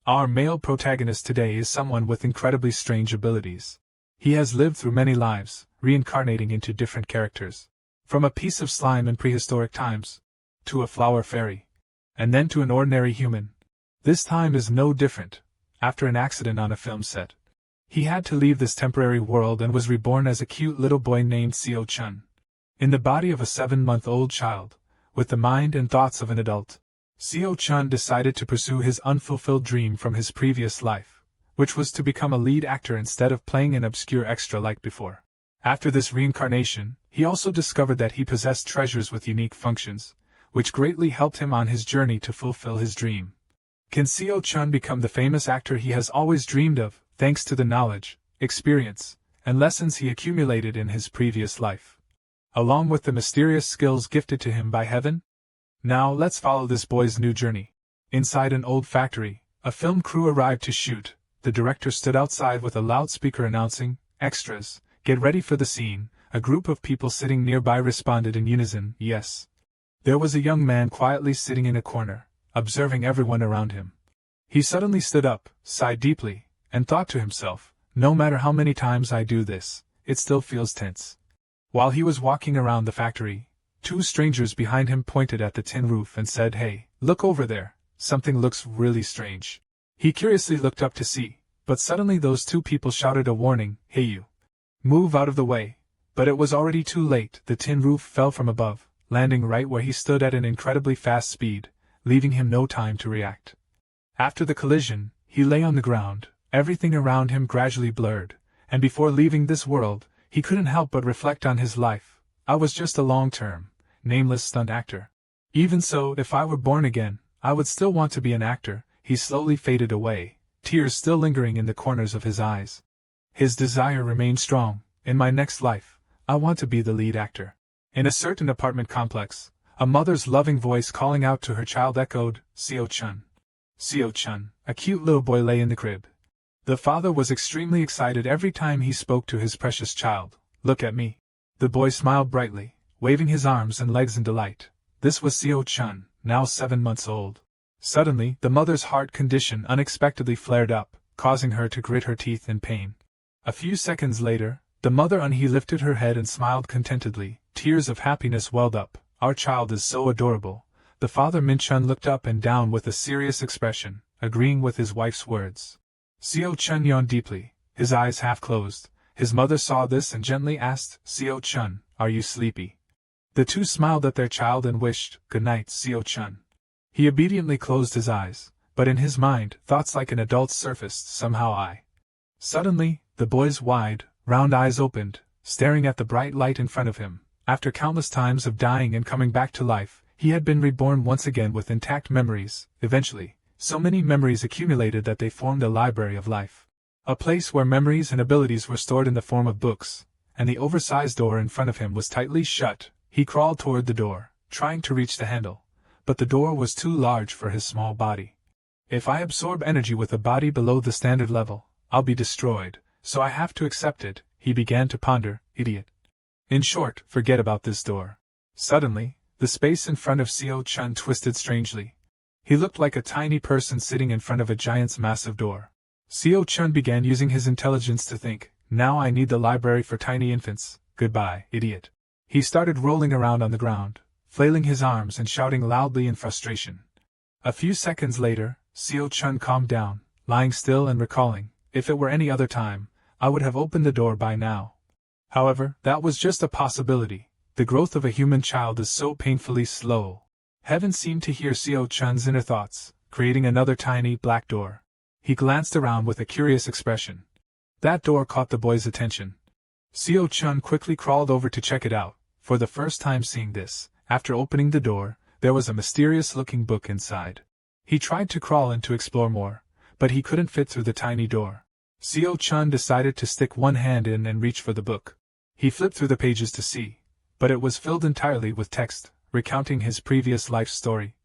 Our male protagonist today is someone with incredibly strange abilities. He has lived through many lives, reincarnating into different characters. From a piece of slime in prehistoric times, to a flower fairy, and then to an ordinary human. This time is no different. After an accident on a film set, he had to leave this temporary world and was reborn as a cute little boy named Seo-chun. In the body of a 7-month-old child, with the mind and thoughts of an adult, Seo-chun decided to pursue his unfulfilled dream from his previous life, which was to become a lead actor instead of playing an obscure extra like before. After this reincarnation, he also discovered that he possessed treasures with unique functions, which greatly helped him on his journey to fulfill his dream. Can Seo-chun become the famous actor he has always dreamed of, thanks to the knowledge, experience, and lessons he accumulated in his previous life, along with the mysterious skills gifted to him by heaven? Now let's follow this boy's new journey. Inside an old factory, a film crew arrived to shoot. The director stood outside with a loudspeaker announcing, "Extras, get ready for the scene." A group of people sitting nearby responded in unison, "Yes." There was a young man quietly sitting in a corner, observing everyone around him. He suddenly stood up, sighed deeply, and thought to himself, "No matter how many times I do this, it still feels tense." While he was walking around the factory, 2 strangers behind him pointed at the tin roof and said, "Hey, look over there, something looks really strange." He curiously looked up to see, but suddenly those 2 people shouted a warning, "Hey you! Move out of the way." But it was already too late. The tin roof fell from above, landing right where he stood at an incredibly fast speed, leaving him no time to react. After the collision, he lay on the ground, everything around him gradually blurred, and before leaving this world, he couldn't help but reflect on his life. I was just a long-term, nameless stunt actor. Even so, if I were born again, I would still want to be an actor. He slowly faded away, tears still lingering in the corners of his eyes. His desire remained strong. In my next life, I want to be the lead actor. In a certain apartment complex, a mother's loving voice calling out to her child echoed, "Seo-chun. Seo-chun." A cute little boy lay in the crib. The father was extremely excited every time he spoke to his precious child. "Look at me." The boy smiled brightly, waving his arms and legs in delight. This was Seo-chun, now 7 months old. Suddenly, the mother's heart condition unexpectedly flared up, causing her to grit her teeth in pain. A few seconds later, the mother lifted her head and smiled contentedly. Tears of happiness welled up. "Our child is so adorable." The father Min-chun looked up and down with a serious expression, agreeing with his wife's words. Seo-chun yawned deeply, his eyes half closed. His mother saw this and gently asked, "Seo-chun, are you sleepy?" The 2 smiled at their child and wished, "Good night, Seo-chun." He obediently closed his eyes, but in his mind, thoughts like an adult surfaced somehow. Suddenly, the boy's wide, round eyes opened, staring at the bright light in front of him. After countless times of dying and coming back to life, he had been reborn once again with intact memories. Eventually, so many memories accumulated that they formed a library of life. A place where memories and abilities were stored in the form of books, and the oversized door in front of him was tightly shut. He crawled toward the door, trying to reach the handle, but the door was too large for his small body. "If I absorb energy with a body below the standard level, I'll be destroyed, so I have to accept it," he began to ponder. "Idiot. In short, forget about this door." Suddenly, the space in front of Seo-chun twisted strangely. He looked like a tiny person sitting in front of a giant's massive door. Seo-chun began using his intelligence to think, "Now I need the library for tiny infants. Goodbye, idiot." He started rolling around on the ground, flailing his arms and shouting loudly in frustration. A few seconds later, Seo-chun calmed down, lying still and recalling, "If it were any other time, I would have opened the door by now." However, that was just a possibility. The growth of a human child is so painfully slow. Heaven seemed to hear Seo-chun's inner thoughts, creating another tiny, black door. He glanced around with a curious expression. That door caught the boy's attention. Seo-chun quickly crawled over to check it out. For the first time seeing this, after opening the door, there was a mysterious-looking book inside. He tried to crawl in to explore more, but he couldn't fit through the tiny door. Seo-chun decided to stick one hand in and reach for the book. He flipped through the pages to see, but it was filled entirely with text, recounting his previous life story.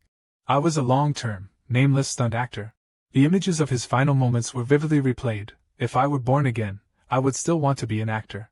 "I was a long-term, nameless stunt actor." The images of his final moments were vividly replayed. "If I were born again, I would still want to be an actor."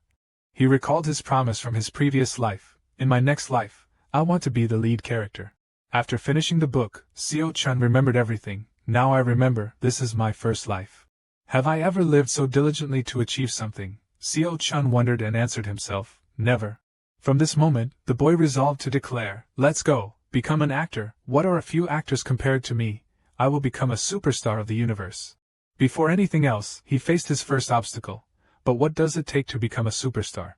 He recalled his promise from his previous life. "In my next life, I want to be the lead character." After finishing the book, Seo-chun remembered everything. now I remember, this is my first life. Have I ever lived so diligently to achieve something? Seo Chun wondered and answered himself, never. From this moment, the boy resolved to declare, let's go, become an actor. What are a few actors compared to me? I will become a superstar of the universe. Before anything else, he faced his first obstacle. But what does it take to become a superstar?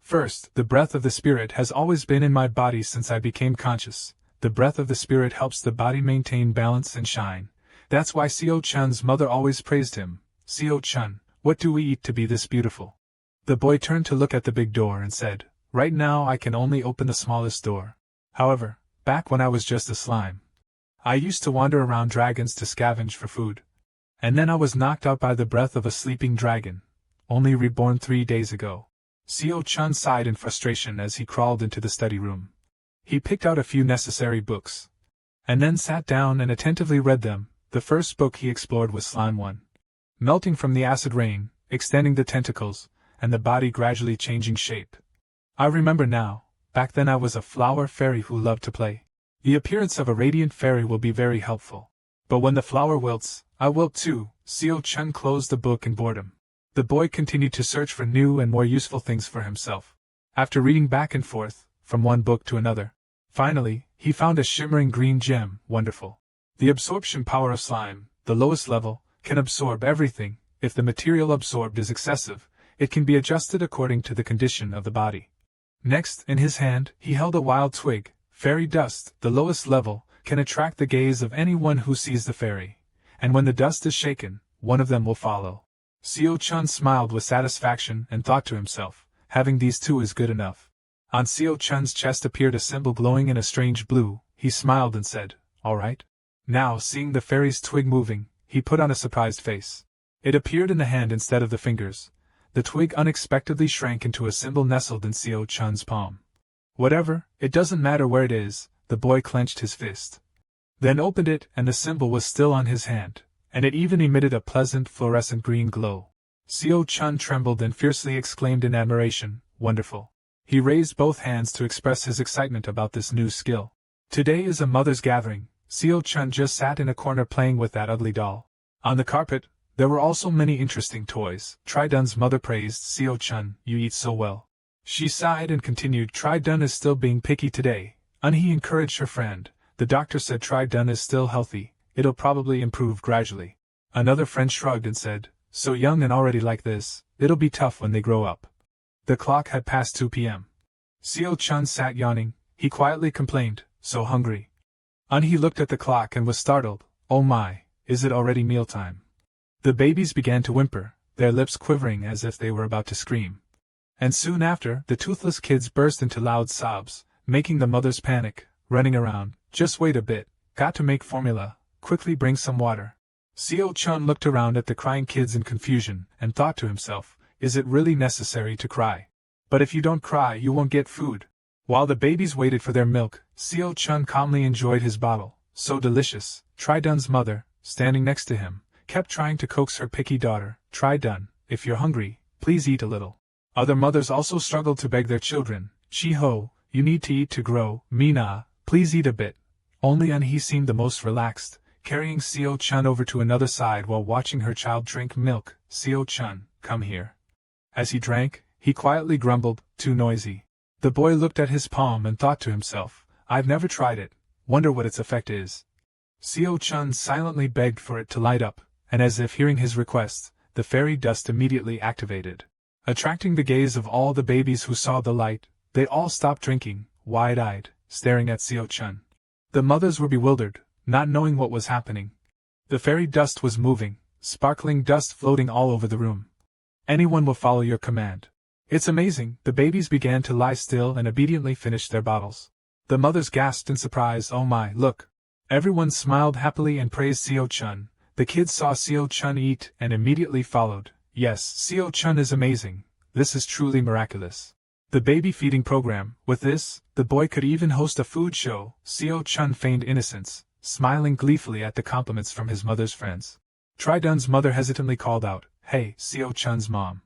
First, the breath of the spirit has always been in my body since I became conscious. The breath of the spirit helps the body maintain balance and shine. That's why Seo Chun's mother always praised him. Seo Chun, what do we eat to be this beautiful? The boy turned to look at the big door and said, right now I can only open the smallest door. However, back when I was just a slime, I used to wander around dragons to scavenge for food. And then I was knocked out by the breath of a sleeping dragon, only reborn 3 days ago. Seo Chun sighed in frustration as he crawled into the study room. He picked out a few necessary books, and then sat down and attentively read them. The first book he explored was Slime 1. Melting from the acid rain, extending the tentacles, and the body gradually changing shape. I remember now, back then I was a flower fairy who loved to play. The appearance of a radiant fairy will be very helpful. But when the flower wilts, I wilt too. Seo Chun closed the book in boredom. The boy continued to search for new and more useful things for himself. After reading back and forth, from one book to another, finally, he found a shimmering green gem. Wonderful. The absorption power of slime, the lowest level, can absorb everything. If the material absorbed is excessive, it can be adjusted according to the condition of the body. Next, in his hand, he held a wild twig. Fairy dust, the lowest level, can attract the gaze of anyone who sees the fairy. And when the dust is shaken, one of them will follow. Seo Chun smiled with satisfaction and thought to himself, having these two is good enough. On Seo Chun's chest appeared a symbol glowing in a strange blue. He smiled and said, all right. Now, seeing the fairy's twig moving, he put on a surprised face. It appeared in the hand instead of the fingers. The twig unexpectedly shrank into a symbol nestled in Seo Chun's palm. Whatever, it doesn't matter where it is, the boy clenched his fist. Then opened it and the symbol was still on his hand, and it even emitted a pleasant fluorescent green glow. Seo Chun trembled and fiercely exclaimed in admiration, wonderful. He raised both hands to express his excitement about this new skill. Today is a mother's gathering. Seo Chun just sat in a corner playing with that ugly doll. On the carpet, there were also many interesting toys. Tridun's mother praised Seo Chun, you eat so well. She sighed and continued, Tridun is still being picky today. He encouraged her friend. The doctor said Tridun is still healthy, it'll probably improve gradually. Another friend shrugged and said, so young and already like this, it'll be tough when they grow up. The clock had passed 2 p.m. Seo Chun sat yawning. He quietly complained, so hungry. He looked at the clock and was startled. Oh my, is it already mealtime? The babies began to whimper, their lips quivering as if they were about to scream. And soon after, the toothless kids burst into loud sobs, making the mothers panic, running around. Just wait a bit, got to make formula, quickly bring some water. Seo Chun looked around at the crying kids in confusion, and thought to himself, is it really necessary to cry? But if you don't cry you won't get food. While the babies waited for their milk, Seo Chun calmly enjoyed his bottle, so delicious. Tridun's mother, standing next to him, kept trying to coax her picky daughter, Tridun, if you're hungry, please eat a little. Other mothers also struggled to beg their children, Chi-ho, you need to eat to grow, Mina, please eat a bit. Only he seemed the most relaxed, carrying Seo Chun over to another side while watching her child drink milk. Seo Chun, come here. As he drank, he quietly grumbled, too noisy. The boy looked at his palm and thought to himself, I've never tried it, wonder what its effect is. Seo Chun silently begged for it to light up, and as if hearing his request, the fairy dust immediately activated. Attracting the gaze of all the babies who saw the light, they all stopped drinking, wide-eyed, staring at Seo Chun. The mothers were bewildered, not knowing what was happening. The fairy dust was moving, sparkling dust floating all over the room. Anyone will follow your command. It's amazing. The babies began to lie still and obediently finished their bottles. The mothers gasped in surprise, oh my, look. Everyone smiled happily and praised Seo Chun. The kids saw Seo Chun eat and immediately followed. Yes, Seo Chun is amazing. This is truly miraculous. The baby feeding program, with this, the boy could even host a food show. Seo Chun feigned innocence, smiling gleefully at the compliments from his mother's friends. Tridun's mother hesitantly called out, hey, Seo Chun's mom.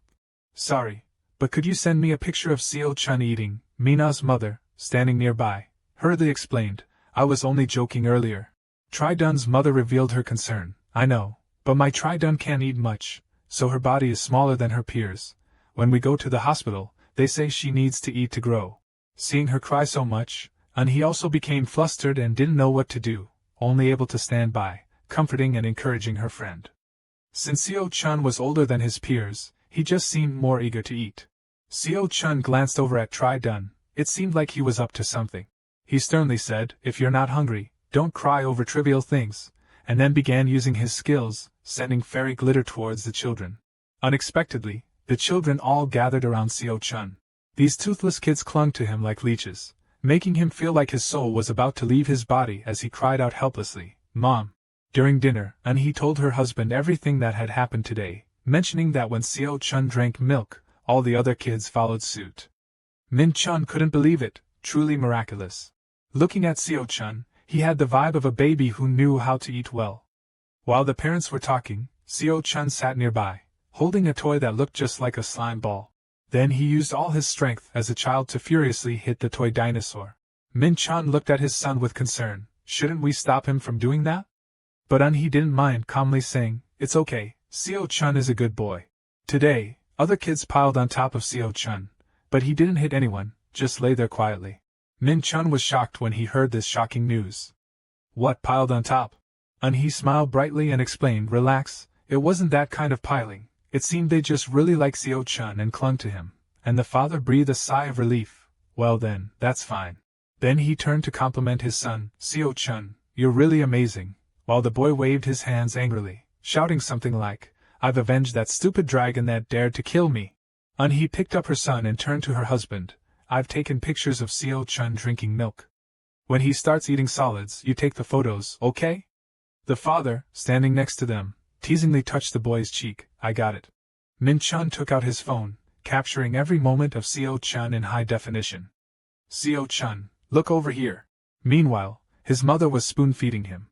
Sorry, but could you send me a picture of Seo Chun eating? Mina's mother, standing nearby, hurriedly explained, I was only joking earlier. Tridun's mother revealed her concern. I know, but my Tridun can't eat much, so her body is smaller than her peers. When we go to the hospital, they say she needs to eat to grow. Seeing her cry so much, he also became flustered and didn't know what to do, only able to stand by, comforting and encouraging her friend. Since Seo-chun was older than his peers, he just seemed more eager to eat. Seo-chun glanced over at Tridun. It seemed like he was up to something. He sternly said, "If you're not hungry, don't cry over trivial things," and then began using his skills, sending fairy glitter towards the children. Unexpectedly, the children all gathered around Seo-chun. These toothless kids clung to him like leeches, making him feel like his soul was about to leave his body as he cried out helplessly, "Mom!" During dinner, he told her husband everything that had happened today, mentioning that when Seo-chun drank milk, all the other kids followed suit. Min-chun couldn't believe it, truly miraculous. Looking at Seo-chun, he had the vibe of a baby who knew how to eat well. While the parents were talking, Seo-chun sat nearby, holding a toy that looked just like a slime ball. Then he used all his strength as a child to furiously hit the toy dinosaur. Min-chun looked at his son with concern. Shouldn't we stop him from doing that? But he didn't mind, calmly saying, "It's okay, Seo-chun is a good boy." Today, other kids piled on top of Seo-chun, but he didn't hit anyone, just lay there quietly. Min-chun was shocked when he heard this shocking news. "What, piled on top?" He smiled brightly and explained, "Relax, it wasn't that kind of piling. It seemed they just really liked Seo-chun and clung to him." And the father breathed a sigh of relief. "Well then, that's fine." Then he turned to compliment his son, "Seo-chun, you're really amazing," while the boy waved his hands angrily, shouting something like, "I've avenged that stupid dragon that dared to kill me." He picked up her son and turned to her husband. "I've taken pictures of Seo-chun drinking milk. When he starts eating solids, you take the photos, okay?" The father, standing next to them, teasingly touched the boy's cheek. "I got it." Min-chun took out his phone, capturing every moment of Seo-chun in high definition. "Seo-chun, look over here." Meanwhile, his mother was spoon-feeding him.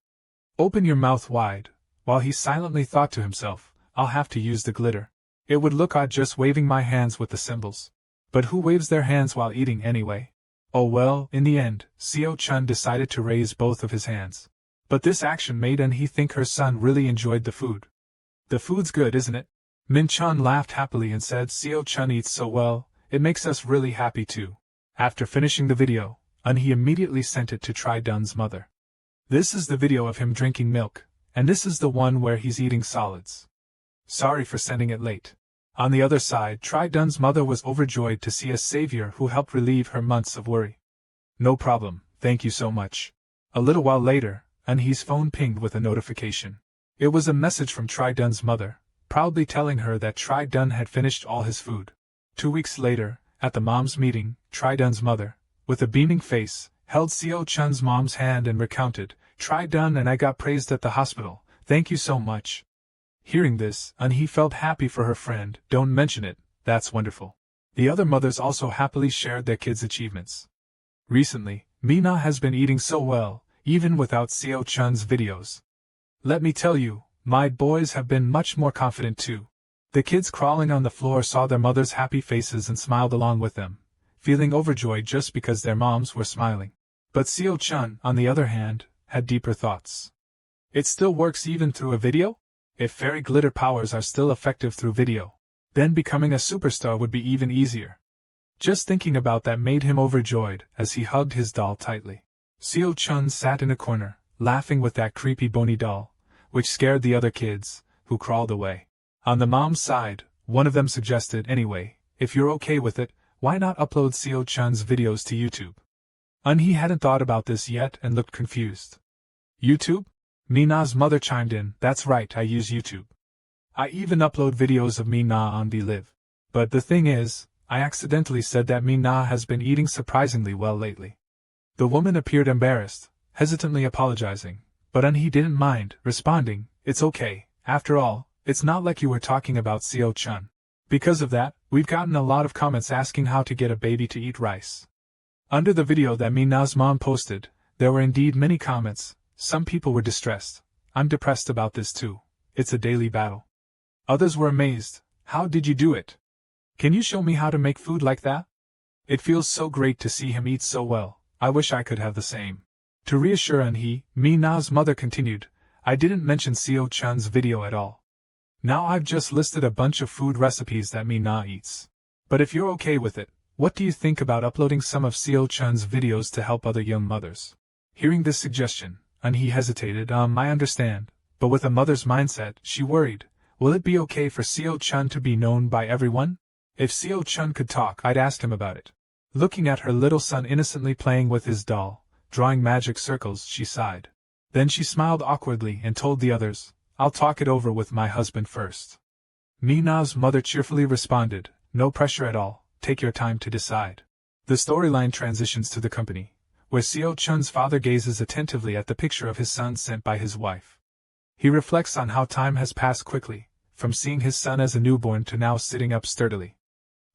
"Open your mouth wide," while he silently thought to himself, "I'll have to use the glitter. It would look odd just waving my hands with the symbols. But who waves their hands while eating anyway?" Oh well, in the end, Seo-chun decided to raise both of his hands. But this action made he think her son really enjoyed the food. "The food's good, isn't it?" Min-chun laughed happily and said, "Seo-chun eats so well, it makes us really happy too." After finishing the video, he immediately sent it to Tridun's mother. This is the video of him drinking milk, and this is the one where he's eating solids. Sorry for sending it late. On the other side, Tridun's mother was overjoyed to see a savior who helped relieve her months of worry. "No problem, thank you so much." A little while later, his phone pinged with a notification. It was a message from Tridun's mother, proudly telling her that Tridun had finished all his food. 2 weeks later, at the moms' meeting, Tridun's mother, with a beaming face, held Seo-chun's mom's hand and recounted, "Tridun and I got praised at the hospital, thank you so much." Hearing this, he felt happy for her friend. "Don't mention it, that's wonderful." The other mothers also happily shared their kids' achievements. Recently, Mina has been eating so well, even without Seo-chun's videos. Let me tell you, my boys have been much more confident too. The kids crawling on the floor saw their mothers' happy faces and smiled along with them, feeling overjoyed just because their moms were smiling. But Seo-chun, on the other hand, had deeper thoughts. It still works even through a video? If fairy glitter powers are still effective through video, then becoming a superstar would be even easier. Just thinking about that made him overjoyed as he hugged his doll tightly. Seo-chun sat in a corner, laughing with that creepy bony doll, which scared the other kids, who crawled away. On the mom's side, one of them suggested, "Anyway, if you're okay with it, why not upload Seo-chun's videos to YouTube?" He hadn't thought about this yet and looked confused. "YouTube?" Mina's mother chimed in, "That's right, I use YouTube. I even upload videos of Mina on the Live. But the thing is, I accidentally said that Mina has been eating surprisingly well lately." The woman appeared embarrassed, hesitantly apologizing, but he didn't mind, responding, "It's okay, after all, it's not like you were talking about Seo-chun. Because of that, we've gotten a lot of comments asking how to get a baby to eat rice." Under the video that Mina's mom posted, there were indeed many comments. Some people were distressed. "I'm depressed about this too. It's a daily battle." Others were amazed. "How did you do it? Can you show me how to make food like that? It feels so great to see him eat so well. I wish I could have the same." To reassure Na's mother continued, I didn't mention Seo Chun's video at all. Now I've just listed a bunch of food recipes that Na eats. But if you're okay with it, what do you think about uploading some of Seo Chun's videos to help other young mothers? Hearing this suggestion, He hesitated. I understand, but with a mother's mindset, she worried, will it be okay for Seo Chun to be known by everyone? If Seo Chun could talk, I'd ask him about it. Looking at her little son innocently playing with his doll, drawing magic circles, she sighed. Then she smiled awkwardly and told the others, I'll talk it over with my husband first. Na's mother cheerfully responded, no pressure at all, take your time to decide. The storyline transitions to the company, where Seo Chun's father gazes attentively at the picture of his son sent by his wife. He reflects on how time has passed quickly, from seeing his son as a newborn to now sitting up sturdily.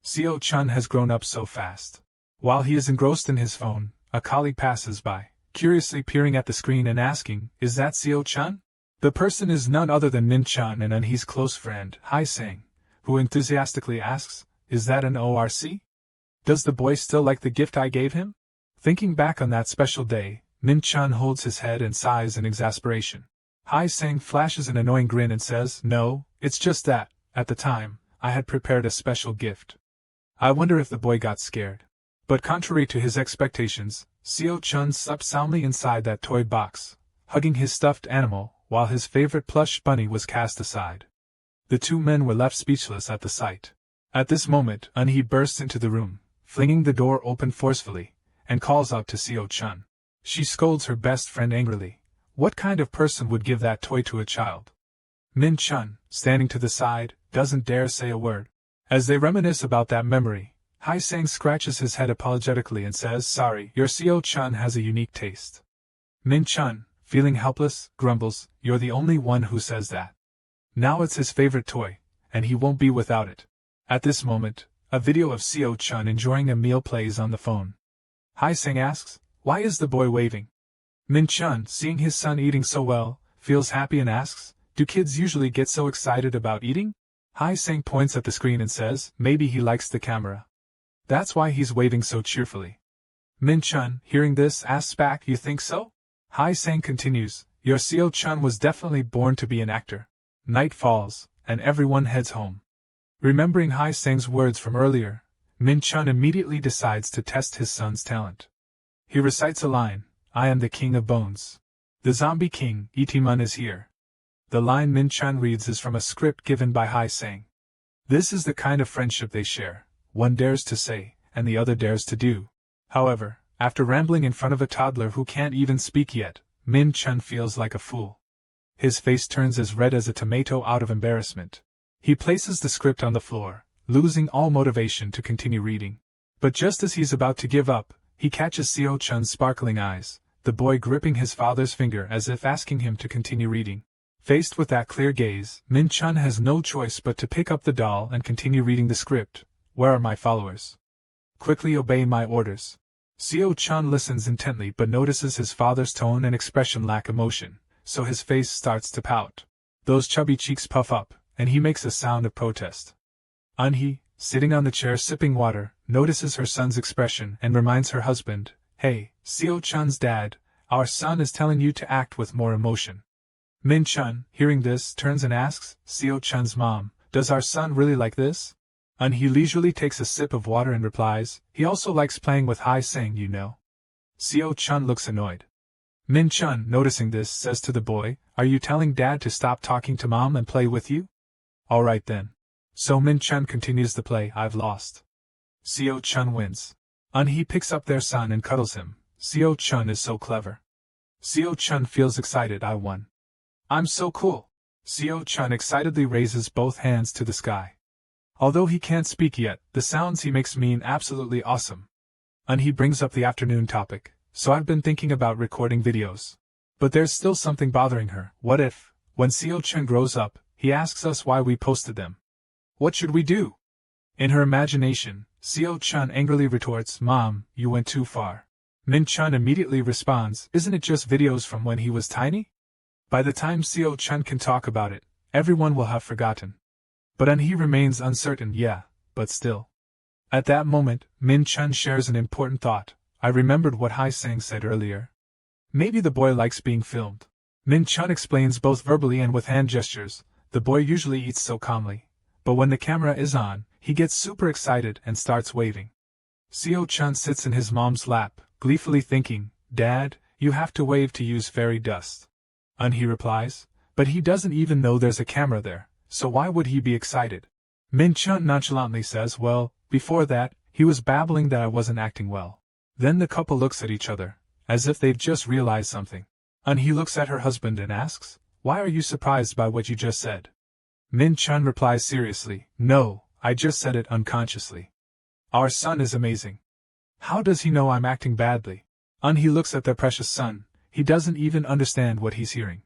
Seo Chun has grown up so fast. While he is engrossed in his phone, a colleague passes by, curiously peering at the screen and asking, is that Seo Chun? The person is none other than Min Chun and Unhee's close friend, Hai Sang, who enthusiastically asks, is that an ORC? Does the boy still like the gift I gave him? Thinking back on that special day, Min Chun holds his head and sighs in exasperation. Hai Sang flashes an annoying grin and says, no, it's just that, at the time, I had prepared a special gift. I wonder if the boy got scared. But contrary to his expectations, Seo Chun slept soundly inside that toy box, hugging his stuffed animal, while his favorite plush bunny was cast aside. The two men were left speechless at the sight. At this moment, Unhee bursts into the room, flinging the door open forcefully, and calls out to Seo Chun. She scolds her best friend angrily. What kind of person would give that toy to a child? Min Chun, standing to the side, doesn't dare say a word. As they reminisce about that memory, Hai Sang scratches his head apologetically and says, sorry, your Seo Chun has a unique taste. Min Chun, feeling helpless, grumbles, you're the only one who says that. Now it's his favorite toy, and he won't be without it. At this moment, a video of Seo Chun enjoying a meal plays on the phone. Hai Sang asks, why is the boy waving? Min Chun, seeing his son eating so well, feels happy and asks, do kids usually get so excited about eating? Hai Sang points at the screen and says, maybe he likes the camera. That's why he's waving so cheerfully. Min Chun, hearing this, asks back, you think so? Hai Sang continues, your Seo Chun was definitely born to be an actor. Night falls, and everyone heads home. Remembering Hai Sang's words from earlier, Min Chun immediately decides to test his son's talent. He recites a line, I am the king of bones. The zombie king, Itimun, is here. The line Min Chun reads is from a script given by Hai Sang. This is the kind of friendship they share. One dares to say, and the other dares to do. However, after rambling in front of a toddler who can't even speak yet, Min Chun feels like a fool. His face turns as red as a tomato out of embarrassment. He places the script on the floor, losing all motivation to continue reading. But just as he's about to give up, he catches Seo Chun's sparkling eyes, the boy gripping his father's finger as if asking him to continue reading. Faced with that clear gaze, Min Chun has no choice but to pick up the doll and continue reading the script. Where are my followers? Quickly obey my orders. Seo Chun listens intently but notices his father's tone and expression lack emotion, so his face starts to pout. Those chubby cheeks puff up, and he makes a sound of protest. Unhee, sitting on the chair sipping water, notices her son's expression and reminds her husband, hey, Seo Chun's dad, our son is telling you to act with more emotion. Min Chun, hearing this, turns and asks, Seo Chun's mom, does our son really like this? Unhee leisurely takes a sip of water and replies, he also likes playing with Hai Sang, you know. Seo Chun looks annoyed. Min Chun, noticing this, says to the boy, are you telling dad to stop talking to mom and play with you? Alright then. So Min Chun continues the play, I've lost. Seo Chun wins. Unhee picks up their son and cuddles him. Seo Chun is so clever. Seo Chun feels excited, I won. I'm so cool. Seo Chun excitedly raises both hands to the sky. Although he can't speak yet, the sounds he makes mean absolutely awesome. Unhee brings up the afternoon topic, so I've been thinking about recording videos. But there's still something bothering her. What if, when Seo Chun grows up, he asks us why we posted them? What should we do? In her imagination, Seo Chun angrily retorts, Mom, you went too far. Min Chun immediately responds, isn't it just videos from when he was tiny? By the time Seo Chun can talk about it, everyone will have forgotten. But Unhee remains uncertain, yeah, but still. At that moment, Min Chun shares an important thought. I remembered what Hai Sang said earlier. Maybe the boy likes being filmed. Min Chun explains both verbally and with hand gestures. The boy usually eats so calmly, but when the camera is on, he gets super excited and starts waving. Seo Chun sits in his mom's lap, gleefully thinking, "Dad, you have to wave to use fairy dust." He replies, "But he doesn't even know there's a camera there, so why would he be excited?" Min Chun nonchalantly says, "Well, before that, he was babbling that I wasn't acting well." Then the couple looks at each other, as if they've just realized something. He looks at her husband and asks, "Why are you surprised by what you just said?" Min Chun replies seriously, "No, I just said it unconsciously. Our son is amazing. How does he know I'm acting badly?" He looks at their precious son, he doesn't even understand what he's hearing.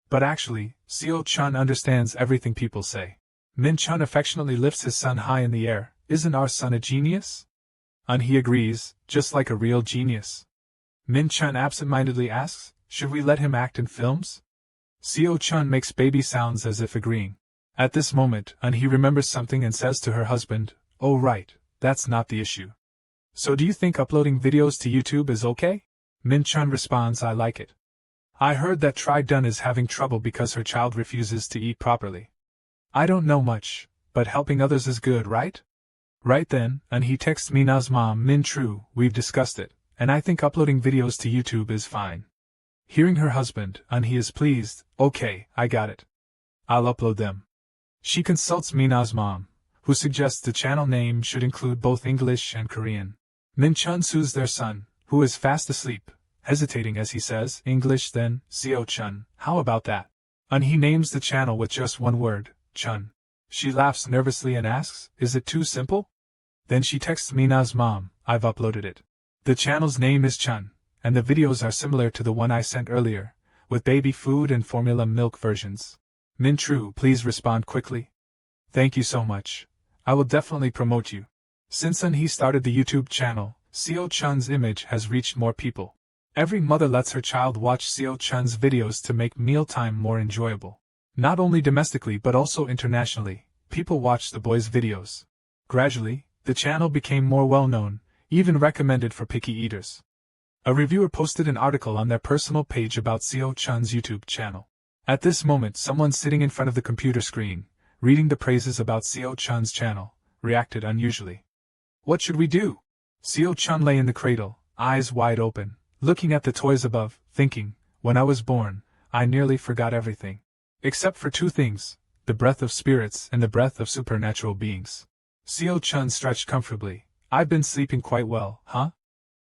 But actually, Seo Chun understands everything people say. Min Chun affectionately lifts his son high in the air. "Isn't our son a genius?" He agrees, just like a real genius. Min Chun absent-mindedly asks, "Should we let him act in films?" Seo Chun makes baby sounds as if agreeing. At this moment, he remembers something and says to her husband, "Oh right, that's not the issue. So do you think uploading videos to YouTube is okay?" Min Chun responds, "I like it. I heard that Tri-Dun is having trouble because her child refuses to eat properly. I don't know much, but helping others is good, right?" Right then, he texts Mina's mom, "Min True, we've discussed it, and I think uploading videos to YouTube is fine." Hearing her husband, he is pleased. "Okay, I got it. I'll upload them." She consults Mina's mom, who suggests the channel name should include both English and Korean. Min Chun soothes their son, who is fast asleep, hesitating as he says, "English then, Seo Chun, how about that?" He names the channel with just one word, Chun. She laughs nervously and asks, "Is it too simple?" Then she texts Mina's mom, "I've uploaded it. The channel's name is Chun, and the videos are similar to the one I sent earlier, with baby food and formula milk versions. Min True, please respond quickly." "Thank you so much. I will definitely promote you." Since he started the YouTube channel, Seo Chun's image has reached more people. Every mother lets her child watch Seo Chun's videos to make mealtime more enjoyable. Not only domestically but also internationally, people watch the boy's videos. Gradually, the channel became more well-known, even recommended for picky eaters. A reviewer posted an article on their personal page about Seo Chun's YouTube channel. At this moment, someone sitting in front of the computer screen, reading the praises about Seo Chun's channel, reacted unusually. "What should we do?" Seo Chun lay in the cradle, eyes wide open, looking at the toys above, thinking, "When I was born, I nearly forgot everything. Except for two things, the breath of spirits and the breath of supernatural beings." Seo Chun stretched comfortably. "I've been sleeping quite well, huh?"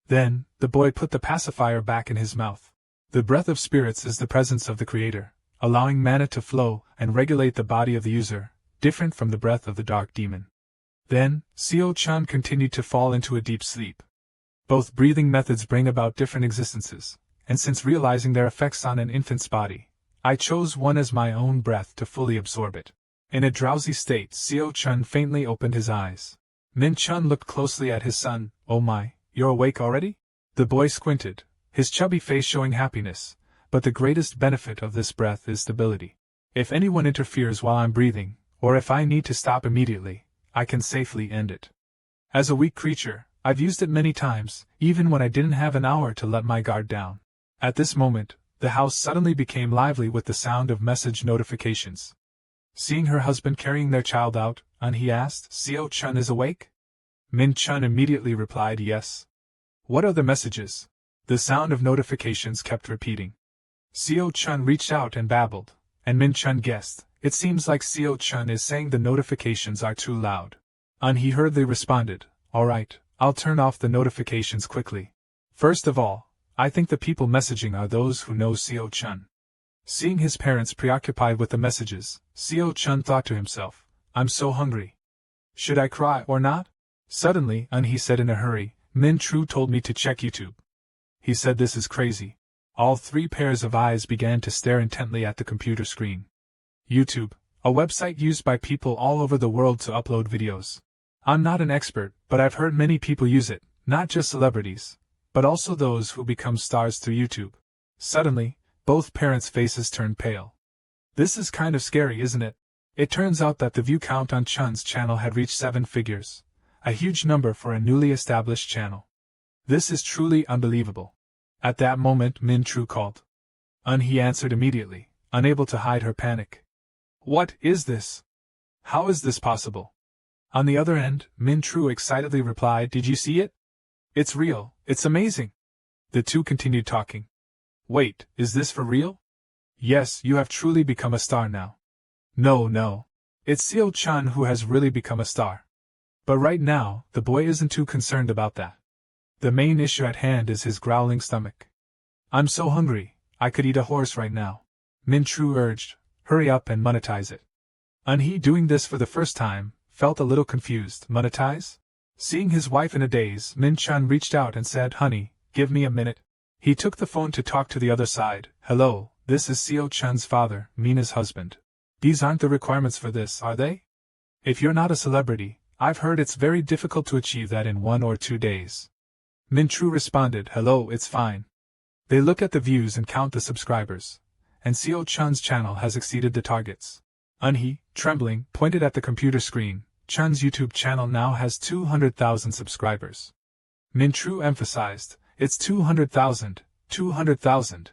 Then, the boy put the pacifier back in his mouth. The breath of spirits is the presence of the Creator, allowing mana to flow and regulate the body of the user, different from the breath of the dark demon. Then, Seo Chun continued to fall into a deep sleep. Both breathing methods bring about different existences, and since realizing their effects on an infant's body, I chose one as my own breath to fully absorb it. In a drowsy state, Seo Chun faintly opened his eyes. Min Chun looked closely at his son. "Oh my, you're awake already?" The boy squinted, his chubby face showing happiness, but the greatest benefit of this breath is stability. If anyone interferes while I'm breathing, or if I need to stop immediately, I can safely end it. As a weak creature, I've used it many times, even when I didn't have an hour to let my guard down. At this moment, the house suddenly became lively with the sound of message notifications. Seeing her husband carrying their child out, he asked, "Seo Chun is awake?" Min Chun immediately replied yes. "What are the messages?" The sound of notifications kept repeating. Seo Chun reached out and babbled, and Min Chun guessed, "It seems like Seo Chun is saying the notifications are too loud." He hurriedly responded, "All right, I'll turn off the notifications quickly. First of all, I think the people messaging are those who know Seo Chun." Seeing his parents preoccupied with the messages, Seo Chun thought to himself, "I'm so hungry. Should I cry or not?" Suddenly, he said in a hurry, "Min True told me to check YouTube." He said, "This is crazy." All three pairs of eyes began to stare intently at the computer screen. YouTube, a website used by people all over the world to upload videos. I'm not an expert, but I've heard many people use it, not just celebrities, but also those who become stars through YouTube. Suddenly, both parents' faces turned pale. This is kind of scary, isn't it? It turns out that the view count on Chun's channel had reached 7 figures, a huge number for a newly established channel. This is truly unbelievable. At that moment Min Tru called. He answered immediately, unable to hide her panic. What is this? How is this possible? On the other end, Min Tru excitedly replied, Did you see it? It's real, it's amazing. The two continued talking. Wait, is this for real? Yes, you have truly become a star now. No. It's Seo-chan who has really become a star. But right now, the boy isn't too concerned about that. The main issue at hand is his growling stomach. I'm so hungry, I could eat a horse right now. Min Tru urged, hurry up and monetize it. He, doing this for the first time, felt a little confused. Monetize? Seeing his wife in a daze, Min-chan reached out and said, Honey, give me a minute. He took the phone to talk to the other side. Hello, this is Seo-chan's father, Mina's husband. These aren't the requirements for this, are they? If you're not a celebrity, I've heard it's very difficult to achieve that in 1 or 2 days. Min Tru responded, Hello, it's fine. They look at the views and count the subscribers. And Seo-chan's channel has exceeded the targets. He, trembling, pointed at the computer screen. Chan's YouTube channel now has 200,000 subscribers. Min Tru emphasized, It's 200,000, 200,000.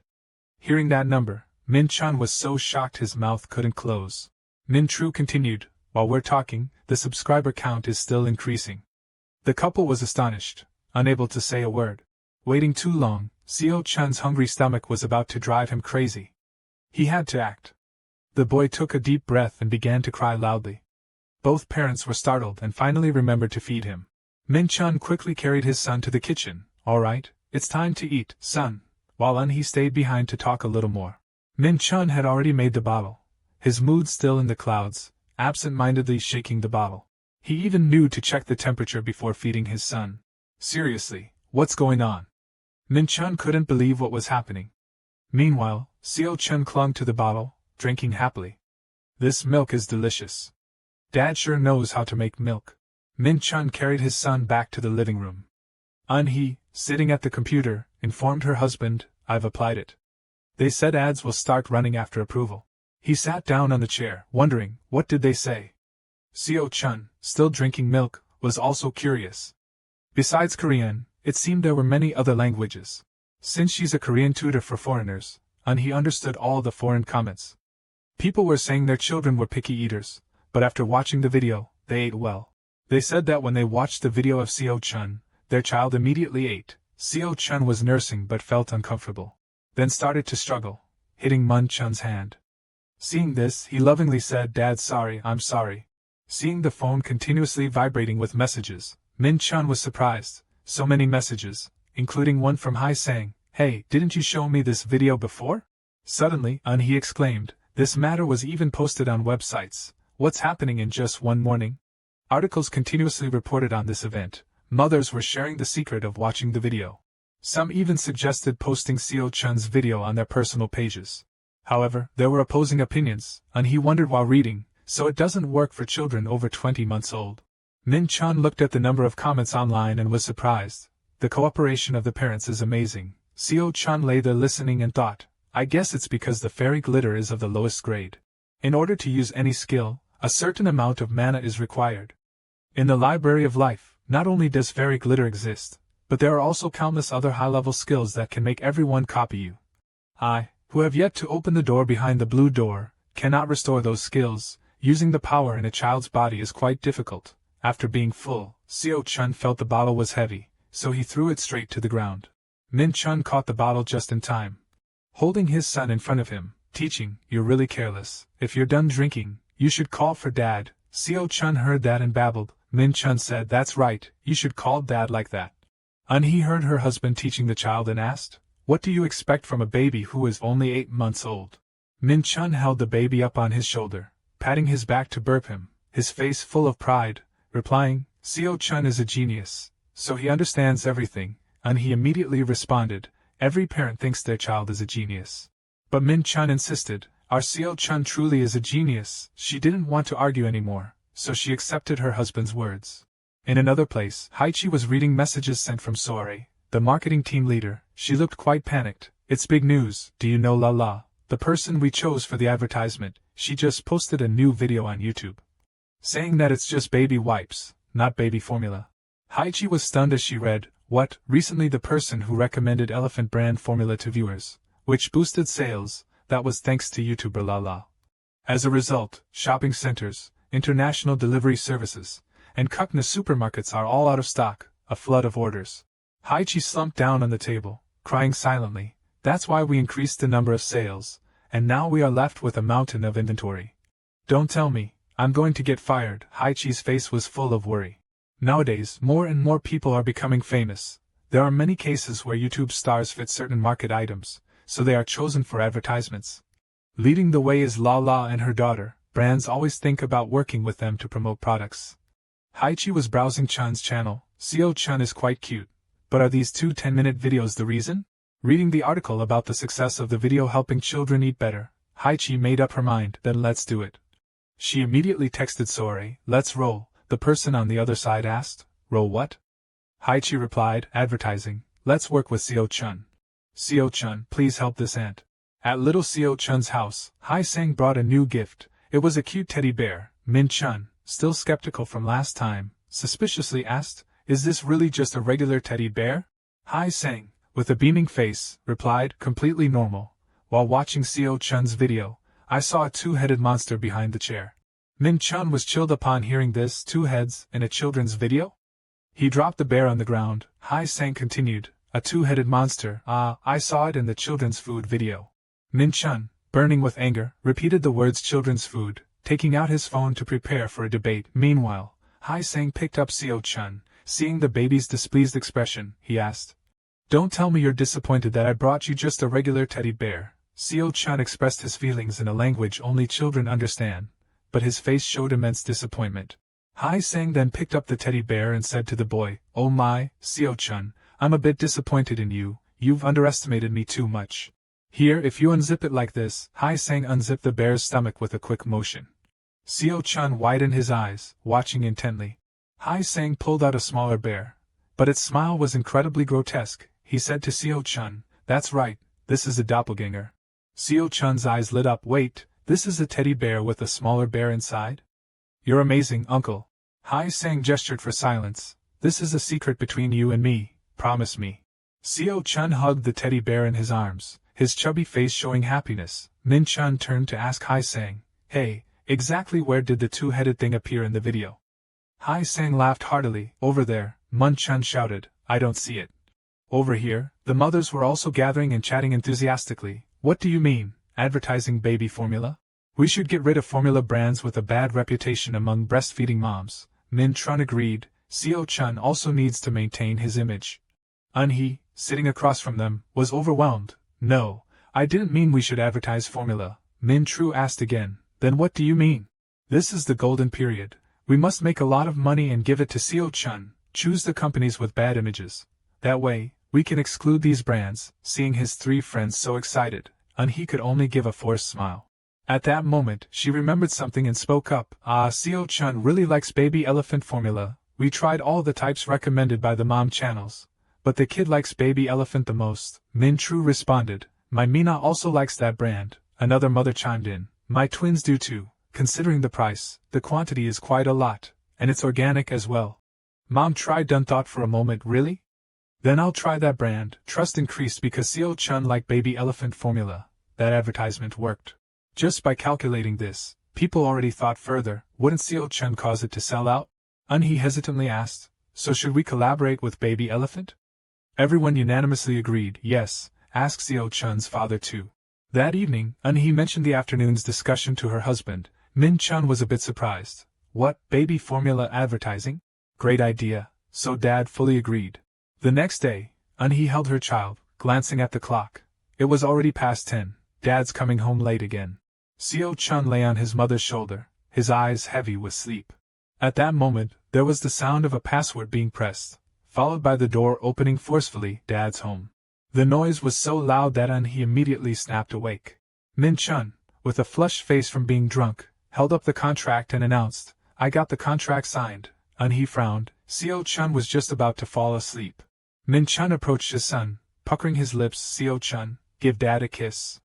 Hearing that number, Min-chan was so shocked his mouth couldn't close. Min Tru continued, While we're talking, the subscriber count is still increasing. The couple was astonished, unable to say a word. Waiting too long, Seo-chan's hungry stomach was about to drive him crazy. He had to act. The boy took a deep breath and began to cry loudly. Both parents were startled and finally remembered to feed him. Min-chan quickly carried his son to the kitchen. All right, it's time to eat, son. While he stayed behind to talk a little more. Min-chan had already made the bottle, his mood still in the clouds, absent-mindedly shaking the bottle. He even knew to check the temperature before feeding his son. Seriously, what's going on? Min-chan couldn't believe what was happening. Meanwhile, Seo-chan clung to the bottle, drinking happily. This milk is delicious. Dad sure knows how to make milk. Min-chan carried his son back to the living room. He, sitting at the computer, informed her husband, I've applied it. They said ads will start running after approval. He sat down on the chair, wondering, what did they say? Seo-chan, still drinking milk, was also curious. Besides Korean, it seemed there were many other languages. Since she's a Korean tutor for foreigners, he understood all the foreign comments. People were saying their children were picky eaters, but after watching the video, they ate well. They said that when they watched the video of Seo-chan, their child immediately ate. Seo-chan was nursing but felt uncomfortable. Then started to struggle, hitting Min-chan's hand. Seeing this, he lovingly said, Dad, sorry, I'm sorry. Seeing the phone continuously vibrating with messages, Min-chan was surprised. So many messages, including one from Hai saying, Hey, didn't you show me this video before? Suddenly, he exclaimed, this matter was even posted on websites. What's happening in just one morning? Articles continuously reported on this event. Mothers were sharing the secret of watching the video. Some even suggested posting Seo-chan's video on their personal pages. However, there were opposing opinions, and he wondered while reading, so it doesn't work for children over 20 months old. Min-chan looked at the number of comments online and was surprised. The cooperation of the parents is amazing. Seo-chan lay there listening and thought, I guess it's because the fairy glitter is of the lowest grade. In order to use any skill, a certain amount of mana is required. In the library of life, not only does fairy glitter exist, but there are also countless other high-level skills that can make everyone copy you. I, who have yet to open the door behind the blue door, cannot restore those skills. Using the power in a child's body is quite difficult. After being full, Seo-chan felt the bottle was heavy, so he threw it straight to the ground. Min-chan caught the bottle just in time. Holding his son in front of him, teaching, You're really careless. If you're done drinking, you should call for Dad. Seo-chan heard that and babbled. Min-chan said, That's right, you should call Dad like that. He heard her husband teaching the child and asked, What do you expect from a baby who is only 8 months old? Min-chan held the baby up on his shoulder, patting his back to burp him, his face full of pride, replying, Seo-chan is a genius, so he understands everything, and he immediately responded, Every parent thinks their child is a genius. But Min-chan insisted, Our Seo-chan truly is a genius. She didn't want to argue anymore, so she accepted her husband's words. In another place, Haichi was reading messages sent from Soare, the marketing team leader. She looked quite panicked. It's big news, do you know Lala, the person we chose for the advertisement? She just posted a new video on YouTube, saying that it's just baby wipes, not baby formula. Haichi was stunned as she read, What, recently the person who recommended elephant brand formula to viewers, which boosted sales, that was thanks to YouTuber Lala. As a result, shopping centers, international delivery services, and Kukna supermarkets are all out of stock, a flood of orders. Haichi slumped down on the table, crying silently. That's why we increased the number of sales, and now we are left with a mountain of inventory. Don't tell me, I'm going to get fired. Haichi's face was full of worry. Nowadays, more and more people are becoming famous. There are many cases where YouTube stars fit certain market items, so they are chosen for advertisements. Leading the way is Lala and her daughter. Brands always think about working with them to promote products. Haichi was browsing Chun's channel. Seo Chun is quite cute. But are these 2 10-minute videos the reason? Reading the article about the success of the video helping children eat better, Haichi made up her mind, then let's do it. She immediately texted Sore, let's roll. The person on the other side asked, roll what? Haichi replied, advertising, let's work with Seo Chun. Seo Chun, please help this aunt. At little Seo Chun's house, Hai Sang brought a new gift. It was a cute teddy bear. Min Chun, still skeptical from last time, suspiciously asked, is this really just a regular teddy bear? Hai Sang, with a beaming face, replied, completely normal. While watching Seo Chun's video, I saw a 2-headed monster behind the chair. Min Chun was chilled upon hearing this, 2 heads in a children's video? He dropped the bear on the ground. Hai Sang continued, a 2-headed monster, I saw it in the children's food video. Min Chun, burning with anger, repeated the words children's food, taking out his phone to prepare for a debate. Meanwhile, Hai Sang picked up Seo Chun. Seeing the baby's displeased expression, he asked, don't tell me you're disappointed that I brought you just a regular teddy bear. Seo Chun expressed his feelings in a language only children understand, but his face showed immense disappointment. Hai Sang then picked up the teddy bear and said to the boy, oh my, Seo Chun, I'm a bit disappointed in you, you've underestimated me too much. Here, if you unzip it like this. Hai Sang unzipped the bear's stomach with a quick motion. Seo Chun widened his eyes, watching intently. Hai Sang pulled out a smaller bear, but its smile was incredibly grotesque. He said to Seo Chun, that's right, this is a doppelganger. Seo Chun's eyes lit up. Wait, this is a teddy bear with a smaller bear inside? You're amazing, uncle. Hai Sang gestured for silence. This is a secret between you and me, promise me. Seo Chun hugged the teddy bear in his arms, his chubby face showing happiness. Min Chun turned to ask Hai Sang, hey, exactly where did the 2-headed thing appear in the video? Hai Sang laughed heartily. Over there, Min Chun shouted, I don't see it. Over here, the mothers were also gathering and chatting enthusiastically. What do you mean, advertising baby formula? We should get rid of formula brands with a bad reputation among breastfeeding moms. Min Chun agreed. Seo Chun also needs to maintain his image. He, sitting across from them, was overwhelmed. No, I didn't mean we should advertise formula. Min Tru asked again. Then what do you mean? This is the golden period. We must make a lot of money and give it to Seo Chun. Choose the companies with bad images. That way, we can exclude these brands. Seeing his 3 friends so excited, He could only give a forced smile. At that moment, she remembered something and spoke up. Seo Chun really likes baby elephant formula. We tried all the types recommended by the mom channels, but the kid likes baby elephant the most. Min Tru responded. My Mina also likes that brand. Another mother chimed in. My twins do too. Considering the price, the quantity is quite a lot, and it's organic as well. Mom tried then thought for a moment. Really? Then I'll try that brand. Trust increased because Seo Chun liked baby elephant formula. That advertisement worked. Just by calculating this, people already thought further. Wouldn't Seo Chun cause it to sell out? He hesitantly asked, so should we collaborate with baby elephant? Everyone unanimously agreed. Yes, asked Seo Chun's father too. That evening, He mentioned the afternoon's discussion to her husband. Min Chun was a bit surprised. What, baby formula advertising? Great idea, so Dad fully agreed. The next day, He held her child, glancing at the clock. It was already past 10, Dad's coming home late again. Seo Chun lay on his mother's shoulder, his eyes heavy with sleep. At that moment, there was the sound of a password being pressed, followed by the door opening forcefully. Dad's home. The noise was so loud that He immediately snapped awake. Min Chun, with a flushed face from being drunk, held up the contract and announced, I got the contract signed. He frowned. Seo Chun was just about to fall asleep. Min Chun approached his son, puckering his lips. Seo Chun, give Dad a kiss.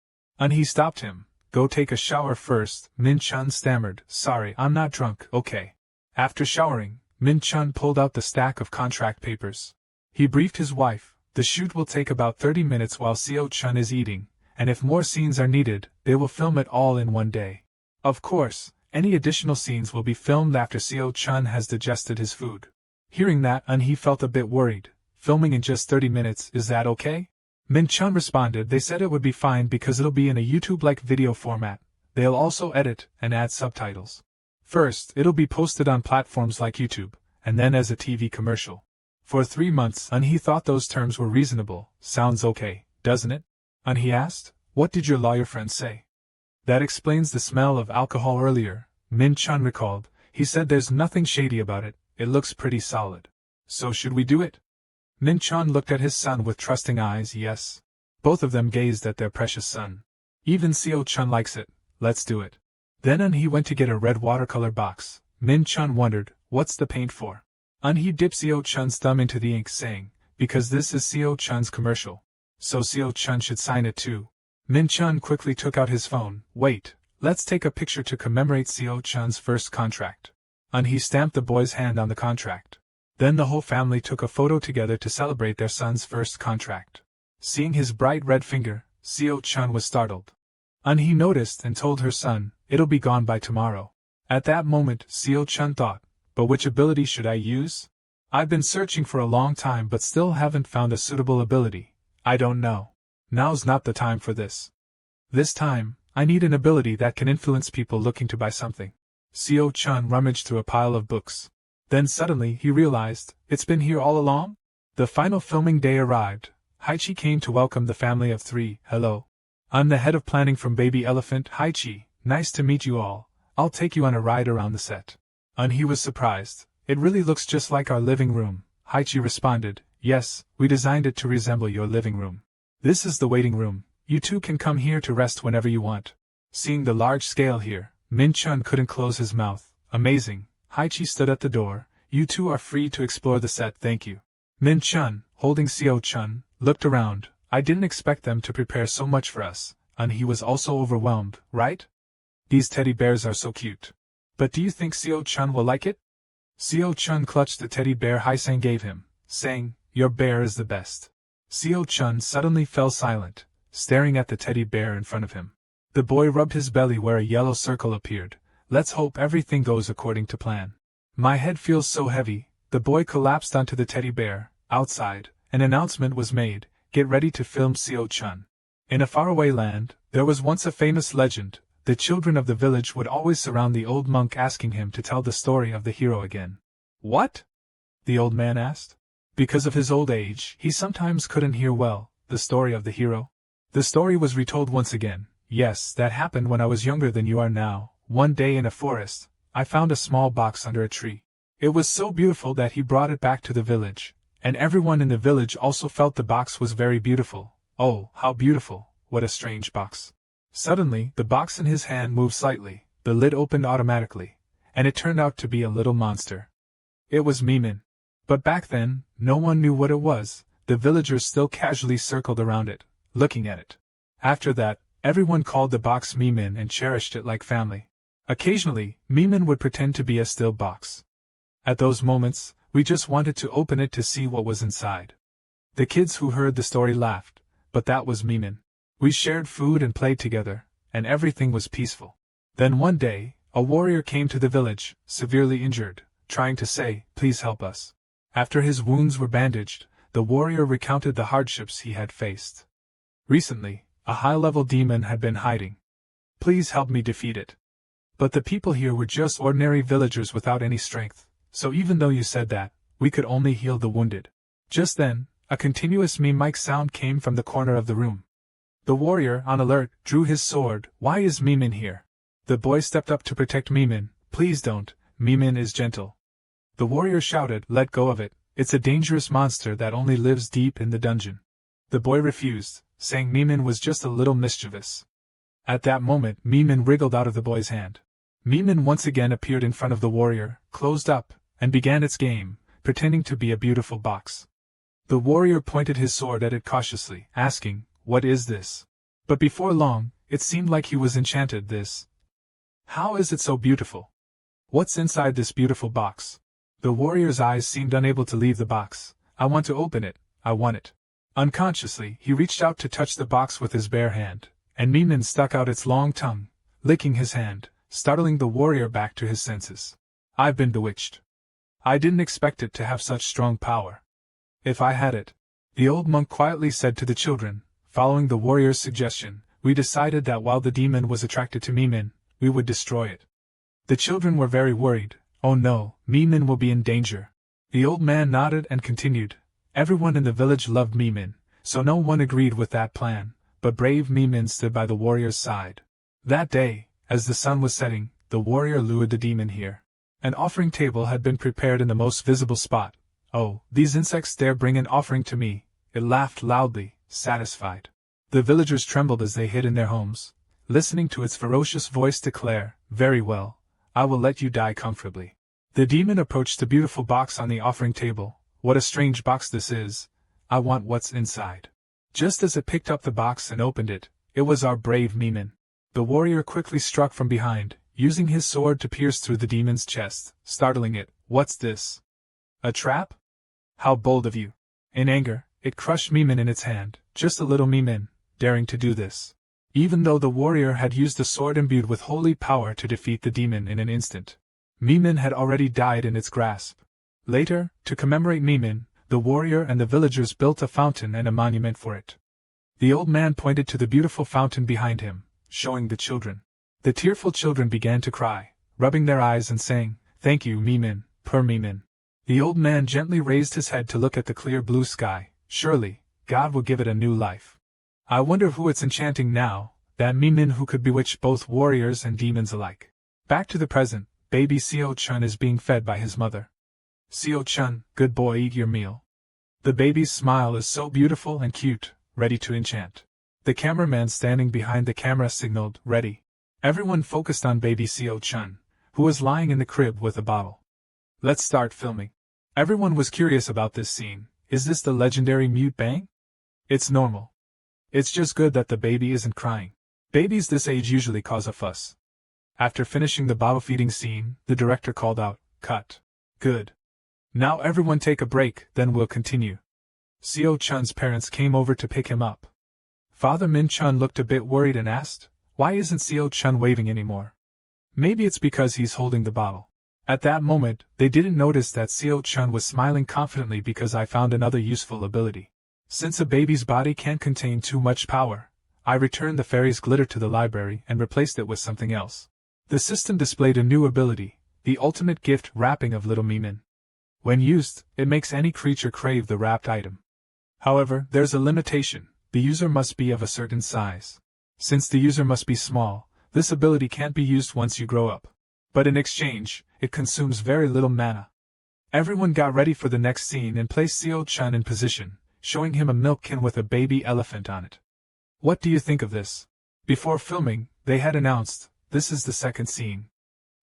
He stopped him. Go take a shower first. Min Chun stammered. Sorry, I'm not drunk. Okay. After showering, Min Chun pulled out the stack of contract papers. He briefed his wife, the shoot will take about 30 minutes while Seo-chun is eating, and if more scenes are needed, they will film it all in one day. Of course, any additional scenes will be filmed after Seo-chun has digested his food. Hearing that, he felt a bit worried. Filming in just 30 minutes, is that okay? Min-chun responded they said it would be fine because it'll be in a YouTube-like video format. They'll also edit and add subtitles. First, it'll be posted on platforms like YouTube, and then as a TV commercial. For 3 months, he thought those terms were reasonable. Sounds okay, doesn't it? He asked, what did your lawyer friend say? That explains the smell of alcohol earlier, Min-chun recalled. He said there's nothing shady about it, it looks pretty solid. So should we do it? Min-chun looked at his son with trusting eyes. Yes. Both of them gazed at their precious son. Even Seo-chun likes it, let's do it. Then he went to get a red watercolor box. Min-chun wondered, what's the paint for? He dipped Seo-chun's thumb into the ink saying, because this is Seo-chun's commercial. So Seo-chun should sign it too. Min-chun quickly took out his phone. Wait, let's take a picture to commemorate Seo-chun's first contract. He stamped the boy's hand on the contract. Then the whole family took a photo together to celebrate their son's first contract. Seeing his bright red finger, Seo-chun was startled. He noticed and told her son, it'll be gone by tomorrow. At that moment, Seo-chun thought, but which ability should I use? I've been searching for a long time but still haven't found a suitable ability. I don't know. Now's not the time for this. This time, I need an ability that can influence people looking to buy something. Seo-chun rummaged through a pile of books. Then suddenly he realized, it's been here all along? The final filming day arrived. Haichi came to welcome the family of 3. Hello. I'm the head of planning from Baby Elephant. Haichi, nice to meet you all. I'll take you on a ride around the set. He was surprised. It really looks just like our living room. Haichi responded, yes, we designed it to resemble your living room. This is the waiting room. You two can come here to rest whenever you want. Seeing the large scale here, Min-chun couldn't close his mouth. Amazing. Haichi stood at the door. You two are free to explore the set, thank you. Min-chun, holding Seo-chun, looked around. I didn't expect them to prepare so much for us, and he was also overwhelmed, right? These teddy bears are so cute. But do you think Seo-chun will like it? Seo-chun clutched the teddy bear Haisang gave him, saying, your bear is the best. Seo-chun suddenly fell silent, staring at the teddy bear in front of him. The boy rubbed his belly where a yellow circle appeared. Let's hope everything goes according to plan. My head feels so heavy. The boy collapsed onto the teddy bear. Outside, an announcement was made, get ready to film Seo-chun. In a faraway land, there was once a famous legend. The children of the village would always surround the old monk asking him to tell the story of the hero again. What? The old man asked. Because of his old age, he sometimes couldn't hear well. The story of the hero? The story was retold once again. Yes, that happened when I was younger than you are now. One day in a forest, I found a small box under a tree. It was so beautiful that he brought it back to the village, and everyone in the village also felt the box was very beautiful. Oh, how beautiful, what a strange box. Suddenly, the box in his hand moved slightly, the lid opened automatically, and it turned out to be a little monster. It was Mimin. But back then, no one knew what it was. The villagers still casually circled around it, looking at it. After that, everyone called the box Mimin and cherished it like family. Occasionally, Mimin would pretend to be a still box. At those moments, we just wanted to open it to see what was inside. The kids who heard the story laughed, but that was Mimin. We shared food and played together, and everything was peaceful. Then one day, a warrior came to the village, severely injured, trying to say, please help us. After his wounds were bandaged, the warrior recounted the hardships he had faced. Recently, a high-level demon had been hiding. Please help me defeat it. But the people here were just ordinary villagers without any strength, so even though you said that, we could only heal the wounded. Just then, a continuous mic sound came from the corner of the room. The warrior, on alert, drew his sword. Why is Mimin here? The boy stepped up to protect Mimin. Please don't, Mimin is gentle. The warrior shouted, let go of it, it's a dangerous monster that only lives deep in the dungeon. The boy refused, saying Mimin was just a little mischievous. At that moment, Mimin wriggled out of the boy's hand. Mimin once again appeared in front of the warrior, closed up, and began its game, pretending to be a beautiful box. The warrior pointed his sword at it cautiously, asking, what is this? But before long, it seemed like he was enchanted. This. How is it so beautiful? What's inside this beautiful box? The warrior's eyes seemed unable to leave the box. I want to open it, I want it. Unconsciously, he reached out to touch the box with his bare hand, and Mimin stuck out its long tongue, licking his hand, startling the warrior back to his senses. I've been bewitched. I didn't expect it to have such strong power. If I had it, the old monk quietly said to the children, following the warrior's suggestion, we decided that while the demon was attracted to Mimin, we would destroy it. The children were very worried. Oh no, Mimin will be in danger. The old man nodded and continued. Everyone in the village loved Mimin, so no one agreed with that plan, but brave Mimin stood by the warrior's side. That day, as the sun was setting, the warrior lured the demon here. An offering table had been prepared in the most visible spot. Oh, these insects dare bring an offering to me, it laughed loudly, satisfied. The villagers trembled as they hid in their homes, listening to its ferocious voice declare, very well, I will let you die comfortably. The demon approached the beautiful box on the offering table. What a strange box this is. I want what's inside. Just as it picked up the box and opened it, it was our brave Mimin. The warrior quickly struck from behind, using his sword to pierce through the demon's chest, startling it. What's this? A trap? How bold of you! In anger, it crushed Mimin in its hand, just a little Mimin, daring to do this. Even though the warrior had used a sword imbued with holy power to defeat the demon in an instant, Mimin had already died in its grasp. Later, to commemorate Mimin, the warrior and the villagers built a fountain and a monument for it. The old man pointed to the beautiful fountain behind him, showing the children. The tearful children began to cry, rubbing their eyes and saying, Thank you, Mimin, poor Mimin. The old man gently raised his head to look at the clear blue sky. Surely, God will give it a new life. I wonder who it's enchanting now, that Mimin who could bewitch both warriors and demons alike. Back to the present, baby Seo-chun is being fed by his mother. Seo-chun, good boy, eat your meal. The baby's smile is so beautiful and cute, ready to enchant. The cameraman standing behind the camera signaled, ready. Everyone focused on baby Seo-chun, who was lying in the crib with a bottle. Let's start filming. Everyone was curious about this scene. Is this the legendary mute bang? It's normal. It's just good that the baby isn't crying. Babies this age usually cause a fuss. After finishing the bottle feeding scene, the director called out, Cut. Good. Now everyone take a break, then we'll continue. Seo-chun's parents came over to pick him up. Father Min-chun looked a bit worried and asked, Why isn't Seo-chun waving anymore? Maybe it's because he's holding the bottle. At that moment, they didn't notice that Seo-chun was smiling confidently because I found another useful ability. Since a baby's body can't contain too much power, I returned the fairy's glitter to the library and replaced it with something else. The system displayed a new ability, the ultimate gift wrapping of Little Mimin. When used, it makes any creature crave the wrapped item. However, there's a limitation. The user must be of a certain size. Since the user must be small, this ability can't be used once you grow up. But in exchange, it consumes very little mana. Everyone got ready for the next scene and placed Seo-chun in position, showing him a milk can with a baby elephant on it. What do you think of this? Before filming, they had announced, this is the second scene.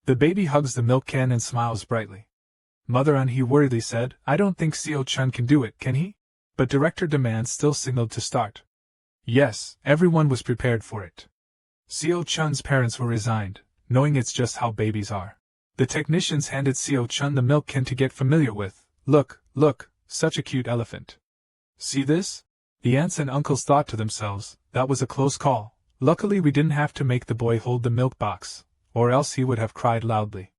The baby hugs the milk can and smiles brightly. Mother An he worriedly said, I don't think Seo-chun can do it, can he? But Director Demand still signaled to start. Yes, everyone was prepared for it. Seo-chun's parents were resigned, knowing it's just how babies are. The technicians handed Seo-chun the milk can to get familiar with. Look, such a cute elephant. See this? The aunts and uncles thought to themselves, that was a close call. Luckily we didn't have to make the boy hold the milk box, or else he would have cried loudly.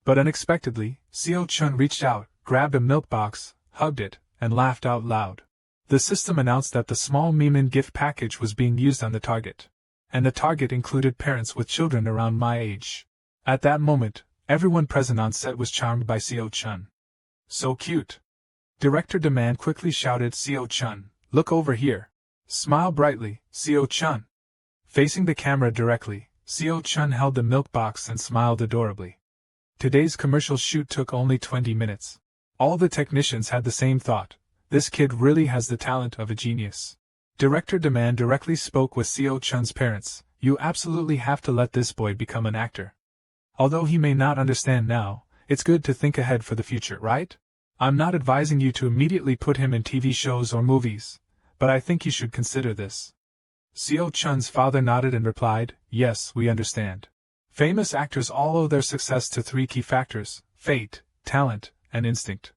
But unexpectedly, Seo-chun reached out, grabbed a milk box, hugged it, and laughed out loud. The system announced that the small Mimin gift package was being used on the target. And the target included parents with children around my age. At that moment, everyone present on set was charmed by Seo-chun. So cute. Director Demand quickly shouted, Seo-chun, look over here. Smile brightly, Seo-chun. Facing the camera directly, Seo-chun held the milk box and smiled adorably. Today's commercial shoot took only 20 minutes. All the technicians had the same thought. This kid really has the talent of a genius. Director Demand directly spoke with Seo-chun's parents. You absolutely have to let this boy become an actor. Although he may not understand now, it's good to think ahead for the future, right? I'm not advising you to immediately put him in TV shows or movies, but I think you should consider this. Seo-chun's father nodded and replied, Yes, we understand. Famous actors all owe their success to three key factors: fate, talent, and instinct.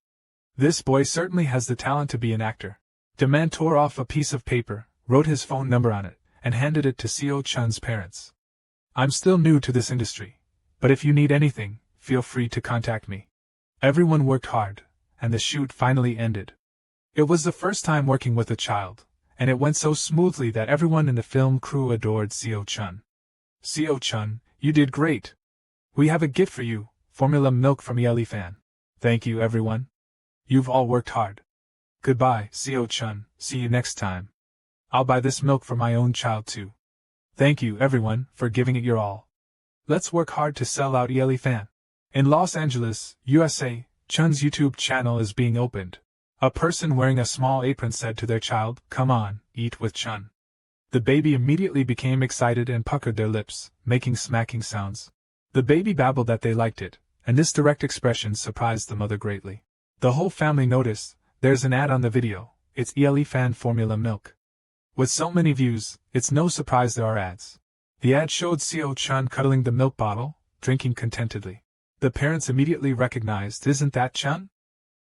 This boy certainly has the talent to be an actor. The man tore off a piece of paper, wrote his phone number on it, and handed it to Seo Chun's parents. I'm still new to this industry, but if you need anything, feel free to contact me. Everyone worked hard, and the shoot finally ended. It was the first time working with a child, and it went so smoothly that everyone in the film crew adored Seo Chun. Seo Chun, you did great. We have a gift for you, formula milk from Yeli Fan. Thank you, everyone. You've all worked hard. Goodbye, Seo Chun, see you next time. I'll buy this milk for my own child too. Thank you, everyone, for giving it your all. Let's work hard to sell out Yeli Fan. In Los Angeles, USA, Chun's YouTube channel is being opened. A person wearing a small apron said to their child, "Come on, eat with Chun." The baby immediately became excited and puckered their lips, making smacking sounds. The baby babbled that they liked it, and this direct expression surprised the mother greatly. The whole family noticed, there's an ad on the video, it's Yeli Fan formula milk. With so many views, it's no surprise there are ads. The ad showed Seo Chun cuddling the milk bottle, drinking contentedly. The parents immediately recognized, isn't that Chun?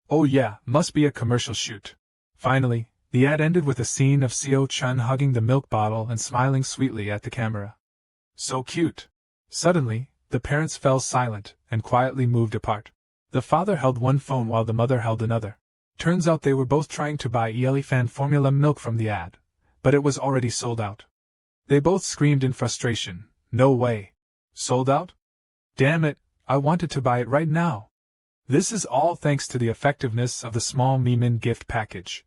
Oh yeah, must be a commercial shoot. Finally, the ad ended with a scene of Seo Chun hugging the milk bottle and smiling sweetly at the camera. So cute. Suddenly, the parents fell silent and quietly moved apart. The father held one phone while the mother held another. Turns out they were both trying to buy Yeli Fan formula milk from the ad, but it was already sold out. They both screamed in frustration, "No way! Sold out? Damn it, I wanted to buy it right now!" This is all thanks to the effectiveness of the small Mimin gift package.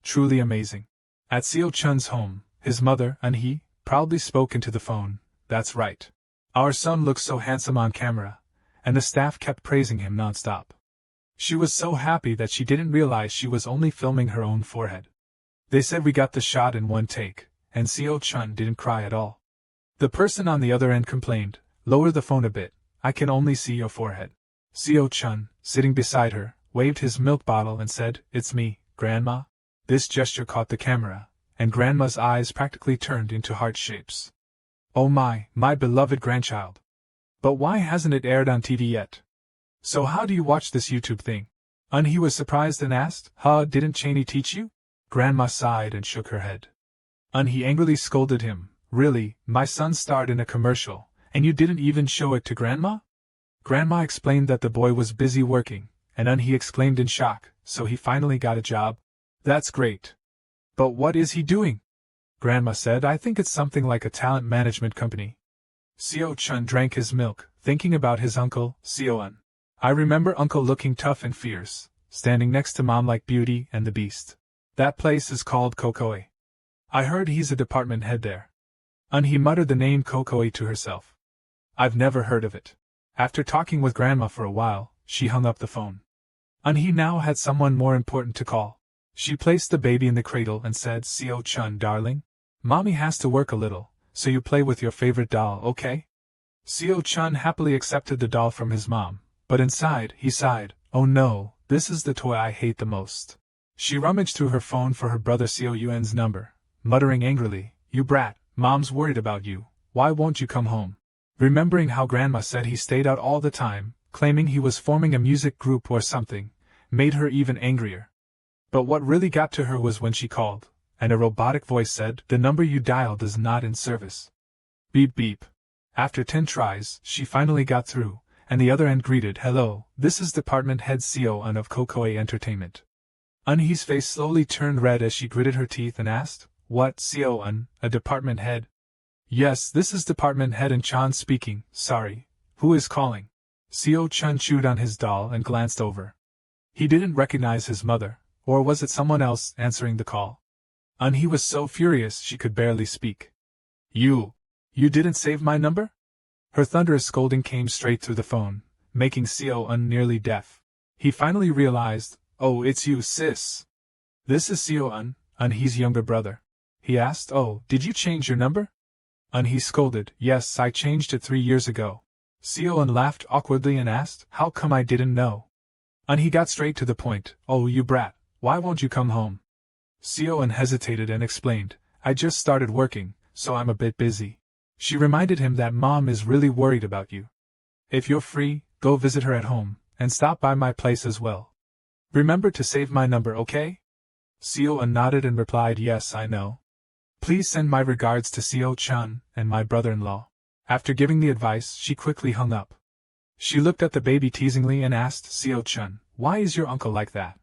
Truly amazing. At Seo Chun's home, his mother, and he, proudly spoke into the phone, "That's right. Our son looks so handsome on camera," and the staff kept praising him non-stop. She was so happy that she didn't realize she was only filming her own forehead. They said we got the shot in one take, and Seo Chun didn't cry at all. The person on the other end complained, "Lower the phone a bit, I can only see your forehead." Seo Chun, sitting beside her, waved his milk bottle and said, "It's me, Grandma." This gesture caught the camera, and Grandma's eyes practically turned into heart shapes. Oh my beloved grandchild. But why hasn't it aired on TV yet? So how do you watch this YouTube thing? He was surprised and asked, didn't Cheney teach you? Grandma sighed and shook her head. He angrily scolded him, "Really, my son starred in a commercial, and you didn't even show it to Grandma?" Grandma explained that the boy was busy working, and he exclaimed in shock, "So he finally got a job? That's great. But what is he doing?" Grandma said, "I think it's something like a talent management company." Seo Chun drank his milk, thinking about his uncle, Seo-un. I remember Uncle looking tough and fierce, standing next to Mom like Beauty and the Beast. That place is called Kokoi. I heard he's a department head there. He muttered the name Kokoi to herself. I've never heard of it. After talking with Grandma for a while, she hung up the phone. He now had someone more important to call. She placed the baby in the cradle and said, "Seo Chun, darling, Mommy has to work a little, so you play with your favorite doll, okay?" Seo Chun happily accepted the doll from his mom, but inside, he sighed, "Oh no, this is the toy I hate the most." She rummaged through her phone for her brother Seo Yuan's number, muttering angrily, "You brat, Mom's worried about you, why won't you come home?" Remembering how Grandma said he stayed out all the time, claiming he was forming a music group or something, made her even angrier. But what really got to her was when she called, and a robotic voice said, "The number you dialed is not in service." Beep beep. After 10 tries, she finally got through, and the other end greeted, "Hello, this is Department Head Seo-un of Kokoi Entertainment." Unhee's face slowly turned red as she gritted her teeth and asked, "What, Seo-un, a department head?" "Yes, this is Department Head and Chan speaking, sorry. Who is calling?" Seo Chun chewed on his doll and glanced over. He didn't recognize his mother, or was it someone else answering the call? He was so furious she could barely speak. You didn't save my number?" Her thunderous scolding came straight through the phone, making Seo-un nearly deaf. He finally realized, "Oh, it's you, sis. This is Seo-un, Unhee's younger brother." He asked, "Oh, did you change your number?" Unhee scolded, "Yes, I changed it 3 years ago." Seo-un laughed awkwardly and asked, "How come I didn't know?" Unhee got straight to the point, "Oh, you brat, why won't you come home?" Seo-un hesitated and explained, "I just started working, so I'm a bit busy." She reminded him that Mom is really worried about you. "If you're free, go visit her at home, and stop by my place as well." Remember to save my number, okay? Seo-un nodded and replied, yes, I know. Please send my regards to Seo-chun and my brother-in-law. After giving the advice, she quickly hung up. She looked at the baby teasingly and asked Seo-chun, why is your uncle like that?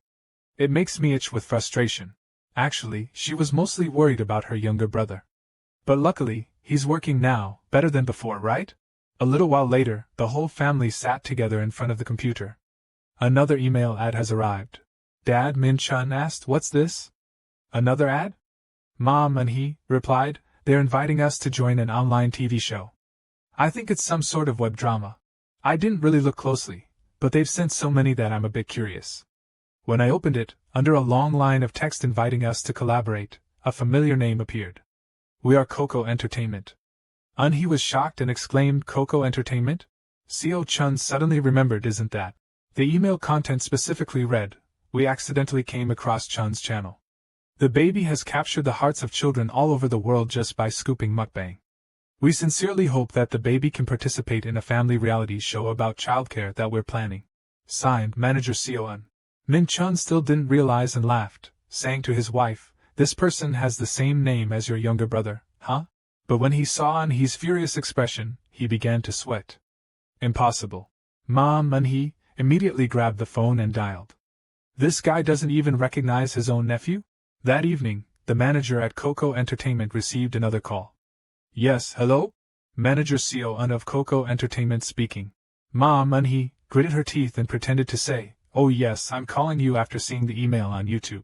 It makes me itch with frustration. Actually, she was mostly worried about her younger brother. But luckily, he's working now, better than before, right? A little while later, the whole family sat together in front of the computer. Another email ad has arrived. Dad, Min-chun asked, what's this? Another ad? Mom and he replied, they're inviting us to join an online TV show. I think it's some sort of web drama. I didn't really look closely, but they've sent so many that I'm a bit curious. When I opened it, under a long line of text inviting us to collaborate, a familiar name appeared. We are Coco Entertainment. He was shocked and exclaimed, Coco Entertainment? Seo-chun suddenly remembered, isn't that? The email content specifically read, we accidentally came across Chun's channel. The baby has captured the hearts of children all over the world just by scooping mukbang. We sincerely hope that the baby can participate in a family reality show about childcare that we're planning. Signed, Manager Seo-un. Min-chun still didn't realize and laughed, saying to his wife, this person has the same name as your younger brother, huh? But when he saw An-hee's furious expression, he began to sweat. Impossible. Mom, An-hee immediately grabbed the phone and dialed. This guy doesn't even recognize his own nephew? That evening, the manager at Coco Entertainment received another call. Yes, hello? Manager Seo-un of Coco Entertainment speaking. Mom, An-hee gritted her teeth and pretended to say, oh yes, I'm calling you after seeing the email on YouTube.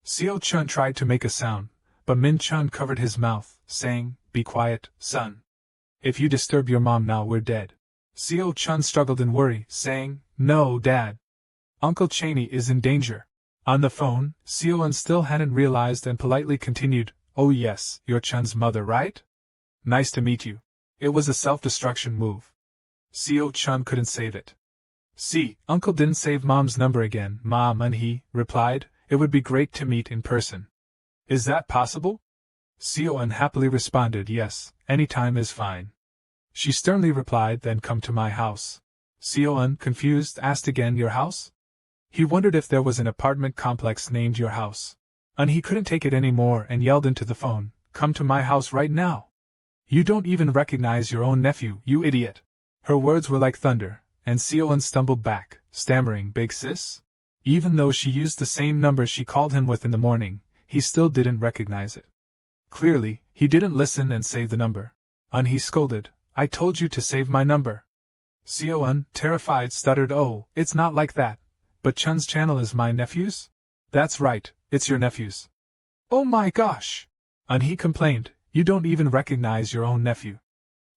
Seo-chun tried to make a sound, but Min-chun covered his mouth, saying, be quiet, son. If you disturb your mom now, we're dead. Seo-chun struggled in worry, saying, no, Dad. Uncle Chaney is in danger. On the phone, Seo-un still hadn't realized and politely continued, oh yes, you're Chun's mother, right? Nice to meet you. It was a self-destruction move. Seo-chun couldn't save it. See, Uncle didn't save Mom's number again, Mom, and he replied, it would be great to meet in person. Is that possible? Seo-un happily responded, yes, any time is fine. She sternly replied, then come to my house. Seo-un, confused, asked again, your house? He wondered if there was an apartment complex named Your House. And he couldn't take it anymore and yelled into the phone, come to my house right now. You don't even recognize your own nephew, you idiot. Her words were like thunder, and Seo-un stumbled back, stammering, big sis? Even though she used the same number she called him with in the morning, he still didn't recognize it. Clearly, he didn't listen and save the number. And he scolded, I told you to save my number. Seo-un, terrified, stuttered, oh, it's not like that. But Chun's channel is my nephew's? That's right, it's your nephew's. Oh my gosh! And he complained, you don't even recognize your own nephew.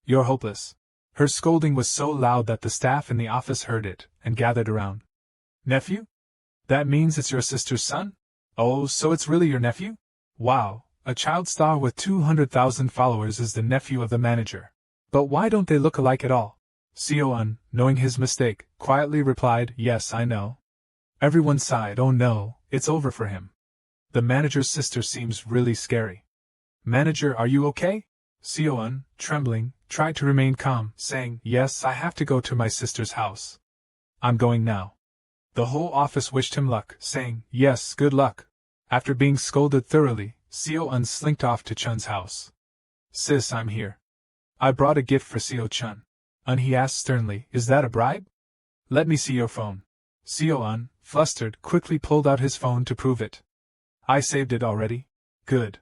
You're hopeless. Her scolding was so loud that the staff in the office heard it, and gathered around. Nephew? That means it's your sister's son? Oh, so it's really your nephew? Wow, a child star with 200,000 followers is the nephew of the manager. But why don't they look alike at all? Seo-un, knowing his mistake, quietly replied, yes, I know. Everyone sighed, oh no, it's over for him. The manager's sister seems really scary. Manager, are you okay? Seo-un, trembling, tried to remain calm, saying, yes, I have to go to my sister's house. I'm going now. The whole office wished him luck, saying, yes, good luck. After being scolded thoroughly, Seo-un slinked off to Chun's house. Sis, I'm here. I brought a gift for Seo-chun. And he asked sternly, is that a bribe? Let me see your phone. Seo-un, flustered, quickly pulled out his phone to prove it. I saved it already. Good.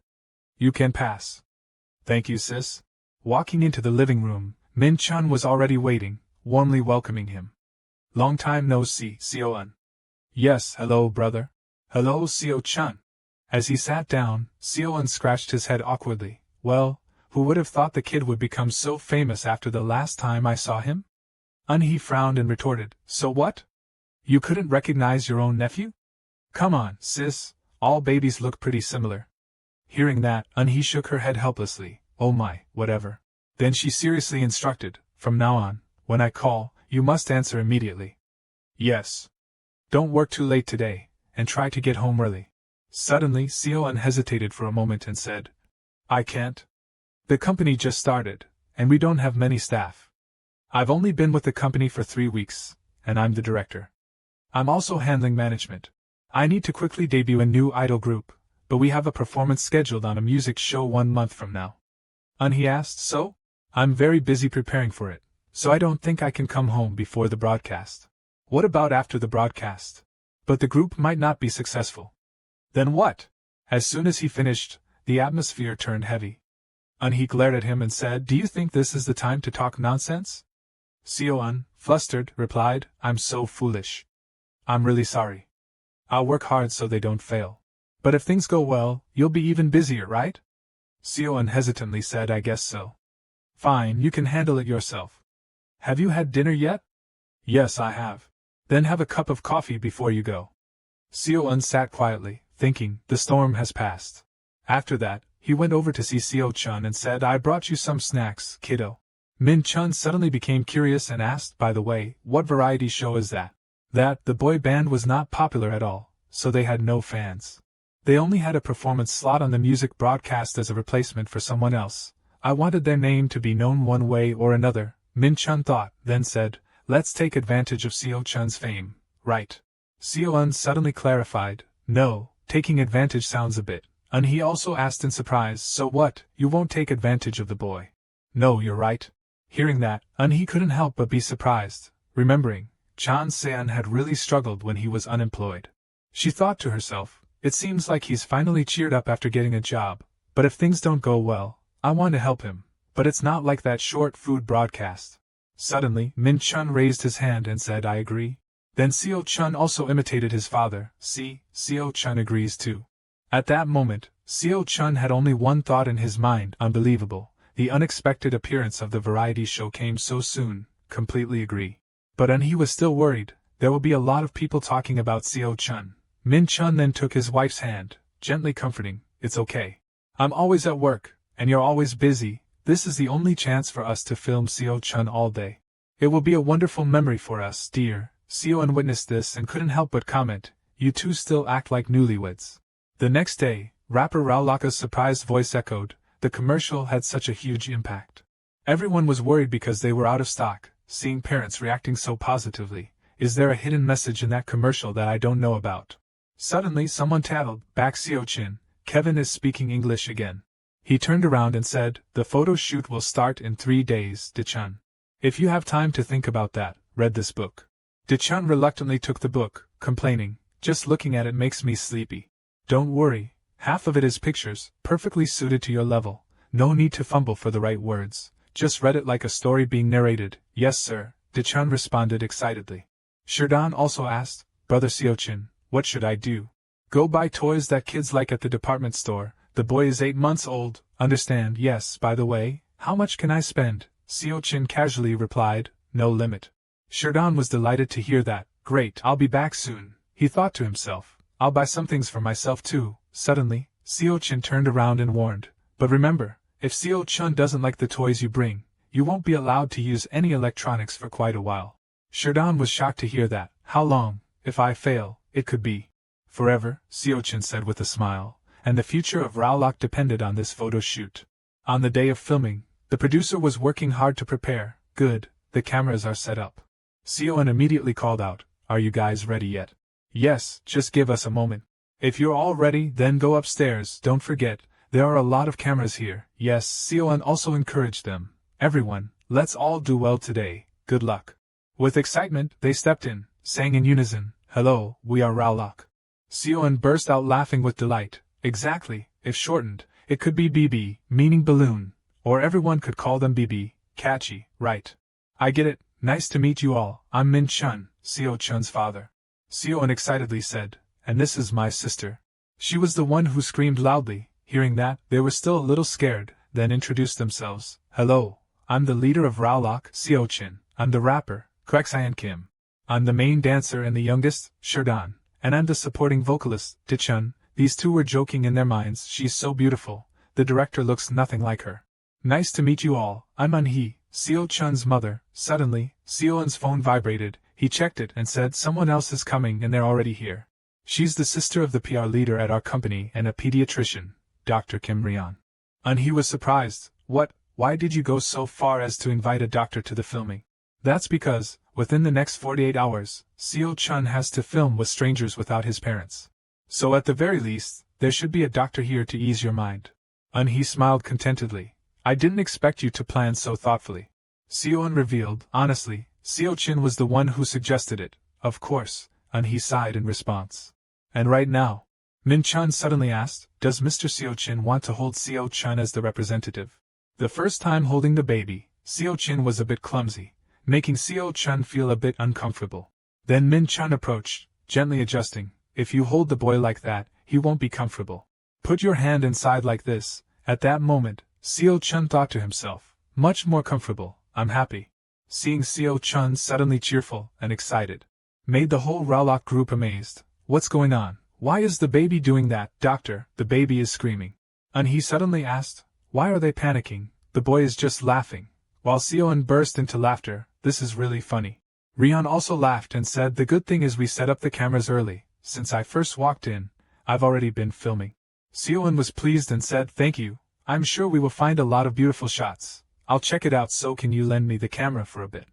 You can pass. Thank you, sis. Walking into the living room, Min-chun was already waiting, warmly welcoming him. Long time no see, Seo-un. Yes, hello, brother. Hello, Seo-chun. As he sat down, Seo-un scratched his head awkwardly. Well, who would have thought the kid would become so famous after the last time I saw him? He frowned and retorted, so what? You couldn't recognize your own nephew? Come on, sis, all babies look pretty similar. Hearing that, he shook her head helplessly. Oh my, whatever. Then she seriously instructed, from now on, when I call, you must answer immediately. Yes. Don't work too late today, and try to get home early. Suddenly, Seo-un hesitated for a moment and said, I can't. The company just started, and we don't have many staff. I've only been with the company for 3 weeks, and I'm the director. I'm also handling management. I need to quickly debut a new idol group, but we have a performance scheduled on a music show 1 month from now. He asked, so? I'm very busy preparing for it, so I don't think I can come home before the broadcast. What about after the broadcast? But the group might not be successful. Then what? As soon as he finished, the atmosphere turned heavy. He glared at him and said, do you think this is the time to talk nonsense? Seo-un, flustered, replied, I'm so foolish. I'm really sorry. I'll work hard so they don't fail. But if things go well, you'll be even busier, right? Seo-un hesitantly said, I guess so. Fine, you can handle it yourself. Have you had dinner yet? Yes, I have. Then have a cup of coffee before you go. Seo-un sat quietly, thinking, the storm has passed. After that, he went over to see Seo-chun and said, I brought you some snacks, kiddo. Min-chun suddenly became curious and asked, by the way, what variety show is that? The boy band was not popular at all, so they had no fans. They only had a performance slot on the music broadcast as a replacement for someone else. I wanted their name to be known one way or another, Min-chun thought, then said, let's take advantage of Seo-chun's fame, right? Seo-un suddenly clarified, no, taking advantage sounds a bit. And he also asked in surprise, so what, you won't take advantage of the boy? No, you're right. Hearing that, he couldn't help but be surprised, remembering, Chan Se-un had really struggled when he was unemployed. She thought to herself, it seems like he's finally cheered up after getting a job, but if things don't go well, I want to help him, but it's not like that short food broadcast. Suddenly, Min-chun raised his hand and said, I agree. Then Seo-chun also imitated his father, see, Seo-chun agrees too. At that moment, Seo-chun had only one thought in his mind, unbelievable, the unexpected appearance of the variety show came so soon, completely agree. But he was still worried, there will be a lot of people talking about Seo-chun. Min-chun then took his wife's hand, gently comforting, it's okay. I'm always at work, and you're always busy, this is the only chance for us to film Seo-chun all day. It will be a wonderful memory for us, dear. Seo-un witnessed this and couldn't help but comment, you two still act like newlyweds. The next day, rapper Raulaka's surprised voice echoed, the commercial had such a huge impact. Everyone was worried because they were out of stock, seeing parents reacting so positively. Is there a hidden message in that commercial that I don't know about? Suddenly someone tattled, back Seo-chin, Kevin is speaking English again. He turned around and said, the photo shoot will start in 3 days, De-chun. If you have time to think about that, read this book. De-chun reluctantly took the book, complaining, just looking at it makes me sleepy. Don't worry, half of it is pictures, perfectly suited to your level, no need to fumble for the right words, just read it like a story being narrated. Yes sir, De-chun responded excitedly. Sheridan also asked, Brother Seo-chin, what should I do? Go buy toys that kids like at the department store, the boy is 8 months old, understand? Yes, by the way, how much can I spend? Seo-chin casually replied, no limit. Sheridan was delighted to hear that, great, I'll be back soon, he thought to himself. I'll buy some things for myself too. Suddenly, Seo-chin turned around and warned, but remember, if Seo-chun doesn't like the toys you bring, you won't be allowed to use any electronics for quite a while. Sheridan was shocked to hear that. How long? If I fail, it could be forever, Seo-chin said with a smile, and the future of Raulak depended on this photo shoot. On the day of filming, the producer was working hard to prepare. Good, the cameras are set up. Seo-un immediately called out, are you guys ready yet? Yes, just give us a moment. If you're all ready, then go upstairs, don't forget, there are a lot of cameras here. Yes, Seo-un also encouraged them. Everyone, let's all do well today, good luck. With excitement, they stepped in, saying in unison, hello, we are Raulak. Seo-un burst out laughing with delight. Exactly, if shortened, it could be BB, meaning balloon, or everyone could call them BB, catchy, right? I get it, nice to meet you all, I'm Min-chun, Seo-chun's father. Seo-un excitedly said, and this is my sister. She was the one who screamed loudly. Hearing that, they were still a little scared, then introduced themselves. Hello, I'm the leader of Raulak, Seo-chin. I'm the rapper, Kweksayan Kim. I'm the main dancer and the youngest, Sheridan. And I'm the supporting vocalist, De-chun. These two were joking in their minds, she's so beautiful, the director looks nothing like her. Nice to meet you all, I'm Eun-hee, Seo-chun's mother. Suddenly, Seo-un's phone vibrated, he checked it and said someone else is coming and they're already here. She's the sister of the PR leader at our company and a pediatrician, Dr. Kim Ryeon. Eun-hee was surprised, what, why did you go so far as to invite a doctor to the filming? That's because, within the next 48 hours, Seo-chun has to film with strangers without his parents. So at the very least, there should be a doctor here to ease your mind. He smiled contentedly. I didn't expect you to plan so thoughtfully. Seo-un revealed, honestly, Seo-chin was the one who suggested it, of course, he sighed in response. And right now? Min-chun suddenly asked, does Mr. Seo-chin want to hold Seo-chun as the representative? The first time holding the baby, Seo-chin was a bit clumsy, making Seo-chun feel a bit uncomfortable. Then Min-chun approached, gently adjusting, if you hold the boy like that, he won't be comfortable. Put your hand inside like this. At that moment, Seo-chun thought to himself, much more comfortable, I'm happy. Seeing Seo-chun suddenly cheerful and excited made the whole Rowlock group amazed. What's going on? Why is the baby doing that, doctor? The baby is screaming. He suddenly asked, why are they panicking? The boy is just laughing. While Seo-un burst into laughter, this is really funny. Rian also laughed and said, the good thing is we set up the cameras early. Since I first walked in, I've already been filming. Seo-un was pleased and said, thank you. I'm sure we will find a lot of beautiful shots. I'll check it out, so can you lend me the camera for a bit?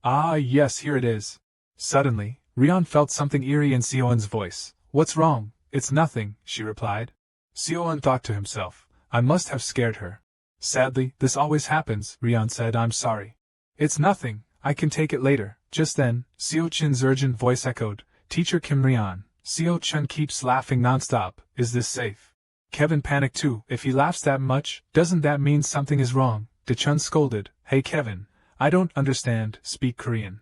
Ah yes, here it is. Suddenly, Rian felt something eerie in Seo-un's voice. What's wrong? It's nothing, she replied. Seo-un thought to himself, I must have scared her. Sadly, this always happens, Rian said, I'm sorry. It's nothing, I can take it later. Just then, Seo-chin's urgent voice echoed, Teacher Kim Rian, Seo-chun keeps laughing non-stop, is this safe? Kevin panicked too, if he laughs that much, doesn't that mean something is wrong? De-chun scolded, hey Kevin, I don't understand, speak Korean.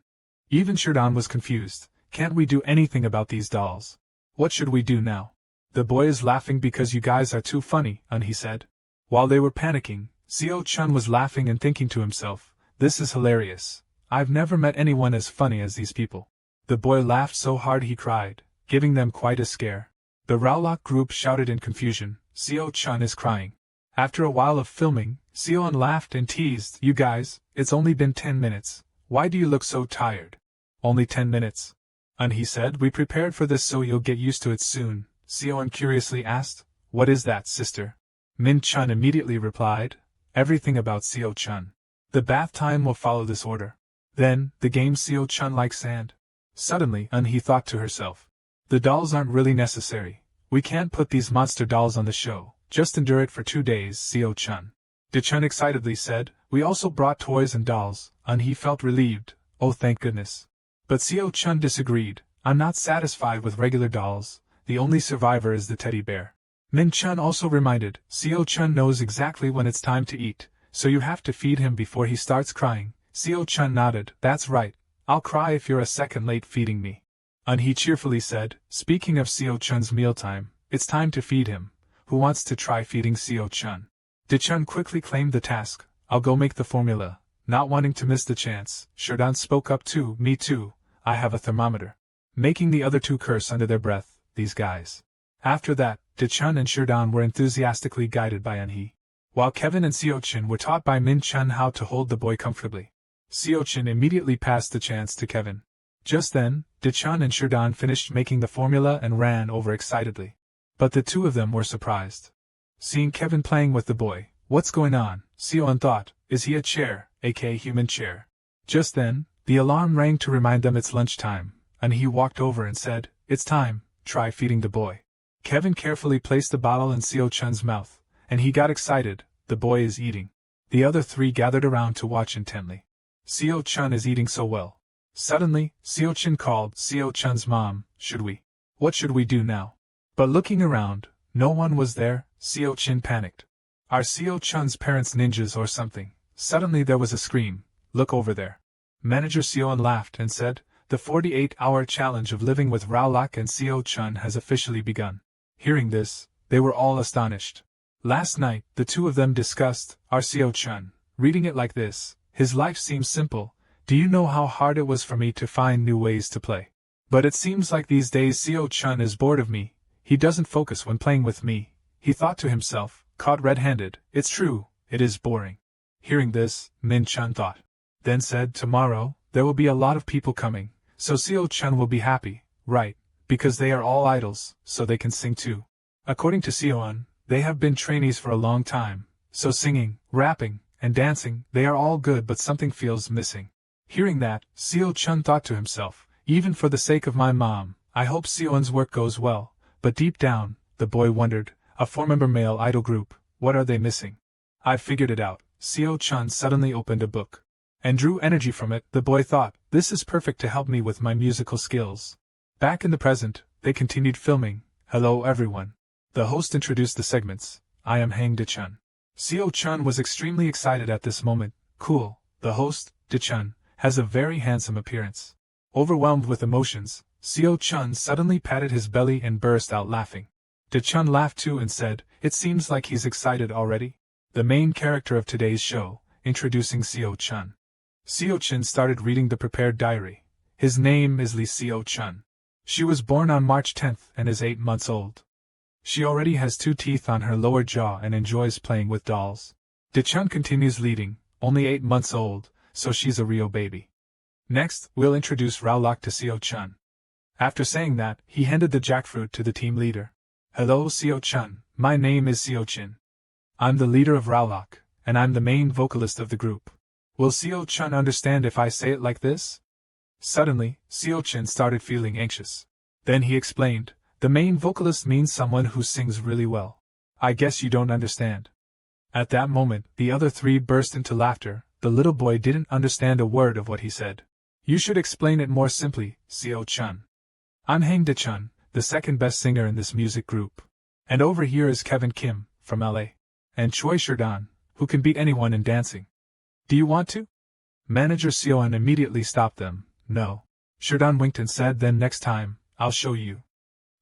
Even Sheridan was confused, can't we do anything about these dolls? What should we do now? The boy is laughing because you guys are too funny, he said. While they were panicking, Seo-chun was laughing and thinking to himself, this is hilarious. I've never met anyone as funny as these people. The boy laughed so hard he cried, giving them quite a scare. The Rowlock group shouted in confusion, Seo-chun is crying. After a while of filming, Seo-un laughed and teased, you guys, it's only been 10 minutes. Why do you look so tired? Only 10 minutes. He said, we prepared for this so you'll get used to it soon. Seo-un curiously asked, what is that, sister? Min-chun immediately replied, everything about Seo-chun. The bath time will follow this order. Then, the game Seo-chun likes sand. Suddenly, he thought to herself, the dolls aren't really necessary. We can't put these monster dolls on the show, just endure it for 2 days, Seo-chun. De-chun excitedly said, we also brought toys and dolls, he felt relieved, oh thank goodness. But Seo-chun disagreed, I'm not satisfied with regular dolls, the only survivor is the teddy bear. Min-chun also reminded, Seo-chun knows exactly when it's time to eat, so you have to feed him before he starts crying. Seo-chun nodded, that's right, I'll cry if you're a second late feeding me. He cheerfully said, speaking of Seo-chun's mealtime, it's time to feed him. Who wants to try feeding Seo-chun? De-chun quickly claimed the task, I'll go make the formula. Not wanting to miss the chance, Sheridan spoke up too, me too, I have a thermometer. Making the other two curse under their breath, these guys. After that, De-chun and Sheridan were enthusiastically guided by Eun-hee, while Kevin and Seo-chin were taught by Min-chun how to hold the boy comfortably. Seo-chin immediately passed the chance to Kevin. Just then, De-chun and Sheridan finished making the formula and ran over excitedly. But the two of them were surprised. Seeing Kevin playing with the boy, what's going on? Seo-un thought, is he a chair, aka human chair? Just then, the alarm rang to remind them it's lunchtime, and he walked over and said, it's time, try feeding the boy. Kevin carefully placed the bottle in Seo-chun's mouth, and he got excited, the boy is eating. The other three gathered around to watch intently. Seo-chun is eating so well. Suddenly, Seo-chin called Seo-chun's mom, what should we do now? But looking around, no one was there. Seo-chin panicked. Are Seo-chun's parents ninjas or something? Suddenly there was a scream, look over there. Manager Seo-un laughed and said, the 48-hour challenge of living with Rowlock and Seo-chun has officially begun. Hearing this, they were all astonished. Last night, the two of them discussed, our Seo-chun, reading it like this, his life seems simple, do you know how hard it was for me to find new ways to play? But it seems like these days Seo-chun is bored of me, he doesn't focus when playing with me, he thought to himself, caught red-handed, it's true, it is boring. Hearing this, Min-chun thought. Then said, tomorrow, there will be a lot of people coming, so Seo-chun will be happy, right, because they are all idols, so they can sing too. According to Seo-un, they have been trainees for a long time, so singing, rapping, and dancing, they are all good but something feels missing. Hearing that, Seo-chun thought to himself, even for the sake of my mom, I hope Seo-eun's work goes well. But deep down, the boy wondered, a four-member male idol group, what are they missing? I've figured it out. Seo-chun suddenly opened a book and drew energy from it. The boy thought, this is perfect to help me with my musical skills. Back in the present, they continued filming. Hello everyone. The host introduced the segments. I am Hang De-chun. Seo-chun was extremely excited at this moment. Cool, the host, De-chun, has a very handsome appearance. Overwhelmed with emotions, Seo-chun suddenly patted his belly and burst out laughing. De-chun laughed too and said, it seems like he's excited already. The main character of today's show, introducing Seo-chun. Seo-chun started reading the prepared diary. His name is Lee Seo-chun. She was born on March 10th and is 8 months old. She already has 2 teeth on her lower jaw and enjoys playing with dolls. De-chun continues leading, only 8 months old, so she's a real baby. Next, we'll introduce Raolok to Seo-chun. After saying that, he handed the jackfruit to the team leader. Hello Seo-chun, my name is Seo-chin. I'm the leader of Raolok, and I'm the main vocalist of the group. Will Seo-chun understand if I say it like this? Suddenly, Seo-chin started feeling anxious. Then he explained, the main vocalist means someone who sings really well. I guess you don't understand. At that moment, the other 3 burst into laughter. The little boy didn't understand a word of what he said. You should explain it more simply, Seo-chun. I'm Hang De-chun, the second best singer in this music group. And over here is Kevin Kim, from LA. And Choi Sherdan, who can beat anyone in dancing. Do you want to? Manager Seo-eun immediately stopped them. No. Sherdan winked and said, then next time, I'll show you.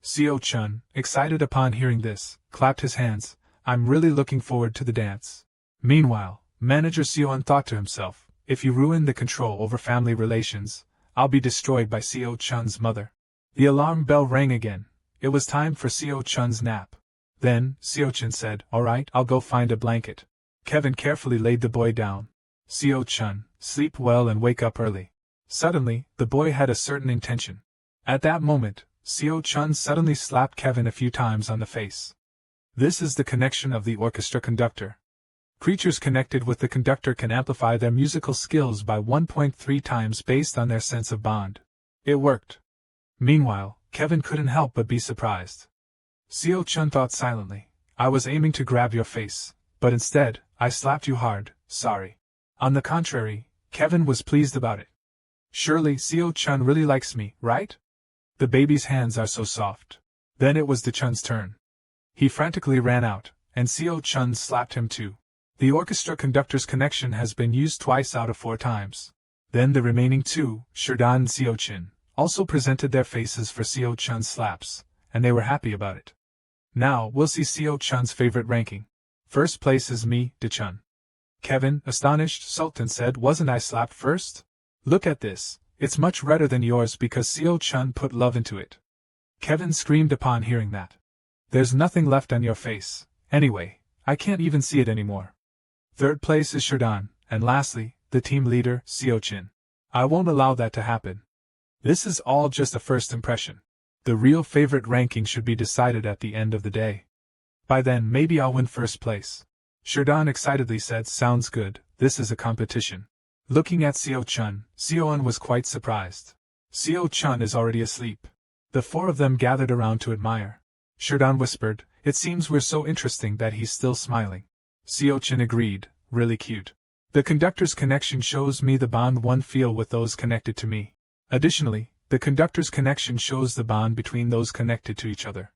Seo-chun, excited upon hearing this, clapped his hands. I'm really looking forward to the dance. Meanwhile, Manager Seo-eun thought to himself, if you ruin the control over family relations, I'll be destroyed by Seo-chun's mother. The alarm bell rang again. It was time for Seo-chun's nap. Then, Seo-chun said, alright, I'll go find a blanket. Kevin carefully laid the boy down. Seo-chun, sleep well and wake up early. Suddenly, the boy had a certain intention. At that moment, Seo-chun suddenly slapped Kevin a few times on the face. This is the connection of the orchestra conductor. Creatures connected with the conductor can amplify their musical skills by 1.3 times based on their sense of bond. It worked. Meanwhile, Kevin couldn't help but be surprised. Seo-chun thought silently, I was aiming to grab your face, but instead, I slapped you hard, sorry. On the contrary, Kevin was pleased about it. Surely Seo-chun really likes me, right? The baby's hands are so soft. Then it was De-chun's turn. He frantically ran out, and Seo-chun slapped him too. The orchestra conductor's connection has been used twice out of 4 times. Then the remaining 2, Sherdan and Seo-chin, also presented their faces for Seo-chun's slaps, and they were happy about it. Now we'll see Seo-chun's favorite ranking. First place is me, De-chun. Kevin, astonished, Sultan said, wasn't I slapped first? Look at this, it's much redder than yours because Seo-chun put love into it. Kevin screamed upon hearing that. There's nothing left on your face, anyway, I can't even see it anymore. Third place is Sherdan, and lastly, the team leader, Seo-chin. I won't allow that to happen. This is all just a first impression. The real favorite ranking should be decided at the end of the day. By then maybe I'll win first place. Sherdan excitedly said, sounds good, this is a competition. Looking at Seo-chun, Seo-eun was quite surprised. Seo-chun is already asleep. The 4 of them gathered around to admire. Sherdan whispered, it seems we're so interesting that he's still smiling. Seo-chin agreed, really cute. The conductor's connection shows me the bond one feel with those connected to me. Additionally, the conductor's connection shows the bond between those connected to each other.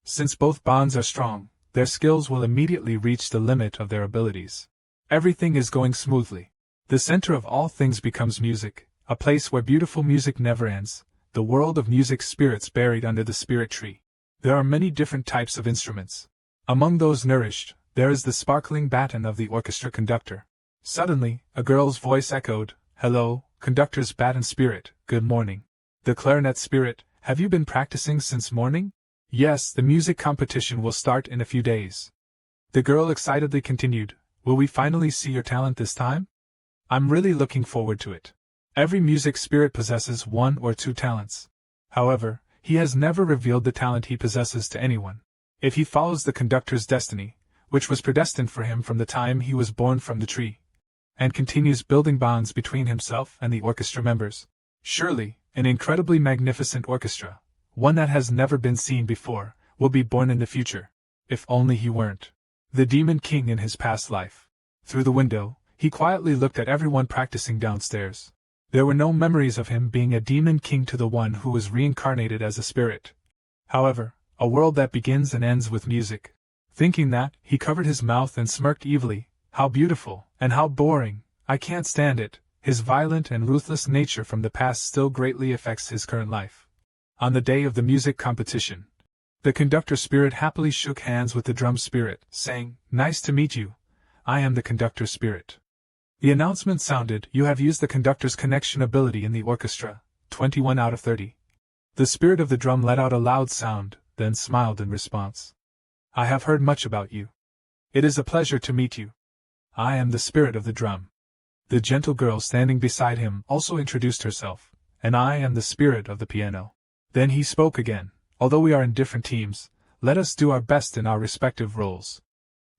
Since both bonds are strong, their skills will immediately reach the limit of their abilities. Everything is going smoothly. The center of all things becomes music, a place where beautiful music never ends, the world of music spirits buried under the spirit tree. There are many different types of instruments. Among those nourished, there is the sparkling baton of the orchestra conductor. Suddenly, a girl's voice echoed, hello, conductor's baton spirit, good morning. The clarinet spirit, have you been practicing since morning? Yes, the music competition will start in a few days. The girl excitedly continued, will we finally see your talent this time? I'm really looking forward to it. Every music spirit possesses 1 or 2 talents. However, he has never revealed the talent he possesses to anyone. If he follows the conductor's destiny, which was predestined for him from the time he was born from the tree, and continues building bonds between himself and the orchestra members. Surely, an incredibly magnificent orchestra, one that has never been seen before, will be born in the future. If only he weren't the Demon King in his past life. Through the window, he quietly looked at everyone practicing downstairs. There were no memories of him being a Demon King to the one who was reincarnated as a spirit. However, a world that begins and ends with music. Thinking that, he covered his mouth and smirked evilly. How beautiful, and how boring, I can't stand it. His violent and ruthless nature from the past still greatly affects his current life. On the day of the music competition, the conductor spirit happily shook hands with the drum spirit, saying, "Nice to meet you. I am the conductor spirit." The announcement sounded, "You have used the conductor's connection ability in the orchestra, 21 out of 30. The spirit of the drum let out a loud sound, then smiled in response. "I have heard much about you. It is a pleasure to meet you. I am the spirit of the drum." The gentle girl standing beside him also introduced herself, "And I am the spirit of the piano." Then he spoke again, "Although we are in different teams, let us do our best in our respective roles."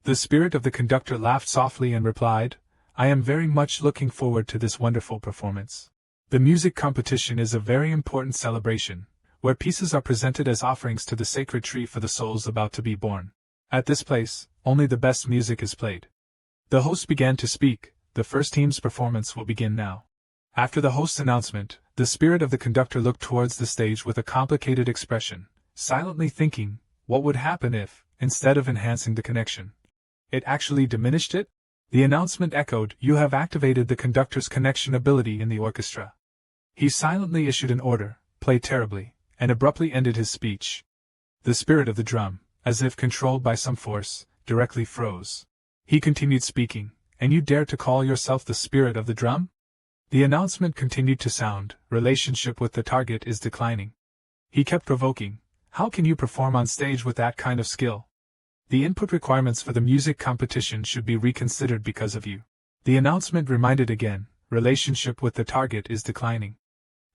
The spirit of the conductor laughed softly and replied, "I am very much looking forward to this wonderful performance. The music competition is a very important celebration, where pieces are presented as offerings to the sacred tree for the souls about to be born. At this place, only the best music is played." The host began to speak. "The first team's performance will begin now." After the host's announcement, the spirit of the conductor looked towards the stage with a complicated expression, silently thinking, what would happen if, instead of enhancing the connection, it actually diminished it? The announcement echoed, "You have activated the conductor's connection ability in the orchestra." He silently issued an order, "Play terribly," and abruptly ended his speech. The spirit of the drum, as if controlled by some force, directly froze. He continued speaking, "And you dare to call yourself the spirit of the drum?" The announcement continued to sound, "Relationship with the target is declining." He kept provoking, "How can you perform on stage with that kind of skill? The input requirements for the music competition should be reconsidered because of you." The announcement reminded again, "Relationship with the target is declining."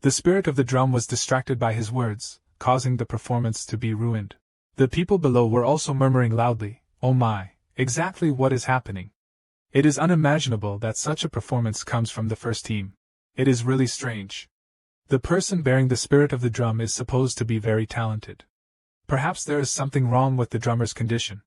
The spirit of the drum was distracted by his words, causing the performance to be ruined. The people below were also murmuring loudly, "Oh my, exactly what is happening? It is unimaginable that such a performance comes from the first team. It is really strange. The person bearing the spirit of the drum is supposed to be very talented. Perhaps there is something wrong with the drummer's condition."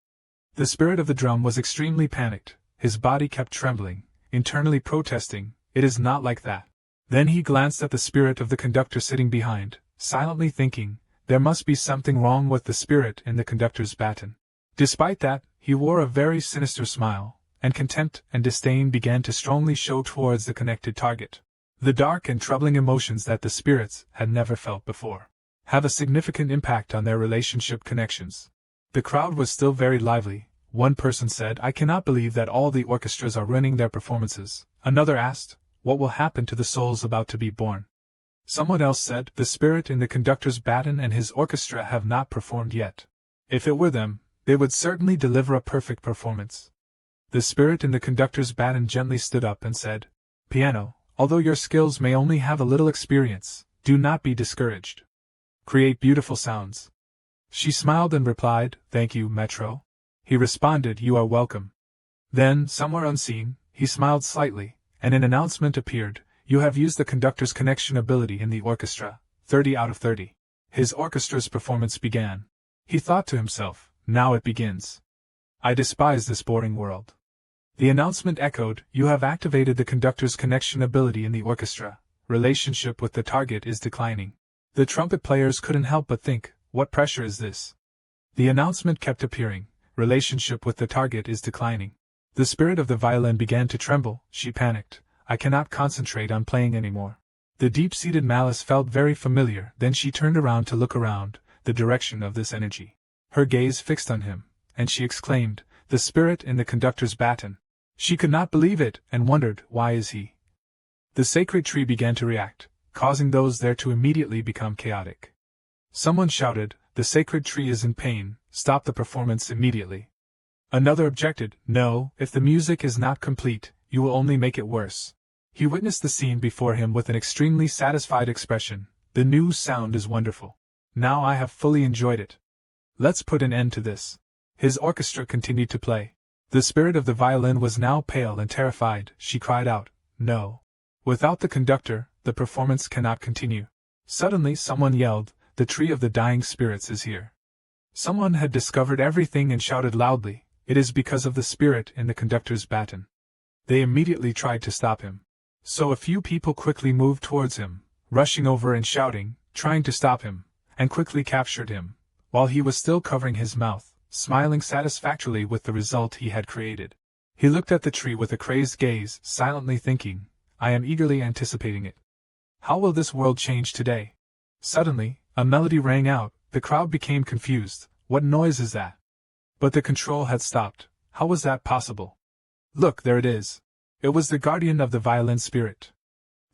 The spirit of the drum was extremely panicked. His body kept trembling, internally protesting, "It is not like that." Then he glanced at the spirit of the conductor sitting behind, silently thinking, there must be something wrong with the spirit in the conductor's baton. Despite that, he wore a very sinister smile, and contempt and disdain began to strongly show towards the connected target. The dark and troubling emotions that the spirits had never felt before have a significant impact on their relationship connections. The crowd was still very lively. One person said, "I cannot believe that all the orchestras are ruining their performances." Another asked, "What will happen to the souls about to be born?" Someone else said, "The spirit in the conductor's baton and his orchestra have not performed yet. If it were them, they would certainly deliver a perfect performance." The spirit in the conductor's baton gently stood up and said, "Piano, although your skills may only have a little experience, do not be discouraged. Create beautiful sounds." She smiled and replied, "Thank you, Metro." He responded, "You are welcome." Then, somewhere unseen, he smiled slightly, and an announcement appeared, "You have used the conductor's connection ability in the orchestra, 30 out of 30. His orchestra's performance began. He thought to himself, "Now it begins. I despise this boring world." The announcement echoed, "You have activated the conductor's connection ability in the orchestra. Relationship with the target is declining." The trumpet players couldn't help but think, what pressure is this? The announcement kept appearing, "Relationship with the target is declining." The spirit of the violin began to tremble. She panicked, "I cannot concentrate on playing anymore." The deep-seated malice felt very familiar. Then she turned around to look around, the direction of this energy. Her gaze fixed on him, and she exclaimed, "The spirit in the conductor's baton." She could not believe it, and wondered, why is he? The sacred tree began to react, causing those there to immediately become chaotic. Someone shouted, "The sacred tree is in pain, stop the performance immediately." Another objected, "No, if the music is not complete, you will only make it worse." He witnessed the scene before him with an extremely satisfied expression. "The new sound is wonderful. Now I have fully enjoyed it. Let's put an end to this." His orchestra continued to play. The spirit of the violin was now pale and terrified. She cried out, "No. Without the conductor, the performance cannot continue." Suddenly someone yelled, "The tree of the dying spirits is here." Someone had discovered everything and shouted loudly, "It is because of the spirit in the conductor's baton." They immediately tried to stop him. So a few people quickly moved towards him, rushing over and shouting, trying to stop him, and quickly captured him, while he was still covering his mouth, smiling satisfactorily with the result he had created. He looked at the tree with a crazed gaze, silently thinking, "I am eagerly anticipating it. How will this world change today?" Suddenly, a melody rang out. The crowd became confused. What noise is that? But the control had stopped. How was that possible? Look, there it is. It was the guardian of the violin spirit.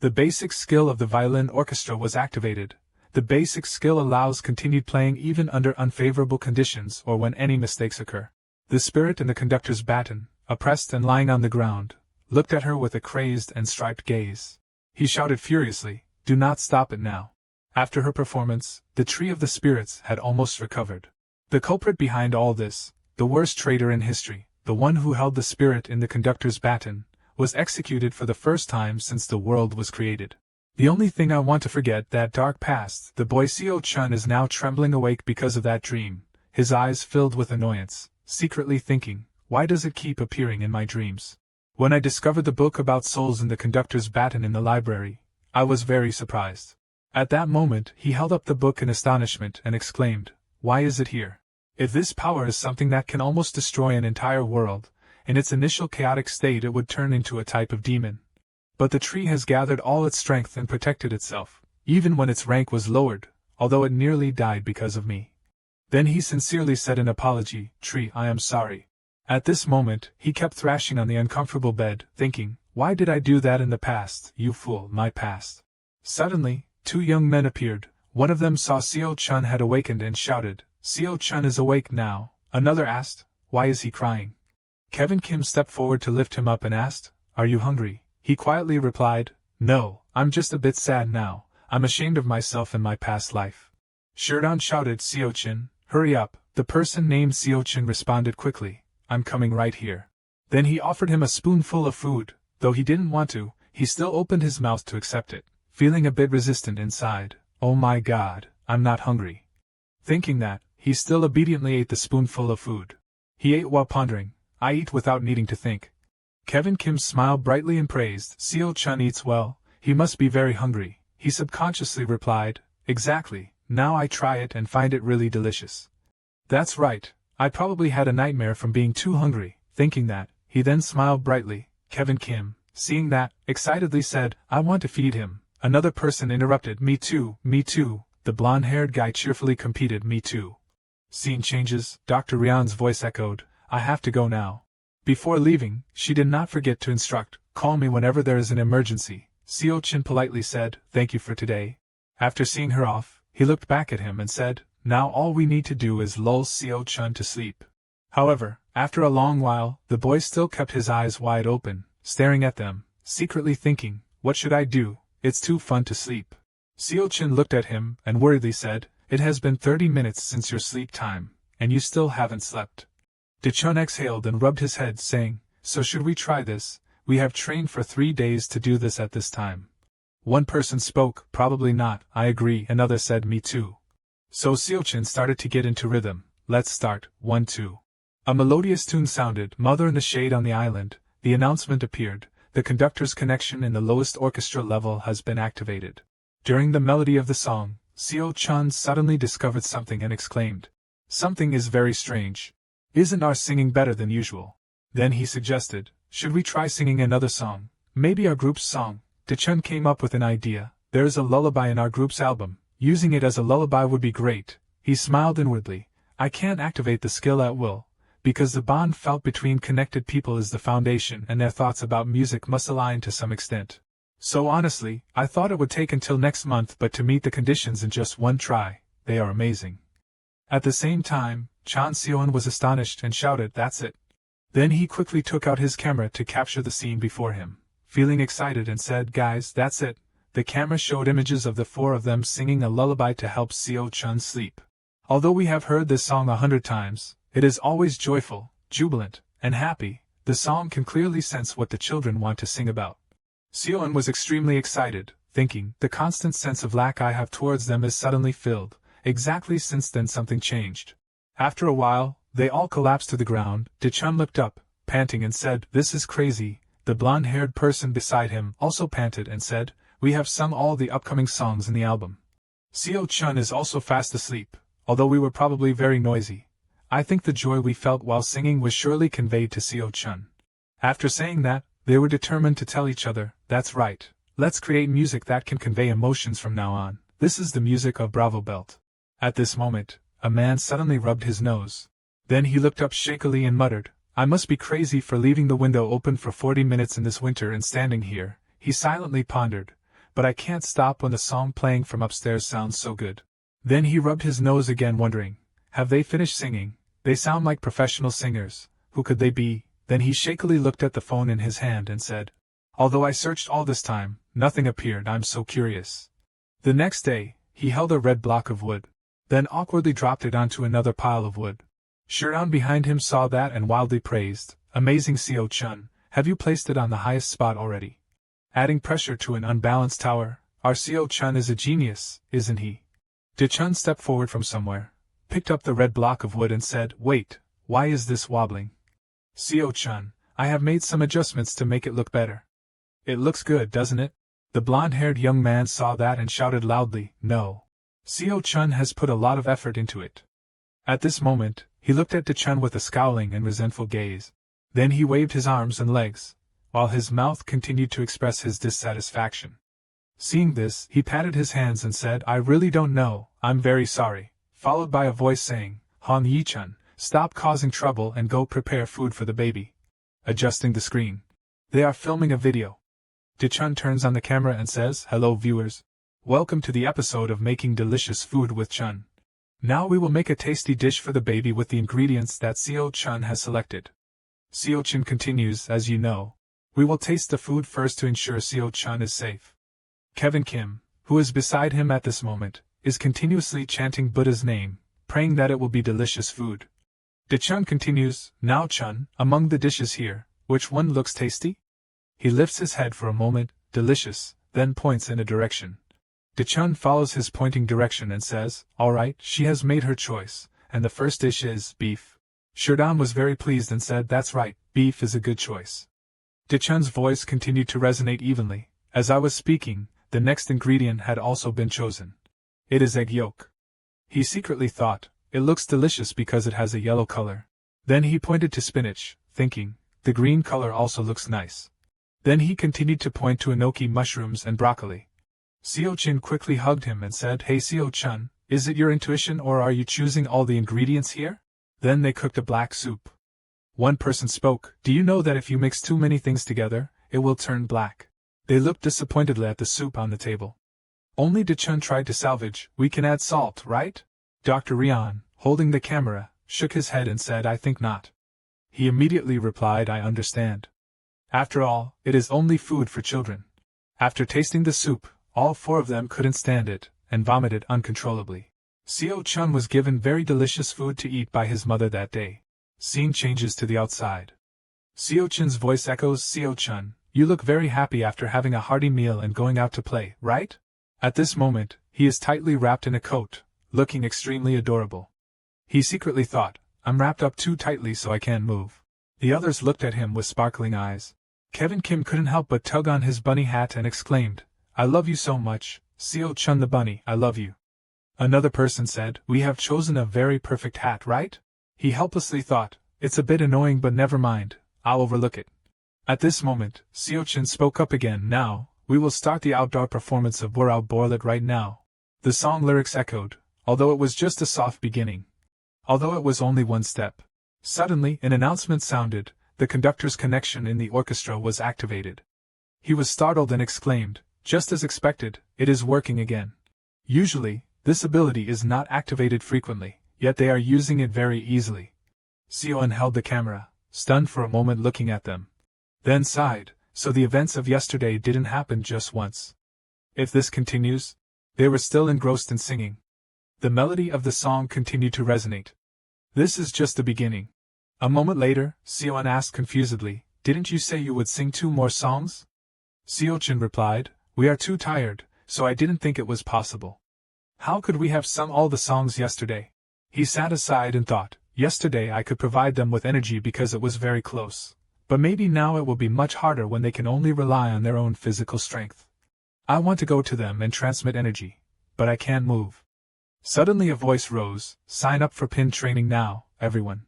The basic skill of the violin orchestra was activated. The basic skill allows continued playing even under unfavorable conditions or when any mistakes occur. The spirit in the conductor's baton, oppressed and lying on the ground, looked at her with a crazed and striped gaze. He shouted furiously, "Do not stop it now." After her performance, the tree of the spirits had almost recovered. The culprit behind all this, the worst traitor in history, the one who held the spirit in the conductor's baton, was executed for the first time since the world was created. The only thing I want to forget, that dark past. The boy Seo-chun is now trembling awake because of that dream, his eyes filled with annoyance, secretly thinking, why does it keep appearing in my dreams? When I discovered the book about souls in the conductor's baton in the library, I was very surprised. At that moment he held up the book in astonishment and exclaimed, "Why is it here? If this power is something that can almost destroy an entire world, in its initial chaotic state it would turn into a type of demon. But the tree has gathered all its strength and protected itself, even when its rank was lowered, although it nearly died because of me." Then he sincerely said in apology, "Tree, I am sorry." At this moment, he kept thrashing on the uncomfortable bed, thinking, "Why did I do that in the past, you fool, my past?" Suddenly, 2 young men appeared. One of them saw Seo-chun had awakened and shouted, "Seo-chun is awake now." Another asked, "Why is he crying?" Kevin Kim stepped forward to lift him up and asked, "Are you hungry?" He quietly replied, "No, I'm just a bit sad now. I'm ashamed of myself and my past life." Sheridan shouted, "Seo-chun, hurry up." The person named Seo-chun responded quickly, "I'm coming right here." Then he offered him a spoonful of food. Though he didn't want to, he still opened his mouth to accept it, feeling a bit resistant inside. "Oh my God, I'm not hungry." Thinking that, he still obediently ate the spoonful of food. He ate while pondering, "I eat without needing to think." Kevin Kim smiled brightly and praised, "Seo-chun eats well, he must be very hungry." He subconsciously replied, "Exactly, now I try it and find it really delicious." "That's right, I probably had a nightmare from being too hungry." Thinking that, he then smiled brightly. Kevin Kim, seeing that, excitedly said, "I want to feed him." Another person interrupted, "Me too, me too." The blonde-haired guy cheerfully competed, "Me too." Scene changes. Dr. Ryan's voice echoed, "I have to go now." Before leaving, she did not forget to instruct, "Call me whenever there is an emergency." Seo-chun politely said, "Thank you for today." After seeing her off, he looked back at him and said, "Now all we need to do is lull Seo-chun to sleep." However, after a long while, the boy still kept his eyes wide open, staring at them, secretly thinking, "What should I do? It's too fun to sleep." Seo-chun looked at him and worriedly said, "It has been 30 minutes since your sleep time, and you still haven't slept." De-chun exhaled and rubbed his head, saying, "So should we try this? We have trained for 3 days to do this at this time." One person spoke, "Probably not, I agree." Another said, "Me too." So Seo-chun started to get into rhythm. "Let's start, 1 2. A melodious tune sounded, "Mother in the Shade on the Island." The announcement appeared, "The conductor's connection in the lowest orchestra level has been activated." During the melody of the song, Seo-chun suddenly discovered something and exclaimed, "Something is very strange. Isn't our singing better than usual?" Then he suggested, "Should we try singing another song? Maybe our group's song?" De-chun came up with an idea, "There is a lullaby in our group's album. Using it as a lullaby would be great." He smiled inwardly. "I can't activate the skill at will, because the bond felt between connected people is the foundation and their thoughts about music must align to some extent. So honestly, I thought it would take until next month, but to meet the conditions in just 1 try, they are amazing." At the same time, Chan Seon was astonished and shouted, "That's it." Then he quickly took out his camera to capture the scene before him, feeling excited, and said, "Guys, that's it." The camera showed images of the 4 of them singing a lullaby to help Seo-chun sleep. Although we have heard this song 100 times, it is always joyful, jubilant, and happy. The song can clearly sense what the children want to sing about. Seon was extremely excited, thinking, the constant sense of lack I have towards them is suddenly filled. Exactly since then something changed. After a while, they all collapsed to the ground. Daechun looked up, panting and said, "This is crazy." The blonde-haired person beside him also panted and said, "We have sung all the upcoming songs in the album. Seo-chun is also fast asleep, although we were probably very noisy. I think the joy we felt while singing was surely conveyed to Seo-chun." After saying that, they were determined to tell each other, "That's right. Let's create music that can convey emotions from now on. This is the music of Bravo Belt." At this moment, a man suddenly rubbed his nose. Then he looked up shakily and muttered, "I must be crazy for leaving the window open for 40 minutes in this winter and standing here." He silently pondered, "But I can't stop when the song playing from upstairs sounds so good." Then he rubbed his nose again, wondering, "Have they finished singing? They sound like professional singers. Who could they be?" Then he shakily looked at the phone in his hand and said, "Although I searched all this time, nothing appeared. I'm so curious." The next day, he held a red block of wood, then awkwardly dropped it onto another pile of wood. Shurdan behind him saw that and wildly praised, "Amazing Seo-chun, have you placed it on the highest spot already? Adding pressure to an unbalanced tower, our Seo-chun is a genius, isn't he?" Daechun stepped forward from somewhere, picked up the red block of wood and said, "Wait, why is this wobbling?" "Seo-chun, I have made some adjustments to make it look better." "It looks good, doesn't it?" The blonde-haired young man saw that and shouted loudly, "No. Seo-chun has put a lot of effort into it." At this moment, he looked at Daechun with a scowling and resentful gaze. Then he waved his arms and legs, while his mouth continued to express his dissatisfaction. Seeing this, he patted his hands and said, "I really don't know, I'm very sorry," followed by a voice saying, "Han Yi-chun, stop causing trouble and go prepare food for the baby." Adjusting the screen. They are filming a video. Daechun turns on the camera and says, "Hello viewers. Welcome to the episode of Making Delicious Food with Chun. Now we will make a tasty dish for the baby with the ingredients that Seo-chun has selected." Seo-chun continues, "As you know, we will taste the food first to ensure Seo-chun is safe." Kevin Kim, who is beside him at this moment, is continuously chanting Buddha's name, praying that it will be delicious food. Daechun continues, "Now Chun, among the dishes here, which one looks tasty?" He lifts his head for a moment, "Delicious," then points in a direction. Daechun follows his pointing direction and says, "All right, she has made her choice, and the first dish is beef." Shurdan was very pleased and said, "That's right, beef is a good choice." Daechun's voice continued to resonate evenly. As I was speaking, the next ingredient had also been chosen. It is egg yolk. He secretly thought, "It looks delicious because it has a yellow color." Then he pointed to spinach, thinking, "The green color also looks nice." Then he continued to point to enoki mushrooms and broccoli. Seo-chun quickly hugged him and said, "Hey Seo-chun, is it your intuition or are you choosing all the ingredients here?" Then they cooked a black soup. One person spoke, "Do you know that if you mix too many things together, it will turn black?" They looked disappointedly at the soup on the table. Only Daechun tried to salvage, "We can add salt, right?" Dr. Rian, holding the camera, shook his head and said, "I think not." He immediately replied, "I understand. After all, it is only food for children." After tasting the soup, all four of them couldn't stand it, and vomited uncontrollably. Seo-chun was given very delicious food to eat by his mother that day. Scene changes to the outside. Seo-chun's voice echoes, "Seo-chun, you look very happy after having a hearty meal and going out to play, right?" At this moment, he is tightly wrapped in a coat, looking extremely adorable. He secretly thought, "I'm wrapped up too tightly so I can't move." The others looked at him with sparkling eyes. Kevin Kim couldn't help but tug on his bunny hat and exclaimed, "I love you so much, Seo-chun the bunny, I love you." Another person said, "We have chosen a very perfect hat, right?" He helplessly thought, "It's a bit annoying but never mind, I'll overlook it." At this moment, Seo-chun spoke up again, "Now, we will start the outdoor performance of Burao Borlet right now." The song lyrics echoed, although it was just a soft beginning. Although it was only one step. Suddenly, an announcement sounded, the conductor's connection in the orchestra was activated. He was startled and exclaimed, "Just as expected, it is working again." Usually, this ability is not activated frequently, yet they are using it very easily. Seon held the camera, stunned for a moment looking at them. Then sighed, so the events of yesterday didn't happen just once. If this continues, they were still engrossed in singing. The melody of the song continued to resonate. This is just the beginning. A moment later, Seon asked confusedly, "Didn't you say you would sing 2 more songs?" Seochin replied, "We are too tired, so I didn't think it was possible." "How could we have sung all the songs yesterday?" He sat aside and thought, "Yesterday I could provide them with energy because it was very close. But maybe now it will be much harder when they can only rely on their own physical strength. I want to go to them and transmit energy, but I can't move." Suddenly a voice rose, "Sign up for pin training now, everyone.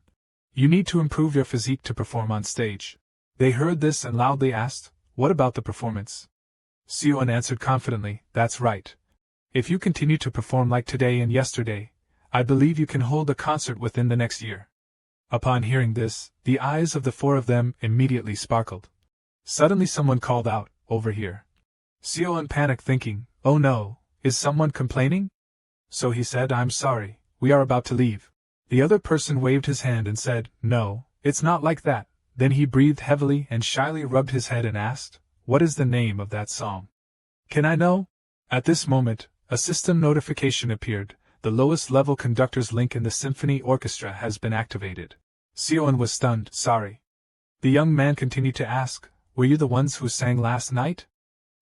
You need to improve your physique to perform on stage." They heard this and loudly asked, "What about the performance?" Seon answered confidently, "That's right. If you continue to perform like today and yesterday, I believe you can hold a concert within the next year." Upon hearing this, the eyes of the 4 of them immediately sparkled. Suddenly someone called out, "Over here." Seon panicked, thinking, "Oh no, is someone complaining?" So he said, "I'm sorry, we are about to leave." The other person waved his hand and said, "No, it's not like that." Then he breathed heavily and shyly rubbed his head and asked, "What is the name of that song? Can I know?" At this moment, a system notification appeared. "The lowest level conductor's link in the symphony orchestra has been activated." Seon was stunned. "Sorry." The young man continued to ask, "Were you the ones who sang last night?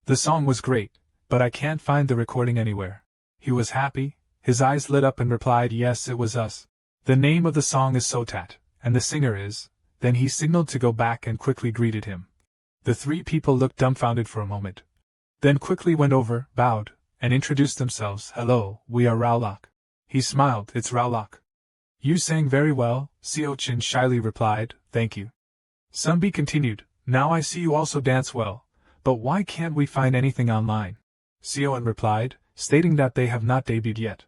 The song was great, but I can't find the recording anywhere." He was happy, his eyes lit up and replied, "Yes, it was us. The name of the song is Sotat, and the singer is..." Then he signaled to go back and quickly greeted him. The 3 people looked dumbfounded for a moment. Then quickly went over, bowed, and introduced themselves. "Hello, we are Raulok." He smiled, "It's Raulok." "You sang very well," Seochin shyly replied, "Thank you." Sunbi continued, "Now I see you also dance well, but why can't we find anything online?" Seon replied, stating that they have not debuted yet.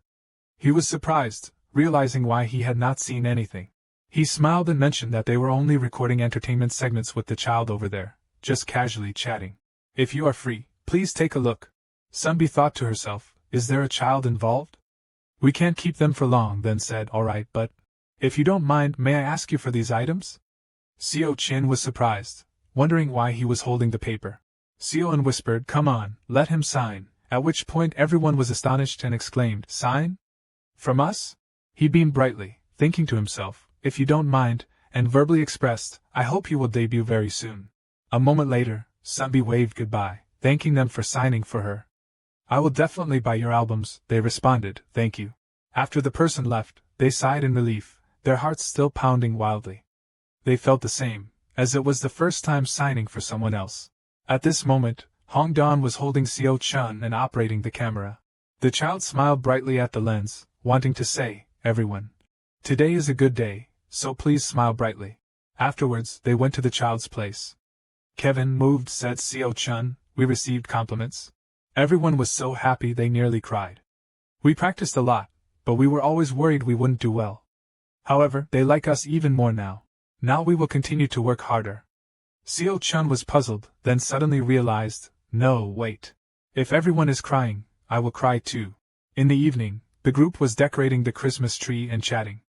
He was surprised, realizing why he had not seen anything. He smiled and mentioned that they were only recording entertainment segments with the child over there, just casually chatting. "If you are free, please take a look." Sunbi thought to herself, "Is there a child involved? We can't keep them for long," then said, "Alright, but if you don't mind, may I ask you for these items?" Seo Chin was surprised, wondering why he was holding the paper. Seon whispered, "Come on, let him sign," at which point everyone was astonished and exclaimed, "Sign? From us?" He beamed brightly, thinking to himself, "If you don't mind," and verbally expressed, "I hope you will debut very soon." A moment later, Sunbi waved goodbye, thanking them for signing for her. "I will definitely buy your albums," they responded, "Thank you." After the person left, they sighed in relief, their hearts still pounding wildly. They felt the same, as it was the first time signing for someone else. At this moment, Hong Don was holding Seo Chun and operating the camera. The child smiled brightly at the lens, wanting to say, "Everyone, today is a good day, so please smile brightly." Afterwards, they went to the child's place. "Kevin moved," said Seo Chun, "we received compliments. Everyone was so happy they nearly cried. We practiced a lot, but we were always worried we wouldn't do well. However, they like us even more now. Now we will continue to work harder." Seo Chun was puzzled, then suddenly realized, "No, wait. If everyone is crying, I will cry too." In the evening, the group was decorating the Christmas tree and chatting.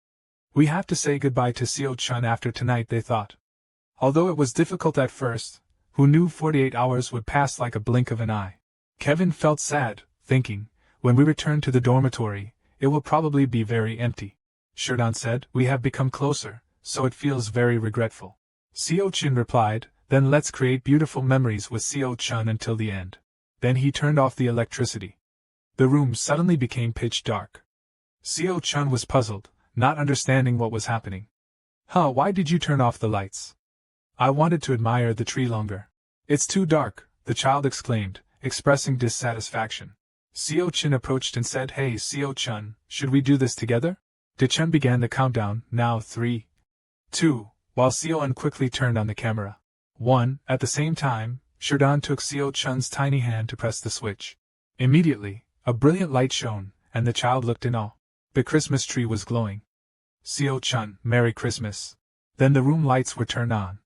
"We have to say goodbye to Seo Chun after tonight," they thought. Although it was difficult at first, who knew 48 hours would pass like a blink of an eye? Kevin felt sad, thinking, "When we return to the dormitory, it will probably be very empty." Shurdan said, "We have become closer, so it feels very regretful." Seo Chun replied, "Then let's create beautiful memories with Seo Chun until the end." Then he turned off the electricity. The room suddenly became pitch dark. Seo Chun was puzzled, not understanding what was happening. Why did you turn off the lights?" "I wanted to admire the tree longer." "It's too dark," the child exclaimed, expressing dissatisfaction. Seo Chun approached and said, "Hey Seo Chun, should we do this together?" De Chun began the countdown, now 3, 2, while Seo quickly turned on the camera. 1, at the same time, Shurdan took Seo Chun's tiny hand to press the switch. Immediately, a brilliant light shone, and the child looked in awe. The Christmas tree was glowing. "Seo Chun, Merry Christmas." Then the room lights were turned on.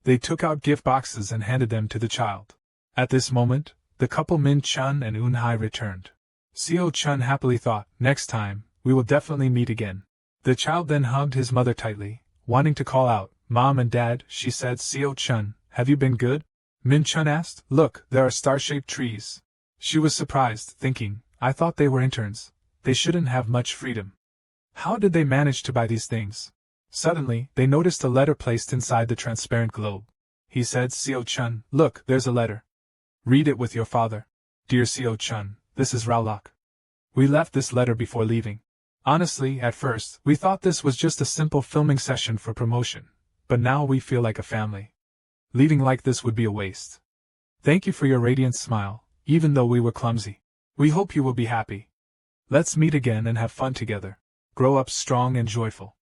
They took out gift boxes and handed them to the child. At this moment, the couple Min Chun and Eun Hai returned. Seo Chun happily thought, "Next time, we will definitely meet again." The child then hugged his mother tightly, wanting to call out, "Mom and Dad," she said. "Seo Chun, have you been good?" Min Chun asked, "Look, there are star-shaped trees." She was surprised, thinking, "I thought they were interns. They shouldn't have much freedom. How did they manage to buy these things?" Suddenly, they noticed a letter placed inside the transparent globe. He said, Seo-chun, look, there's a letter. Read it with your father. Dear Seo-chun, this is Raulok. We left this letter before leaving. Honestly, at first, we thought this was just a simple filming session for promotion, but now we feel like a family. Leaving like this would be a waste. Thank you for your radiant smile, even though we were clumsy. We hope you will be happy. Let's meet again and have fun together. Grow up strong and joyful.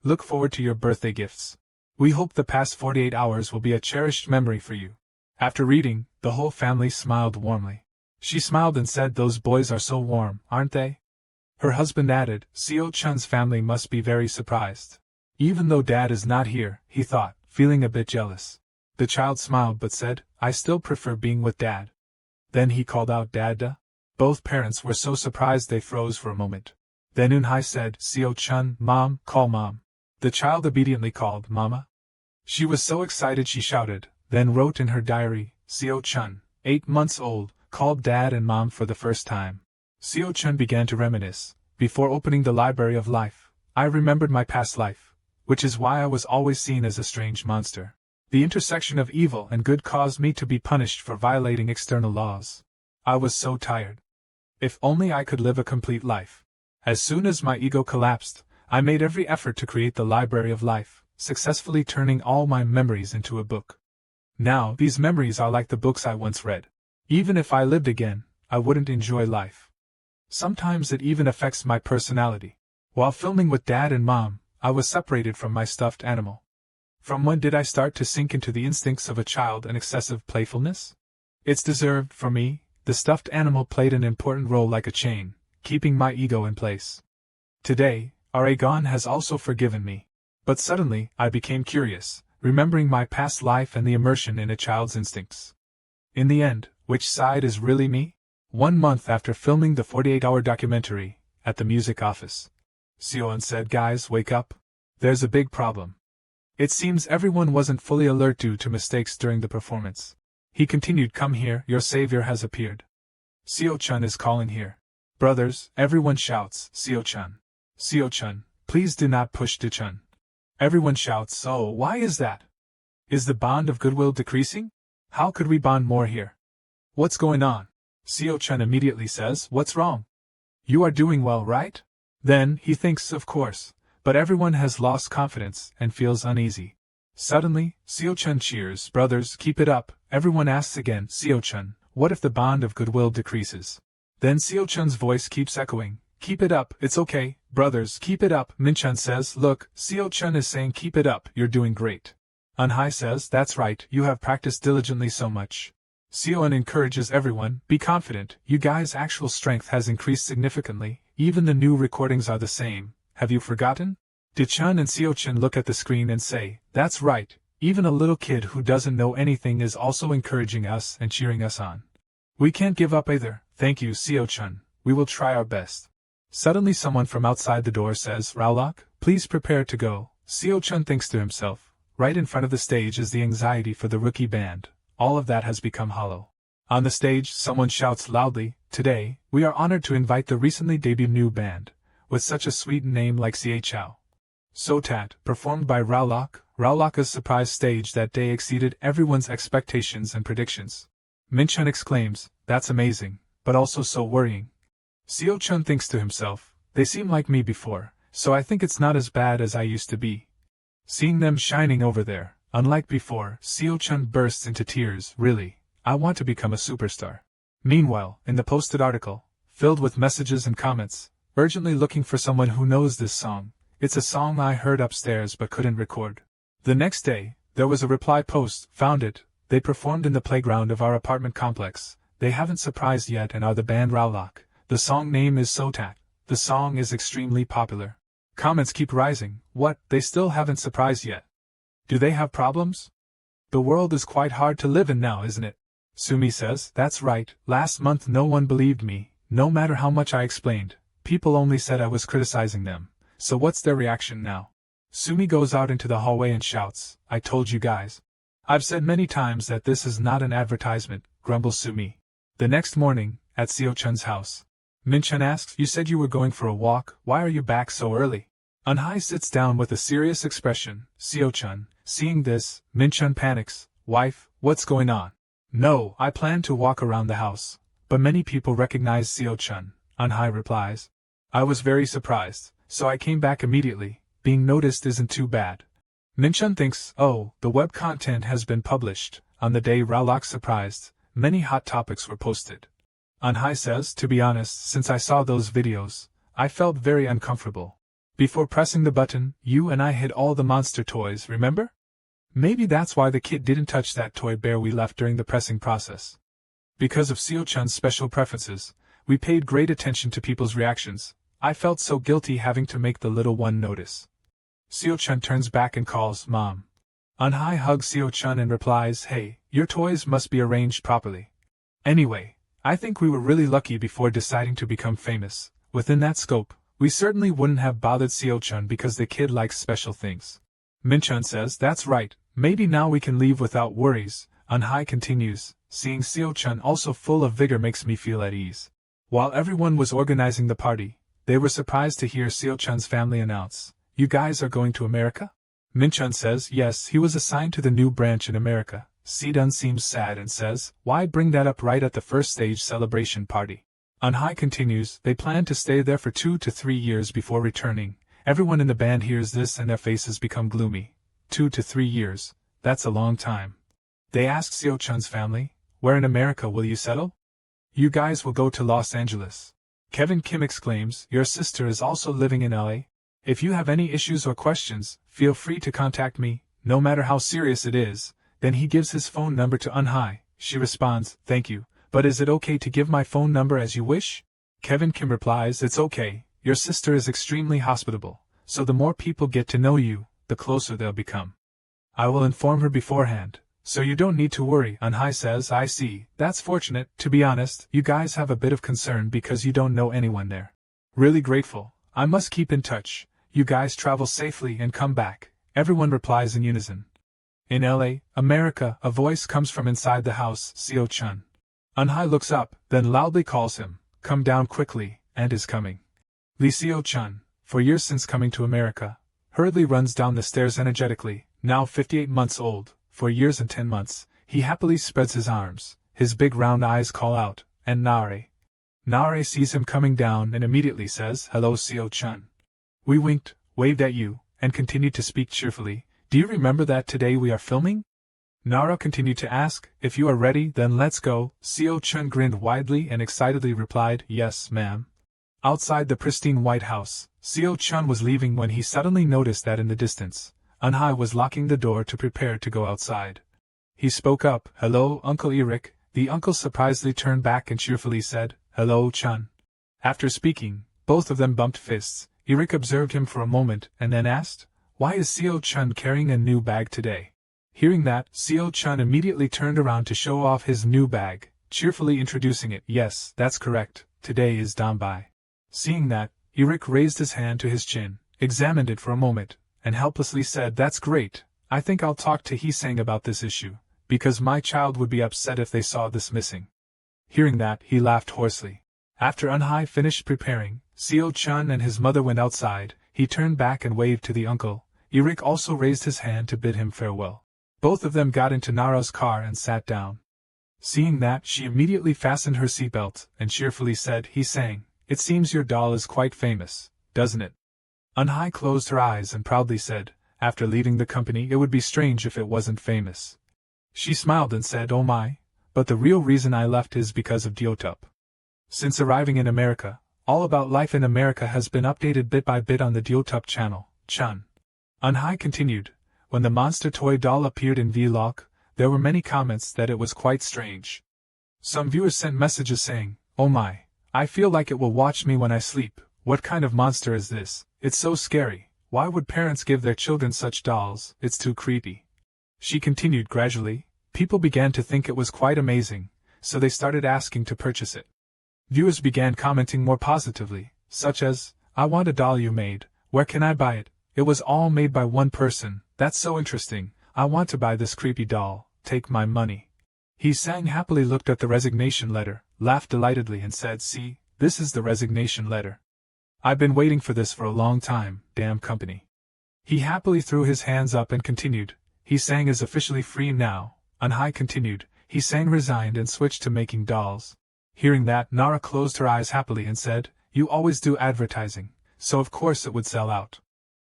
Look forward to your birthday gifts. We hope the past 48 hours will be a cherished memory for you. After reading, the whole family smiled warmly. She smiled and said, those boys are so warm, aren't they? Her husband added, Seo-chun's family must be very surprised. Even though Dad is not here, he thought, feeling a bit jealous. The child smiled but said, I still prefer being with Dad. Then he called out, Dada. Both parents were so surprised they froze for a moment. Then Eun-hye said, Seo-chun, Mom, call Mom. The child obediently called, Mama. She was so excited she shouted, then wrote in her diary, Seo-chun, 8 months old, called Dad and Mom for the first time. Seo-chun began to reminisce. Before opening the Library of Life, I remembered my past life, which is why I was always seen as a strange monster. The intersection of evil and good caused me to be punished for violating external laws. I was so tired. If only I could live a complete life. As soon as my ego collapsed, I made every effort to create the Library of Life, successfully turning all my memories into a book. Now, these memories are like the books I once read. Even if I lived again, I wouldn't enjoy life. Sometimes it even affects my personality. While filming with Dad and Mom, I was separated from my stuffed animal. From when did I start to sink into the instincts of a child and excessive playfulness? It's deserved for me. The stuffed animal played an important role like a chain, keeping my ego in place. Today, Aragon has also forgiven me. But suddenly, I became curious, remembering my past life and the immersion in a child's instincts. In the end, which side is really me? 1 month after filming the 48-hour documentary, at the music office, Seo-eun said, guys, wake up. There's a big problem. It seems everyone wasn't fully alert due to mistakes during the performance. He continued, come here, your savior has appeared. Seo-chun is calling here. Brothers, everyone shouts, Seo-chun. Seo-chun, please do not push De-chun. Everyone shouts, oh, why is that? Is the bond of goodwill decreasing? How could we bond more here? What's going on? Seo-chun immediately says, what's wrong? You are doing well, right? Then, he thinks, of course, but everyone has lost confidence and feels uneasy. Suddenly, Seo-chun cheers, brothers, keep it up. Everyone asks again, Seo-chun, what if the bond of goodwill decreases? Then Seo-chun's voice keeps echoing, keep it up, it's okay, brothers, keep it up. Min-chun says, look, Seo-chun is saying keep it up, you're doing great. Eun-hye says, that's right, you have practiced diligently so much. Seo-eun encourages everyone, be confident, you guys' actual strength has increased significantly, even the new recordings are the same, have you forgotten? De-chun and Seo-chun look at the screen and say, that's right, even a little kid who doesn't know anything is also encouraging us and cheering us on. We can't give up either, thank you Seo-chun, we will try our best. Suddenly someone from outside the door says, Raulok, please prepare to go. Seo-chun thinks to himself, right in front of the stage is the anxiety for the rookie band. All of that has become hollow. On the stage, someone shouts loudly, today, we are honored to invite the recently debuted new band, with such a sweet name like Xiechao. Sotat, performed by Raulok. Raulok's surprise stage that day exceeded everyone's expectations and predictions. Min-chun exclaims, that's amazing, but also so worrying. Seo-chun thinks to himself, they seem like me before, so I think it's not as bad as I used to be. Seeing them shining over there, unlike before, Seo-chun bursts into tears, really, I want to become a superstar. Meanwhile, in the posted article, filled with messages and comments, urgently looking for someone who knows this song, it's a song I heard upstairs but couldn't record. The next day, there was a reply post, found it, they performed in the playground of our apartment complex, they haven't surprised yet and are the band Raulok. The song name is Sotat. The song is extremely popular. Comments keep rising, what, they still haven't surprised yet? Do they have problems? The world is quite hard to live in now, isn't it? Sumi says, that's right, last month no one believed me, no matter how much I explained, people only said I was criticizing them, so what's their reaction now? Sumi goes out into the hallway and shouts, I told you guys. I've said many times that this is not an advertisement, grumbles Sumi. The next morning, at Seo-chun's house, Min-chun asks, you said you were going for a walk, why are you back so early? Eunhye sits down with a serious expression. Seo-chun, seeing this, Min-chun panics. Wife, what's going on? No, I plan to walk around the house. But many people recognize Seo-chun, Eunhye replies. I was very surprised, so I came back immediately. Being noticed isn't too bad. Min-chun thinks, oh, the web content has been published. On the day Raulok's surprised, many hot topics were posted. Eunhye says, to be honest, since I saw those videos, I felt very uncomfortable. Before pressing the button, you and I hid all the monster toys, remember? Maybe that's why the kid didn't touch that toy bear we left during the pressing process. Because of Seo-chun's special preferences, we paid great attention to people's reactions. I felt so guilty having to make the little one notice. Seo-chun turns back and calls, Mom. Eunhye hugs Seo-chun and replies, hey, your toys must be arranged properly. Anyway, I think we were really lucky before deciding to become famous. Within that scope, we certainly wouldn't have bothered Seo-chun because the kid likes special things. Min-chun says, that's right, maybe now we can leave without worries. Eunhye continues, seeing Seo-chun also full of vigor makes me feel at ease. While everyone was organizing the party, they were surprised to hear Seo-chun's family announce, you guys are going to America? Min-chun says, yes, he was assigned to the new branch in America. Si-dun seems sad and says, why bring that up right at the first stage celebration party? Eunhye continues, they plan to stay there for 2 to 3 years before returning. Everyone in the band hears this and their faces become gloomy. 2 to 3 years, that's a long time. They ask Seo-chun's family, where in America will you settle? You guys will go to Los Angeles. Kevin Kim exclaims, your sister is also living in LA? If you have any issues or questions, feel free to contact me, no matter how serious it is. Then he gives his phone number to Eunhye. She responds, thank you. But is it okay to give my phone number as you wish? Kevin Kim replies, it's okay, your sister is extremely hospitable, so the more people get to know you, the closer they'll become. I will inform her beforehand, so you don't need to worry. Eunhye says, I see, that's fortunate. To be honest, you guys have a bit of concern because you don't know anyone there. Really grateful, I must keep in touch. You guys travel safely and come back. Everyone replies in unison. In LA, America, a voice comes from inside the house, Seo-chun. Eunhye looks up, then loudly calls him, come down quickly, and is coming. Lee Seo-chun, for years since coming to America, hurriedly runs down the stairs energetically. Now 58 months old, for years and 10 months, he happily spreads his arms, his big round eyes call out, and Nare. Nare sees him coming down and immediately says, hello Seo-chun. We winked, waved at you, and continued to speak cheerfully. Do you remember that today we are filming? Nara continued to ask, if you are ready, then let's go. Seo-chun grinned widely and excitedly replied, yes, ma'am. Outside the pristine White House, Seo-chun was leaving when he suddenly noticed that in the distance, Eunhye was locking the door to prepare to go outside. He spoke up, hello, Uncle Eric. The uncle surprisingly turned back and cheerfully said, hello, Chun. After speaking, both of them bumped fists. Eric observed him for a moment and then asked, why is Seo-chun carrying a new bag today? Hearing that, Seo-chun immediately turned around to show off his new bag, cheerfully introducing it. Yes, that's correct, today is Danbai. Seeing that, Eric raised his hand to his chin, examined it for a moment, and helplessly said, that's great, I think I'll talk to Hee-sang about this issue, because my child would be upset if they saw this missing. Hearing that, he laughed hoarsely. After Eunhye finished preparing, Seo-chun and his mother went outside. He turned back and waved to the uncle. Eric also raised his hand to bid him farewell. Both of them got into Nara's car and sat down. Seeing that, she immediately fastened her seatbelt and cheerfully said, Hee-sang, it seems your doll is quite famous, doesn't it? Eunhye closed her eyes and proudly said, after leaving the company it would be strange if it wasn't famous. She smiled and said, oh my, but the real reason I left is because of Diotup. Since arriving in America, all about life in America has been updated bit by bit on the Diotup channel, Chun. Eunhye continued, when the monster toy doll appeared in vlog, there were many comments that it was quite strange. Some viewers sent messages saying, oh my, I feel like it will watch me when I sleep, what kind of monster is this, it's so scary, why would parents give their children such dolls, it's too creepy. She continued gradually, people began to think it was quite amazing, so they started asking to purchase it. Viewers began commenting more positively, such as, I want a doll you made, where can I buy it? It was all made by one person, that's so interesting, I want to buy this creepy doll, take my money. Hee-sang happily looked at the resignation letter, laughed delightedly and said, see, this is the resignation letter. I've been waiting for this for a long time, damn company. He happily threw his hands up and continued, he sang is officially free now. Anhai continued, he sang resigned and switched to making dolls. Hearing that, Nara closed her eyes happily and said, you always do advertising, so of course it would sell out.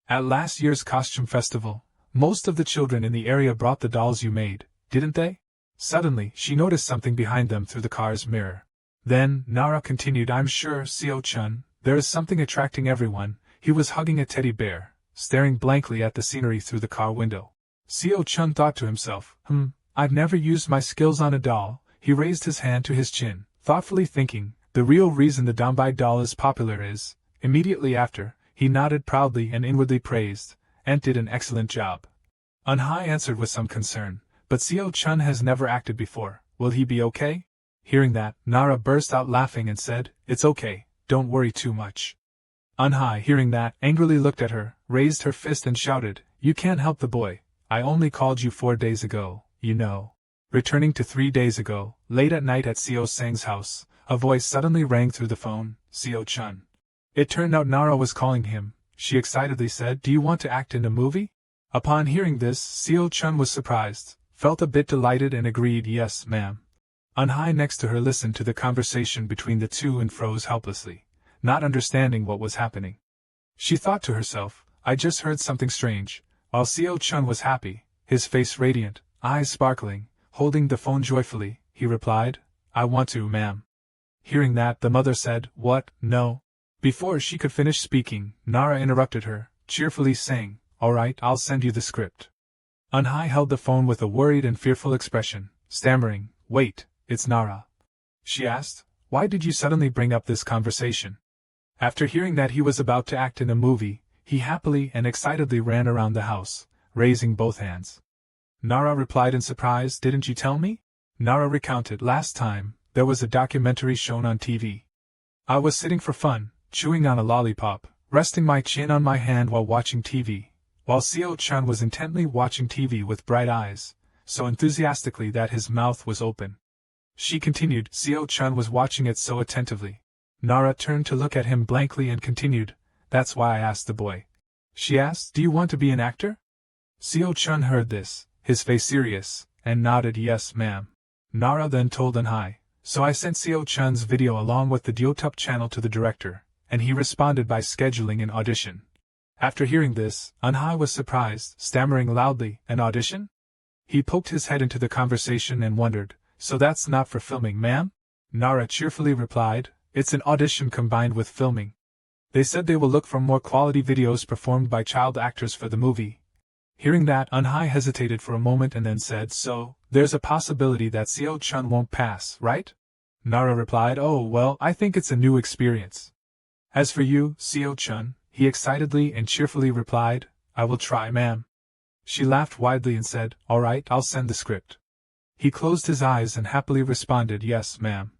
At last year's costume festival, most of the children in the area brought the dolls you made, didn't they? Suddenly, she noticed something behind them through the car's mirror. Then, Nara continued, I'm sure, Seo-chun, there is something attracting everyone. He was hugging a teddy bear, staring blankly at the scenery through the car window. Seo-chun thought to himself, I've never used my skills on a doll. He raised his hand to his chin, thoughtfully thinking, the real reason the Dombai doll is popular is. Immediately after, he nodded proudly and inwardly praised, and did an excellent job. Anhai answered with some concern, but Seo-chun has never acted before, will he be okay? Hearing that, Nara burst out laughing and said, it's okay, don't worry too much. Anhai, hearing that, angrily looked at her, raised her fist and shouted, you can't help the boy, I only called you 4 days ago, you know. Returning to 3 days ago, late at night at Seo Sang's house, a voice suddenly rang through the phone, Seo-chun. It turned out Nara was calling him. She excitedly said, do you want to act in a movie? Upon hearing this, Seo-chun was surprised, felt a bit delighted and agreed, yes, ma'am. Anhai next to her listened to the conversation between the two and froze helplessly, not understanding what was happening. She thought to herself, I just heard something strange, while Seo-chun was happy, his face radiant, eyes sparkling, holding the phone joyfully, he replied, I want to, ma'am. Hearing that, the mother said, what, no? Before she could finish speaking, Nara interrupted her, cheerfully saying, all right, I'll send you the script. Anhai held the phone with a worried and fearful expression, stammering, wait, it's Nara. She asked, why did you suddenly bring up this conversation? After hearing that he was about to act in a movie, he happily and excitedly ran around the house, raising both hands. Nara replied in surprise, didn't you tell me? Nara recounted, last time, there was a documentary shown on TV. I was sitting for fun, chewing on a lollipop, resting my chin on my hand while watching TV, while Seo-chun was intently watching TV with bright eyes, so enthusiastically that his mouth was open. She continued, Seo-chun was watching it so attentively. Nara turned to look at him blankly and continued, that's why I asked the boy. She asked, do you want to be an actor? Seo-chun heard this, his face serious, and nodded, yes, ma'am. Nara then told Anhai, so I sent Seo-chun's video along with the YouTube channel to the director, and he responded by scheduling an audition. After hearing this, Anhai was surprised, stammering loudly, an audition? He poked his head into the conversation and wondered, so that's not for filming, ma'am? Nara cheerfully replied, it's an audition combined with filming. They said they will look for more quality videos performed by child actors for the movie. Hearing that, Anhai hesitated for a moment and then said, so, there's a possibility that Seo-chun won't pass, right? Nara replied, oh, well, I think it's a new experience. As for you, Seo-chun, he excitedly and cheerfully replied, I will try, ma'am. She laughed widely and said, all right, I'll send the script. He closed his eyes and happily responded, yes, ma'am.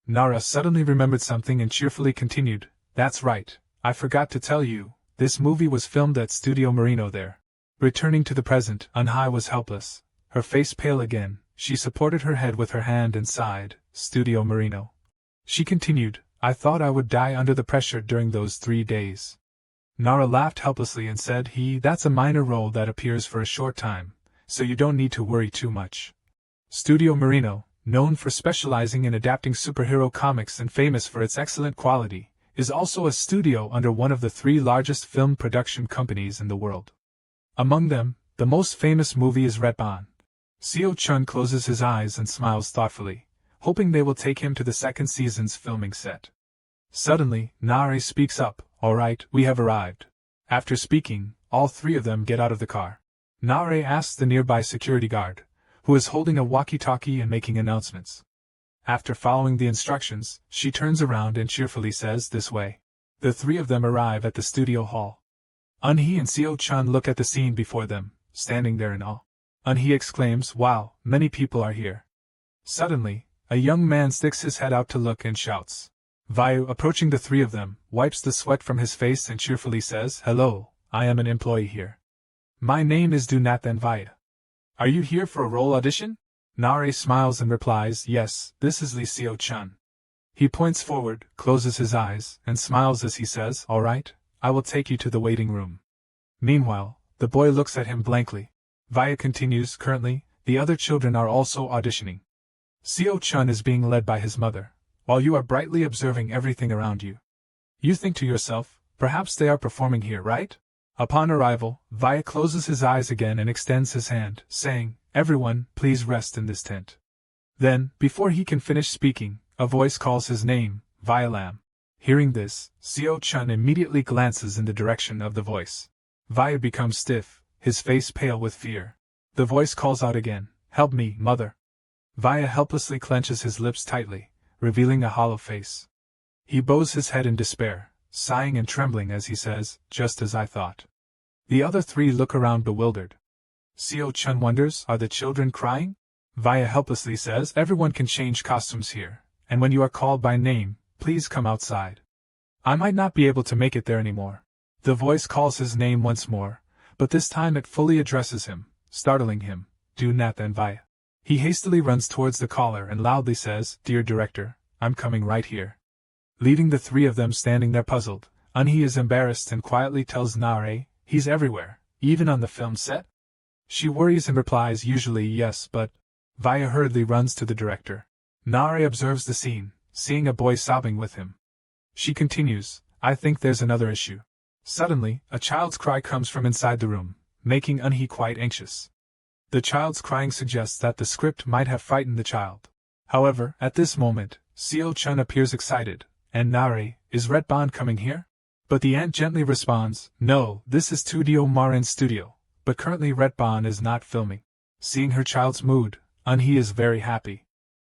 Nara suddenly remembered something and cheerfully continued, that's right, I forgot to tell you, this movie was filmed at Studio Marino there. Returning to the present, Anhai was helpless, her face pale again, she supported her head with her hand and sighed, Studio Marino. She continued, I thought I would die under the pressure during those 3 days. Nara laughed helplessly and said, that's a minor role that appears for a short time, so you don't need to worry too much. Studio Marino, known for specializing in adapting superhero comics and famous for its excellent quality, is also a studio under one of the 3 largest film production companies in the world. Among them, the most famous movie is Retbon. Seo-chun closes his eyes and smiles thoughtfully, hoping they will take him to the 2nd season's filming set. Suddenly, Nare speaks up, all right, we have arrived. After speaking, all 3 of them get out of the car. Nare asks the nearby security guard, who is holding a walkie-talkie and making announcements. After following the instructions, she turns around and cheerfully says, this way. The 3 of them arrive at the studio hall. Eunhee and Seo-chun look at the scene before them, standing there in awe. Eunhee exclaims, wow, many people are here. Suddenly, a young man sticks his head out to look and shouts. Vayu, approaching the 3 of them, wipes the sweat from his face and cheerfully says, hello, I am an employee here. My name is Dunathan Vayu. Are you here for a role audition? Nare smiles and replies, yes, this is Lee Seo-chun. He points forward, closes his eyes, and smiles as he says, "All right, I will take you to the waiting room." Meanwhile, the boy looks at him blankly. Vaya continues, "Currently, the other children are also auditioning. Seo-chun is being led by his mother, while you are brightly observing everything around you. You think to yourself, perhaps they are performing here, right?" Upon arrival, Vaya closes his eyes again and extends his hand, saying, "Everyone, please rest in this tent." Then, before he can finish speaking, a voice calls his name, Violam. Hearing this, Seo-chun immediately glances in the direction of the voice. Vaya becomes stiff, his face pale with fear. The voice calls out again, "Help me, mother." Vaya helplessly clenches his lips tightly, revealing a hollow face. He bows his head in despair, sighing and trembling as he says, "Just as I thought." The other three look around bewildered. Seo-chun wonders, "Are the children crying?" Vaya helplessly says, "Everyone can change costumes here, and when you are called by name, please come outside. I might not be able to make it there anymore." The voice calls his name once more, but this time it fully addresses him, startling him, "Do not then Vaya." He hastily runs towards the caller and loudly says, "Dear director, I'm coming right here." Leaving the three of them standing there puzzled, Unhee is embarrassed and quietly tells Nare, "He's everywhere, even on the film set?" She worries and replies, "Usually yes, but..." Vaya hurriedly runs to the director. Nare observes the scene, seeing a boy sobbing with him. She continues, "I think there's another issue." Suddenly, a child's cry comes from inside the room, making Unhee quite anxious. The child's crying suggests that the script might have frightened the child. However, at this moment, Seo-chun appears excited, and Nare, "Is Retbon coming here?" But the aunt gently responds, "No, this is Studio Marin's studio, but currently Retbon is not filming." Seeing her child's mood, Unhee is very happy.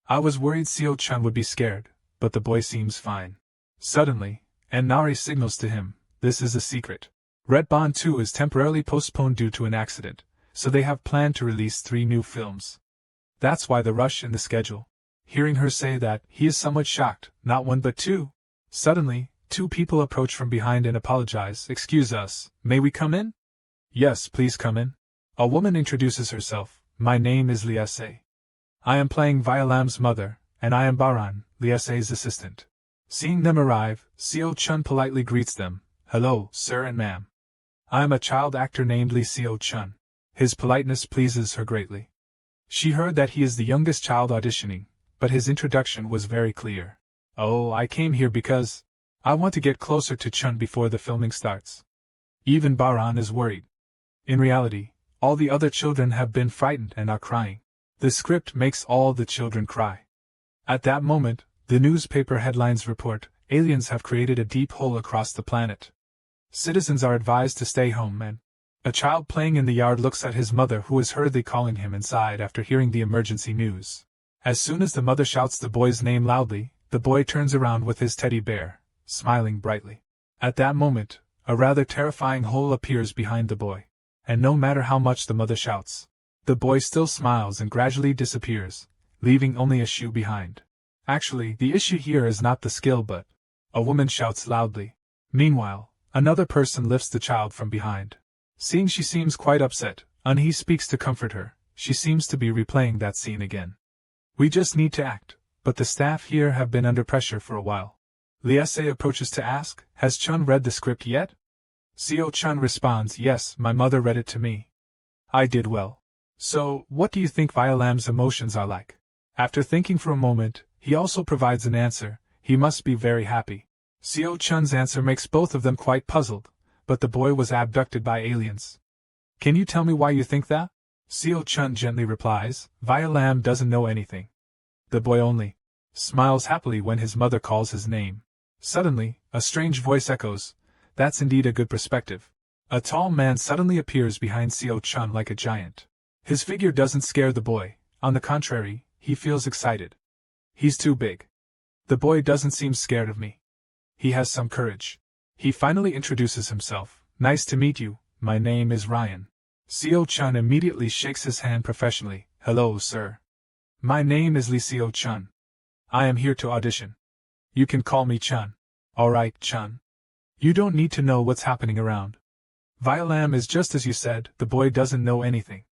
"I was worried Seo-chun would be scared, but the boy seems fine." Suddenly, and Nare signals to him, "This is a secret. Retbon 2 is temporarily postponed due to an accident, so they have planned to release 3 new films. That's why the rush in the schedule." Hearing her say that, he is somewhat shocked, not one but two. Suddenly, 2 people approach from behind and apologize, "Excuse us, may we come in?" "Yes, please come in." A woman introduces herself, "My name is Liese. I am playing Violam's mother, and I am Baran, Liese's assistant." Seeing them arrive, Seo-chun politely greets them, "Hello, sir and ma'am. I am a child actor named Lee Seo-chun." His politeness pleases her greatly. She heard that he is the youngest child auditioning, but his introduction was very clear. "Oh, I came here because I want to get closer to Chun before the filming starts." Even Baran is worried. In reality, all the other children have been frightened and are crying. The script makes all the children cry. At that moment, the newspaper headlines report, "Aliens have created a deep hole across the planet. Citizens are advised to stay home," and a child playing in the yard looks at his mother, who is hurriedly calling him inside after hearing the emergency news. As soon as the mother shouts the boy's name loudly, the boy turns around with his teddy bear, smiling brightly. At that moment, a rather terrifying hole appears behind the boy. And no matter how much the mother shouts, the boy still smiles and gradually disappears, leaving only a shoe behind. Actually, the issue here is not the skill but... A woman shouts loudly. Meanwhile, another person lifts the child from behind. Seeing she seems quite upset, Unhee speaks to comfort her. She seems to be replaying that scene again. "We just need to act, but the staff here have been under pressure for a while." Liese approaches to ask, "Has Chun read the script yet?" Seo-chun responds, "Yes, my mother read it to me. I did well." "So, what do you think Violam's emotions are like?" After thinking for a moment, he also provides an answer, "He must be very happy." Seo-chun's answer makes both of them quite puzzled, but the boy was abducted by aliens. "Can you tell me why you think that?" Seo-chun gently replies, "Violam doesn't know anything." The boy only smiles happily when his mother calls his name. Suddenly, a strange voice echoes, "That's indeed a good perspective." A tall man suddenly appears behind Seo-chun like a giant. His figure doesn't scare the boy, on the contrary, he feels excited. "He's too big. The boy doesn't seem scared of me. He has some courage." He finally introduces himself, "Nice to meet you, my name is Ryan." Seo-chun immediately shakes his hand professionally, "Hello, sir. My name is Lee Seo-chun. I am here to audition. You can call me Chun." "Alright, Chun. You don't need to know what's happening around. Violam is just as you said, the boy doesn't know anything.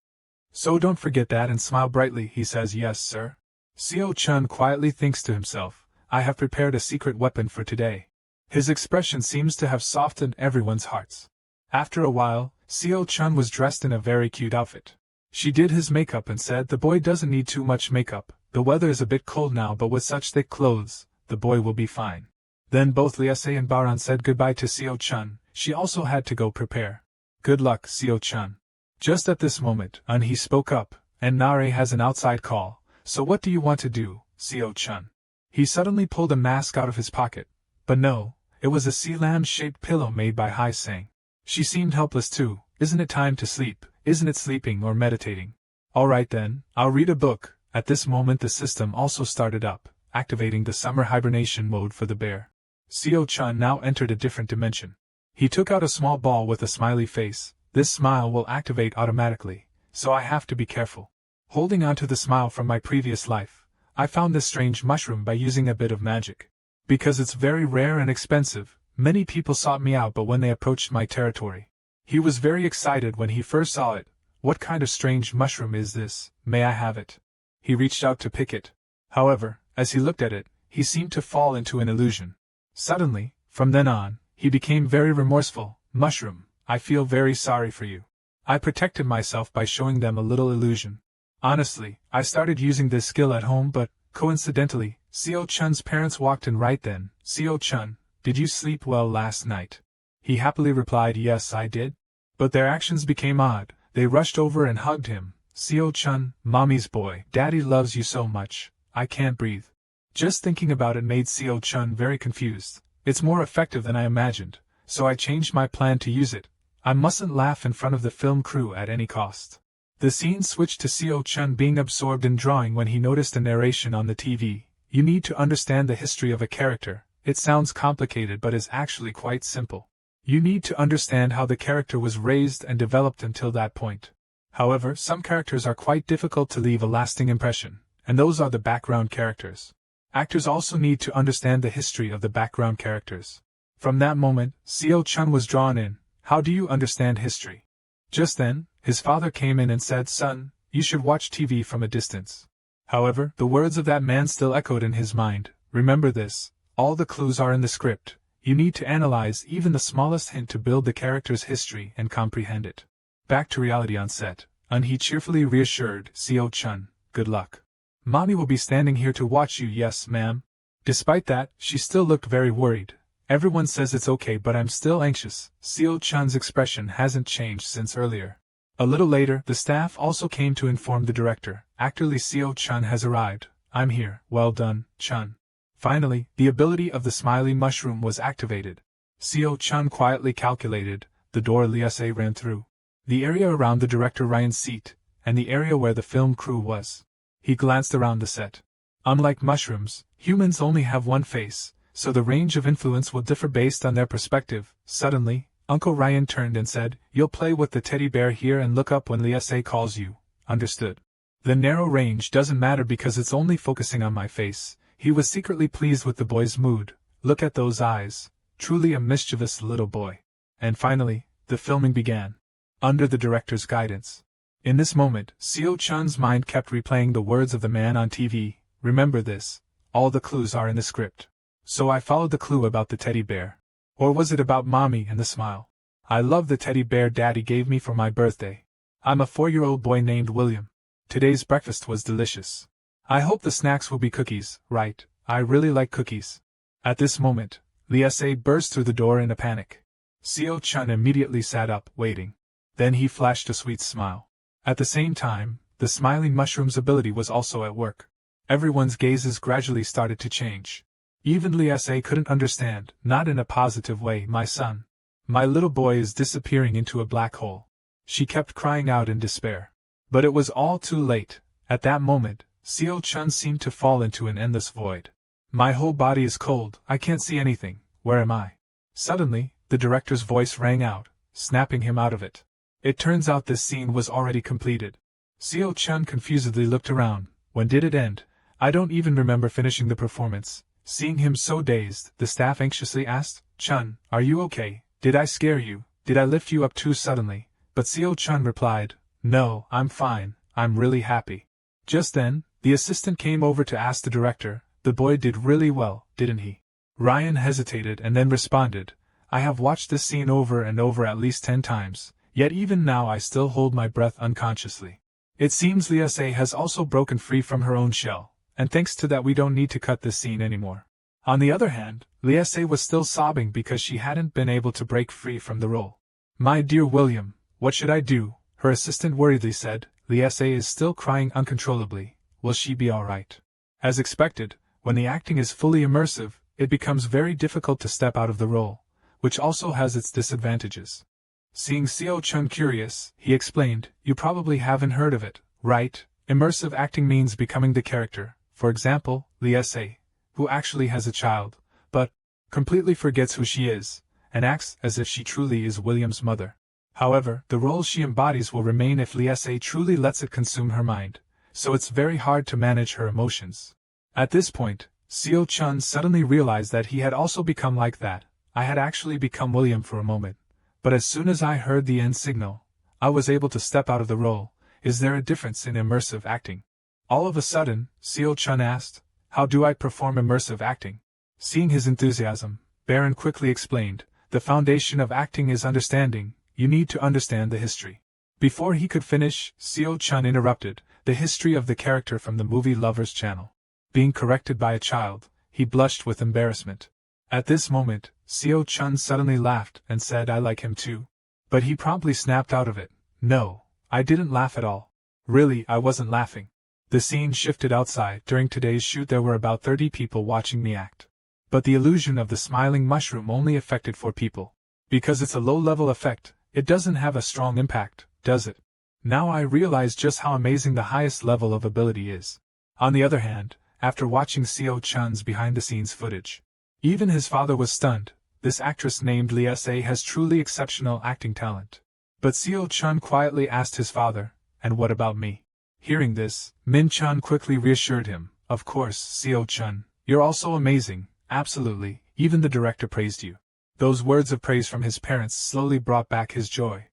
So don't forget that and smile brightly." He says, "Yes, sir." Seo-chun quietly thinks to himself, I have prepared a secret weapon for today. His expression seems to have softened everyone's hearts. After a while, Seo-chun was dressed in a very cute outfit. She did his makeup and said the boy doesn't need too much makeup, the weather is a bit cold now, but with such thick clothes, the boy will be fine. Then both Liase and Baran said goodbye to Seo-chun. She also had to go prepare. Good luck, Seo-chun. Just at this moment, Eun-hee spoke up, and Nare has an outside call, so what do you want to do, Seo-chun? He suddenly pulled a mask out of his pocket. But no, it was a sea lamb-shaped pillow made by Hai-sang. She seemed helpless too. Isn't it time to sleep? Isn't it sleeping or meditating? Alright then, I'll read a book. At this moment the system also started up, activating the summer hibernation mode for the bear. Seo-chun now entered a different dimension. He took out a small ball with a smiley face. This smile will activate automatically, so I have to be careful. Holding on to the smile from my previous life, I found this strange mushroom by using a bit of magic. Because it's very rare and expensive, many people sought me out, but when they approached my territory, he was very excited when he first saw it. What kind of strange mushroom is this? May I have it? He reached out to pick it. However, as he looked at it, he seemed to fall into an illusion. Suddenly, from then on, he became very remorseful. Mushroom, I feel very sorry for you. I protected myself by showing them a little illusion. Honestly, I started using this skill at home, but, coincidentally, Seo-chun's parents walked in right then. Seo-chun, did you sleep well last night? He happily replied, yes, I did. But their actions became odd. They rushed over and hugged him. Seo-chun, mommy's boy, daddy loves you so much, I can't breathe. Just thinking about it made Seo-chun very confused. It's more effective than I imagined, so I changed my plan to use it. I mustn't laugh in front of the film crew at any cost. The scene switched to Seo-chun being absorbed in drawing when he noticed a narration on the TV. You need to understand the history of a character. It sounds complicated but is actually quite simple. You need to understand how the character was raised and developed until that point. However, some characters are quite difficult to leave a lasting impression, and those are the background characters. Actors also need to understand the history of the background characters. From that moment, Seo-chun was drawn in. How do you understand history? Just then, his father came in and said, son, you should watch TV from a distance. However, the words of that man still echoed in his mind. Remember this, all the clues are in the script. You need to analyze even the smallest hint to build the character's history and comprehend it. Back to reality on set, Eun-hee cheerfully reassured Seo-chun, good luck. Mommy will be standing here to watch you, yes, ma'am. Despite that, she still looked very worried. Everyone says it's okay, but I'm still anxious. Seo-chun's expression hasn't changed since earlier. A little later, the staff also came to inform the director. Actor Lee Seo-chun has arrived. I'm here. Well done, Chun. Finally, the ability of the smiley mushroom was activated. Seo-chun quietly calculated. The door Liase ran through. The area around the director Ryan's seat, and the area where the film crew was. He glanced around the set. Unlike mushrooms, humans only have one face, so the range of influence will differ based on their perspective. Suddenly, Uncle Ryan turned and said, you'll play with the teddy bear here and look up when Liase calls you. Understood. The narrow range doesn't matter because it's only focusing on my face. He was secretly pleased with the boy's mood. Look at those eyes. Truly a mischievous little boy. And finally, the filming began. Under the director's guidance. In this moment, Seo-chun's mind kept replaying the words of the man on TV. Remember this. All the clues are in the script. So I followed the clue about the teddy bear. Or was it about mommy and the smile? I love the teddy bear daddy gave me for my birthday. I'm a 4-year-old boy named William. Today's breakfast was delicious. I hope the snacks will be cookies, right? I really like cookies. At this moment, Liase burst through the door in a panic. Seo-chun immediately sat up, waiting. Then he flashed a sweet smile. At the same time, the smiling mushroom's ability was also at work. Everyone's gazes gradually started to change. Even Liase couldn't understand, not in a positive way, my son. My little boy is disappearing into a black hole. She kept crying out in despair. But it was all too late. At that moment, Seo-chun seemed to fall into an endless void. My whole body is cold, I can't see anything, where am I? Suddenly, the director's voice rang out, snapping him out of it. It turns out this scene was already completed. Seo-chun confusedly looked around. When did it end? I don't even remember finishing the performance. Seeing him so dazed, the staff anxiously asked, Chun, are you okay? Did I scare you? Did I lift you up too suddenly? But Seo-chun replied, no, I'm fine, I'm really happy. Just then, the assistant came over to ask the director, The boy did really well, didn't he? Ryan hesitated and then responded, I have watched this scene over and over at least 10 times, yet even now I still hold my breath unconsciously. It seems Liase has also broken free from her own shell, and thanks to that we don't need to cut this scene anymore. On the other hand, Liase was still sobbing because she hadn't been able to break free from the role. My dear William, what should I do? Her assistant worriedly said. Liase is still crying uncontrollably. Will she be alright? As expected, when the acting is fully immersive, it becomes very difficult to step out of the role, which also has its disadvantages. Seeing Seo-chun curious, he explained, you probably haven't heard of it, right? Immersive acting means becoming the character, for example, Liase, who actually has a child, but completely forgets who she is, and acts as if she truly is William's mother. However, the role she embodies will remain if Liase truly lets it consume her mind, so it's very hard to manage her emotions. At this point, Seo-chun suddenly realized that he had also become like that. I had actually become William for a moment, but as soon as I heard the end signal, I was able to step out of the role. Is there a difference in immersive acting? All of a sudden, Seo-chun asked, how do I perform immersive acting? Seeing his enthusiasm, Baron quickly explained, the foundation of acting is understanding, you need to understand the history. Before he could finish, Seo-chun interrupted, the history of the character from the movie Lover's Channel. Being corrected by a child, he blushed with embarrassment. At this moment, Seo-chun suddenly laughed and said I like him too. But he promptly snapped out of it. No, I didn't laugh at all. Really, I wasn't laughing. The scene shifted outside. During today's shoot there were about 30 people watching me act. But the illusion of the smiling mushroom only affected 4 people. Because it's a low-level effect, it doesn't have a strong impact, does it? Now I realize just how amazing the highest level of ability is. On the other hand, after watching Seo-chun's behind-the-scenes footage, even his father was stunned. This actress named Liase has truly exceptional acting talent. But Seo-chun quietly asked his father, and what about me? Hearing this, Min-chun quickly reassured him, of course, Seo-chun, you're also amazing, absolutely, even the director praised you. Those words of praise from his parents slowly brought back his joy.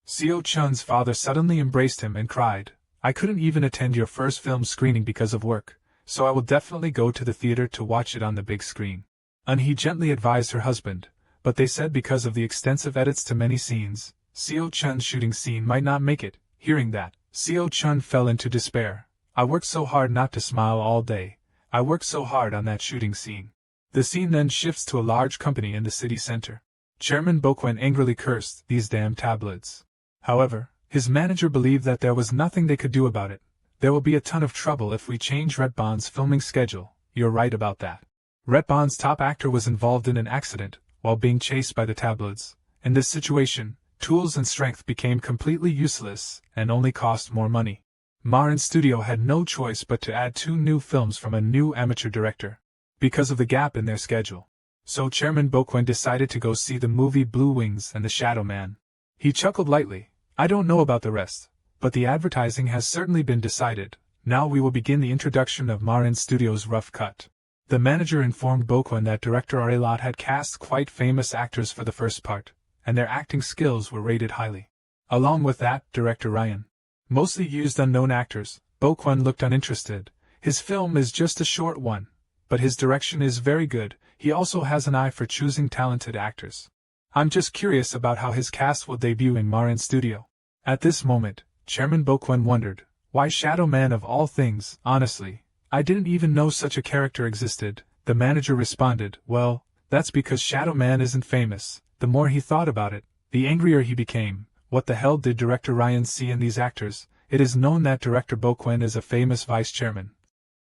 Seo-chun's father suddenly embraced him and cried, I couldn't even attend your first film screening because of work, so I will definitely go to the theater to watch it on the big screen. And he gently advised her husband, but they said because of the extensive edits to many scenes, Seo-chun's shooting scene might not make it. Hearing that, Seo-chun fell into despair. I worked so hard not to smile all day. I worked so hard on that shooting scene. The scene then shifts to a large company in the city center. Chairman Bokwon angrily cursed, these damn tabloids. However, his manager believed that there was nothing they could do about it. There will be a ton of trouble if we change Red Bond's filming schedule. You're right about that. Red Bond's top actor was involved in an accident while being chased by the tabloids. In this situation, tools and strength became completely useless and only cost more money. Marin Studio had no choice but to add 2 new films from a new amateur director, because of the gap in their schedule. So Chairman Bokwon decided to go see the movie Blue Wings and the Shadow Man. He chuckled lightly, I don't know about the rest, but the advertising has certainly been decided. Now we will begin the introduction of Marin Studio's rough cut. The manager informed Bokwon that director Arelot had cast quite famous actors for the first part, and their acting skills were rated highly. Along with that, director Ryan mostly used unknown actors. Bokwon looked uninterested. His film is just a short one, but his direction is very good. He also has an eye for choosing talented actors. I'm just curious about how his cast will debut in Marin Studio. At this moment, Chairman Bokwon wondered, why Shadow Man of all things? Honestly, I didn't even know such a character existed. The manager responded, well, that's because Shadow Man isn't famous. The more he thought about it, the angrier he became. What the hell did director Ryan see in these actors? It is known that director Bokwon is a famous vice chairman,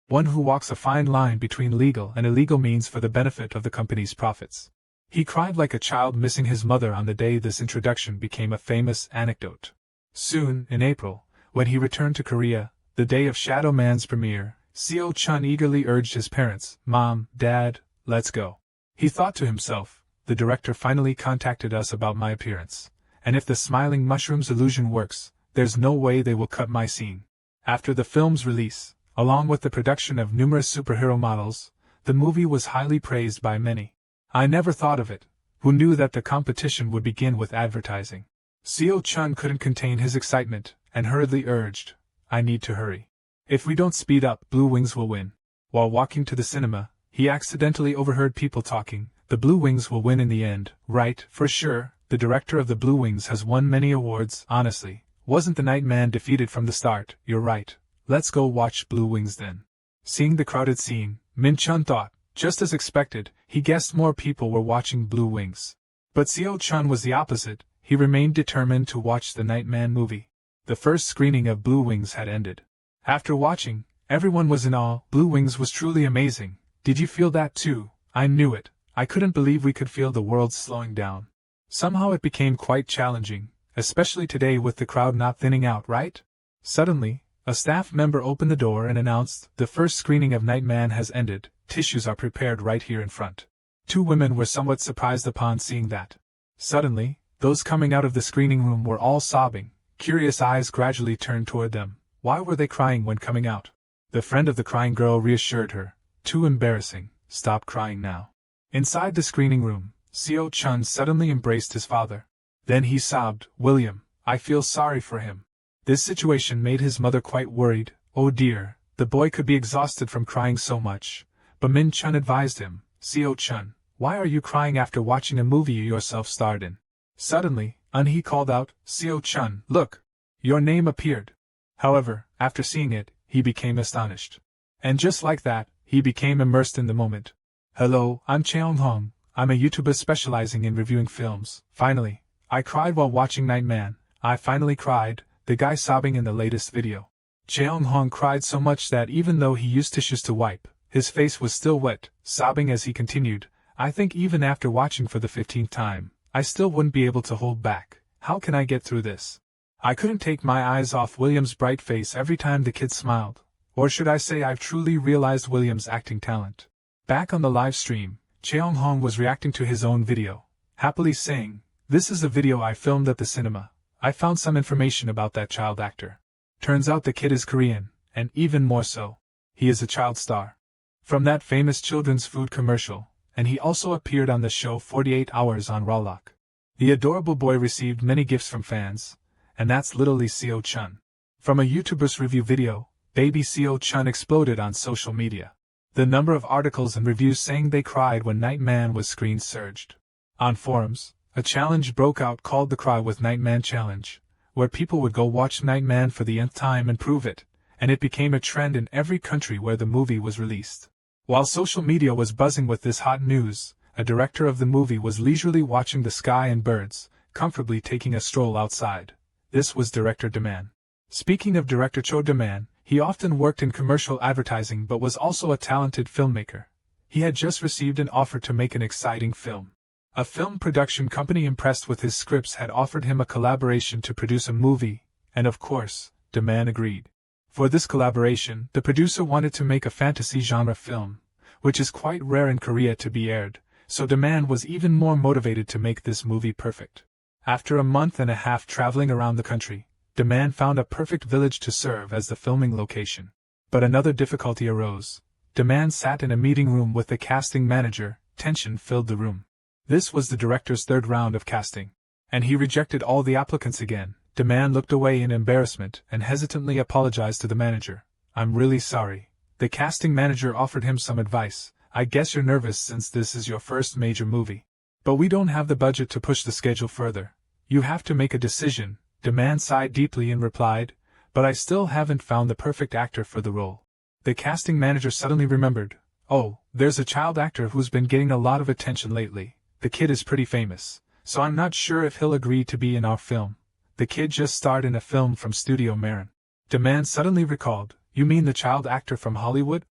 one who walks a fine line between legal and illegal means for the benefit of the company's profits. He cried like a child missing his mother on the day this introduction became a famous anecdote. Soon, in April, when he returned to Korea, the day of Shadow Man's premiere, Seo-chun eagerly urged his parents, Mom, Dad, let's go. He thought to himself, the director finally contacted us about my appearance, and if the smiling mushroom's illusion works, there's no way they will cut my scene. After the film's release, along with the production of numerous superhero models, the movie was highly praised by many. I never thought of it. Who knew that the competition would begin with advertising? Seo-chun couldn't contain his excitement, and hurriedly urged, I need to hurry. If we don't speed up, Blue Wings will win. While walking to the cinema, he accidentally overheard people talking. The Blue Wings will win in the end, right? For sure, the director of the Blue Wings has won many awards. Honestly, wasn't the Nightman defeated from the start? You're right. Let's go watch Blue Wings then. Seeing the crowded scene, Min Chun thought, just as expected, he guessed more people were watching Blue Wings. But Seo Chun was the opposite. He remained determined to watch the Nightman movie. The first screening of Blue Wings had ended. After watching, everyone was in awe. Blue Wings was truly amazing. Did you feel that too? I knew it. I couldn't believe we could feel the world slowing down. Somehow it became quite challenging, especially today with the crowd not thinning out, right? Suddenly, a staff member opened the door and announced, the first screening of Nightman has ended. Tissues are prepared right here in front. Two women were somewhat surprised upon seeing that. Suddenly, those coming out of the screening room were all sobbing. Curious eyes gradually turned toward them. Why were they crying when coming out? The friend of the crying girl reassured her. Too embarrassing. Stop crying now. Inside the screening room, Seo Chun suddenly embraced his father. Then he sobbed, William, I feel sorry for him. This situation made his mother quite worried. Oh dear, the boy could be exhausted from crying so much. But Min Chun advised him, Seo Chun, why are you crying after watching a movie you yourself starred in? Suddenly, he called out, Seo Chun, look! Your name appeared. However, after seeing it, he became astonished. And just like that, he became immersed in the moment. Hello, I'm Cheong Hong. I'm a YouTuber specializing in reviewing films. Finally, I cried while watching Nightman. I finally cried, the guy sobbing in the latest video. Cheong Hong cried so much that even though he used tissues to wipe, his face was still wet, sobbing as he continued. I think even after watching for the 15th time, I still wouldn't be able to hold back. How can I get through this? I couldn't take my eyes off William's bright face every time the kid smiled. Or should I say I've truly realized William's acting talent. Back on the live stream, Cheong Hong was reacting to his own video, happily saying, this is a video I filmed at the cinema. I found some information about that child actor. Turns out the kid is Korean, and even more so, he is a child star. From that famous children's food commercial, and he also appeared on the show 48 Hours on Rawlock. The adorable boy received many gifts from fans, and that's literally Seo Chun. From a YouTuber's review video, baby Seo Chun exploded on social media. The number of articles and reviews saying they cried when Nightman was screened surged. On forums, a challenge broke out called the Cry with Nightman Challenge, where people would go watch Nightman for the nth time and prove it, and it became a trend in every country where the movie was released. While social media was buzzing with this hot news, a director of the movie was leisurely watching the sky and birds, comfortably taking a stroll outside. This was director Daman. Speaking of director Cho Daman, he often worked in commercial advertising but was also a talented filmmaker. He had just received an offer to make an exciting film. A film production company impressed with his scripts had offered him a collaboration to produce a movie, and of course, Daman agreed. For this collaboration, the producer wanted to make a fantasy genre film, which is quite rare in Korea to be aired, so Daman was even more motivated to make this movie perfect. After a month and a half traveling around the country, Daman found a perfect village to serve as the filming location. But another difficulty arose. Daman sat in a meeting room with the casting manager. Tension filled the room. This was the director's third round of casting, and he rejected all the applicants again. Daman looked away in embarrassment and hesitantly apologized to the manager. I'm really sorry. The casting manager offered him some advice. I guess you're nervous since this is your first major movie. But we don't have the budget to push the schedule further. You have to make a decision. Daman sighed deeply and replied, but I still haven't found the perfect actor for the role. The casting manager suddenly remembered. Oh, there's a child actor who's been getting a lot of attention lately. The kid is pretty famous, so I'm not sure if he'll agree to be in our film. The kid just starred in a film from Studio Marin. Daman suddenly recalled, you mean the child actor from Hollywood?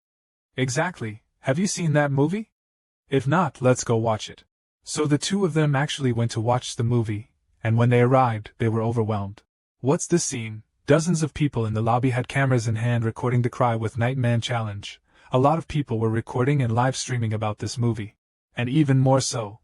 Exactly. Have you seen that movie? If not, let's go watch it. So the two of them actually went to watch the movie, and when they arrived, they were overwhelmed. What's this scene? Dozens of people in the lobby had cameras in hand recording the Cry with Nightman challenge. A lot of people were recording and live streaming about this movie. And even more so,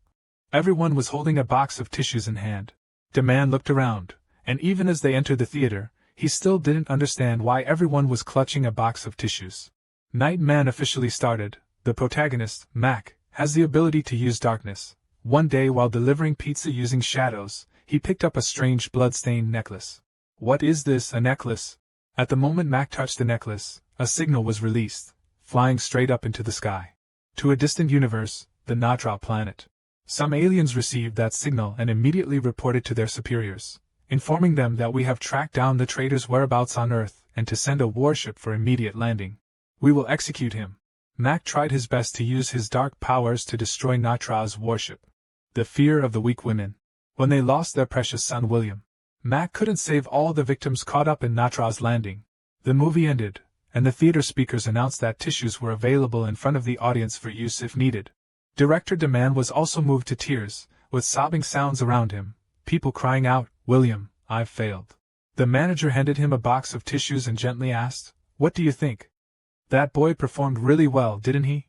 everyone was holding a box of tissues in hand. Daman looked around, and even as they entered the theater, he still didn't understand why everyone was clutching a box of tissues. Nightman officially started. The protagonist, Mac, has the ability to use darkness. One day while delivering pizza using shadows, he picked up a strange blood-stained necklace. What is this, a necklace? At the moment Mac touched the necklace, a signal was released. flying straight up into the sky. To a distant universe, the Natra planet. Some aliens received that signal and immediately reported to their superiors, informing them that we have tracked down the traitor's whereabouts on Earth and to send a warship for immediate landing. We will execute him. Mac tried his best to use his dark powers to destroy Natra's warship. The fear of the weak women. When they lost their precious son William, Mac couldn't save all the victims caught up in Natra's landing. The movie ended, and the theater speakers announced that tissues were available in front of the audience for use if needed. Director DeMann was also moved to tears, with sobbing sounds around him, people crying out, "William, I've failed." The manager handed him a box of tissues and gently asked, "What do you think? That boy performed really well, didn't he?"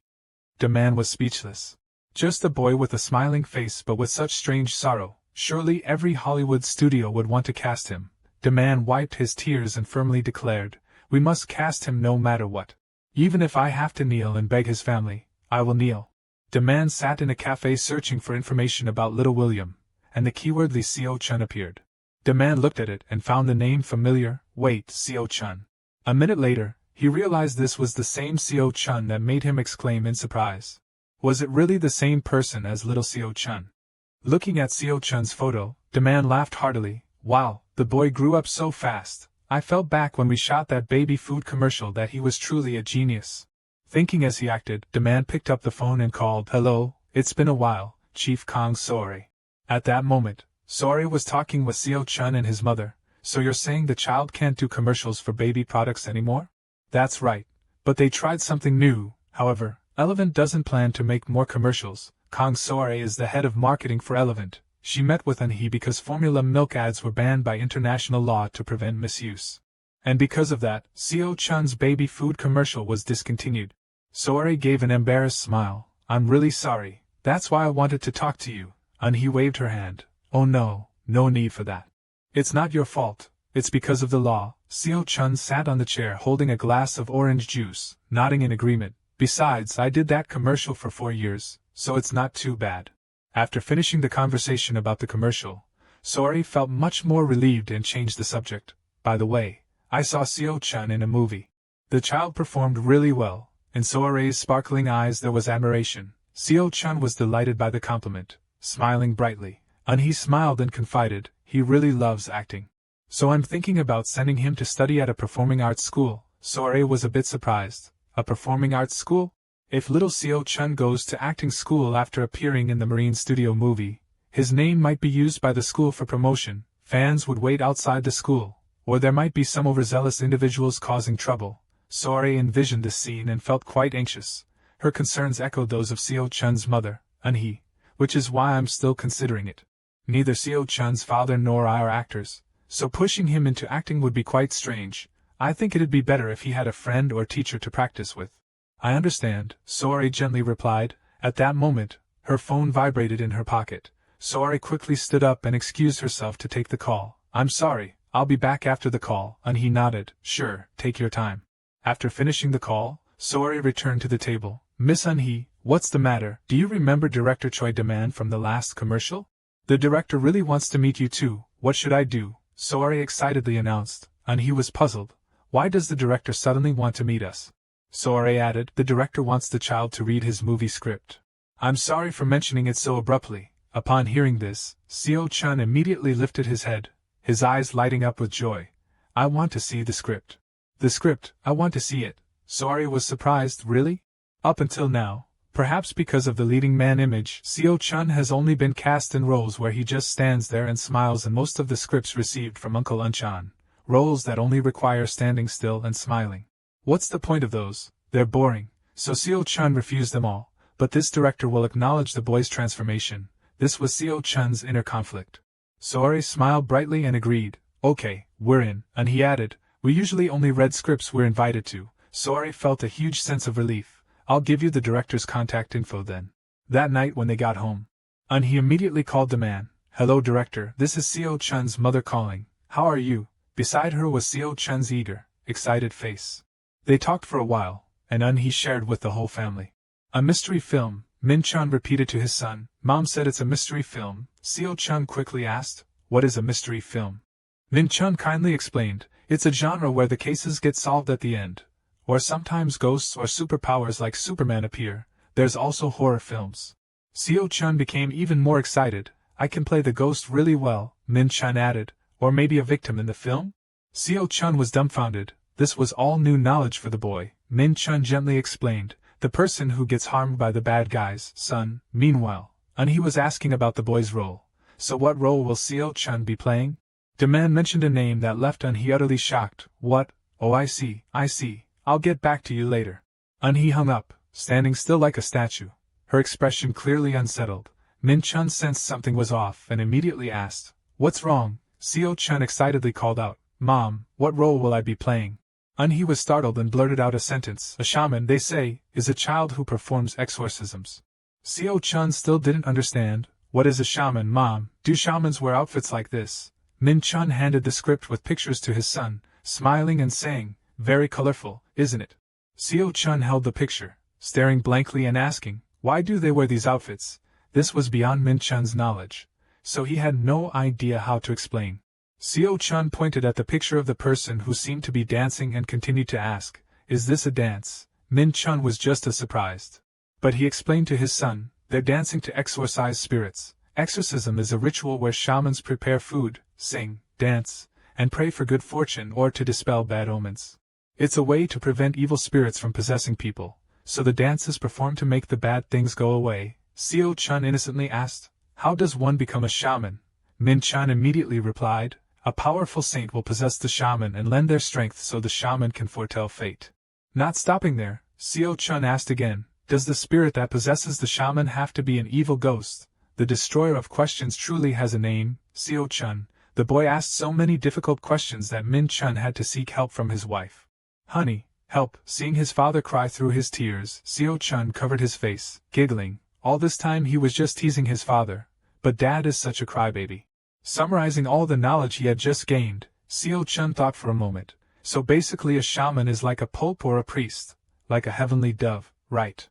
DeMann was speechless. Just a boy with a smiling face but with such strange sorrow, surely every Hollywood studio would want to cast him. DeMann wiped his tears and firmly declared, "We must cast him no matter what. Even if I have to kneel and beg his family, I will kneel." DeMann sat in a cafe searching for information about little William, and the keyword Lee Seo-chun appeared. DeMann looked at it and found the name familiar. Wait, Seo-chun. A minute later, he realized this was the same Seo-chun that made him exclaim in surprise. Was it really the same person as little Seo-chun? Looking at Seo-chun's photo, DeMann laughed heartily. "Wow, the boy grew up so fast. I felt back when we shot that baby food commercial that he was truly a genius." Thinking as he acted, DeMann picked up the phone and called, "Hello, it's been a while, Chief Kong Soori." At that moment, Soori was talking with Seo-chun and his mother. "So you're saying the child can't do commercials for baby products anymore?" "That's right, but they tried something new. However, Elevant doesn't plan to make more commercials." Kong Soori is the head of marketing for Elevant. She met with Anhee because formula milk ads were banned by international law to prevent misuse. And because of that, Seo-chun's baby food commercial was discontinued. Soori gave an embarrassed smile. "I'm really sorry. That's why I wanted to talk to you." Anhee waved her hand. "Oh no, no need for that. It's not your fault. It's because of the law." Seo-chun sat on the chair holding a glass of orange juice, nodding in agreement. "Besides, I did that commercial for 4 years, so it's not too bad." After finishing the conversation about the commercial, Soori felt much more relieved and changed the subject. "By the way, I saw Seo-chun in a movie. The child performed really well." In Soori's sparkling eyes there was admiration. Seo-chun was delighted by the compliment, smiling brightly. Anhee smiled and confided, "He really loves acting. So I'm thinking about sending him to study at a performing arts school." Soori was a bit surprised. A performing arts school? If little Seo-chun goes to acting school after appearing in the Marine Studio movie, his name might be used by the school for promotion, fans would wait outside the school, or there might be some overzealous individuals causing trouble. Soori envisioned this scene and felt quite anxious. Her concerns echoed those of Seo-chun's mother, Anhee, which is why I'm still considering it. Neither Seo-chun's father nor I are actors, so pushing him into acting would be quite strange. I think it'd be better if he had a friend or teacher to practice with. "I understand," Soori gently replied. At that moment, her phone vibrated in her pocket. Soori quickly stood up and excused herself to take the call. "I'm sorry, I'll be back after the call." Anhee nodded. "Sure, take your time." After finishing the call, Soori returned to the table. "Miss Anhee, what's the matter? Do you remember Director Choi DeMann from the last commercial? The director really wants to meet you too. What should I do?" Soori excitedly announced. Anhee was puzzled. "Why does the director suddenly want to meet us?" Soori added, "The director wants the child to read his movie script." "I'm sorry for mentioning it so abruptly." Upon hearing this, Seo-chun immediately lifted his head, his eyes lighting up with joy. "I want to see the script." "The script, I want to see it." Soori was surprised. "Really?" Up until now, perhaps because of the leading man image, Seo-chun has only been cast in roles where he just stands there and smiles, and most of the scripts received from Uncle Unchan, roles that only require standing still and smiling. What's the point of those? They're boring. So Seo-chun refused them all, but this director will acknowledge the boy's transformation. This was Seo-chun's inner conflict. Soori smiled brightly and agreed. "Okay, we're in," and he added, "We usually only read scripts we're invited to." Soori felt a huge sense of relief. "I'll give you the director's contact info then." That night when they got home, Anhee immediately called the man. "Hello director, this is Seo-chun's mother calling. How are you?" Beside her was Seo-chun's eager, excited face. They talked for a while, and Anhee shared with the whole family. "A mystery film," Min-chun repeated to his son. "Mom said it's a mystery film." Seo-chun quickly asked, "What is a mystery film?" Min-chun kindly explained, "It's a genre where the cases get solved at the end, Or sometimes ghosts or superpowers like Superman appear. There's also horror films. Seo-chun became even more excited. I can play the ghost really well, Min-chun added. Or maybe a victim in the film? Seo-chun was dumbfounded. This was all new knowledge for the boy. Min-chun gently explained, the person who gets harmed by the bad guys, son. Meanwhile, he was asking about the boy's role. So what role will Seo-chun be playing? The man mentioned a name that left he utterly shocked. What? Oh, I see. I'll get back to you later. He hung up, standing still like a statue, her expression clearly unsettled. Min-chun sensed something was off and immediately asked, what's wrong? Seo-chun excitedly called out, Mom, what role will I be playing? He was startled and blurted out a sentence. A shaman, they say, is a child who performs exorcisms. Seo-chun still didn't understand. What is a shaman, Mom? Do shamans wear outfits like this? Min-chun handed the script with pictures to his son, smiling and saying, very colorful, isn't it? Seo-chun held the picture, staring blankly and asking, why do they wear these outfits? This was beyond Min-chun's knowledge, so he had no idea how to explain. Seo-chun pointed at the picture of the person who seemed to be dancing and continued to ask, is this a dance? Min-chun was just as surprised. But he explained to his son, they're dancing to exorcise spirits. Exorcism is a ritual where shamans prepare food, sing, dance, and pray for good fortune or to dispel bad omens. It's a way to prevent evil spirits from possessing people, so the dance is performed to make the bad things go away. Seo-chun innocently asked, how does one become a shaman? Min-chun immediately replied, a powerful saint will possess the shaman and lend their strength so the shaman can foretell fate. Not stopping there, Seo-chun asked again, does the spirit that possesses the shaman have to be an evil ghost? The destroyer of questions truly has a name, Seo-chun. The boy asked so many difficult questions that Min-chun had to seek help from his wife. Honey, help. Seeing his father cry through his tears, Seo-chun covered his face, giggling. All this time he was just teasing his father. But Dad is such a crybaby. Summarizing all the knowledge he had just gained, Seo-chun thought for a moment. So basically a shaman is like a pope or a priest. Like a heavenly dove, right?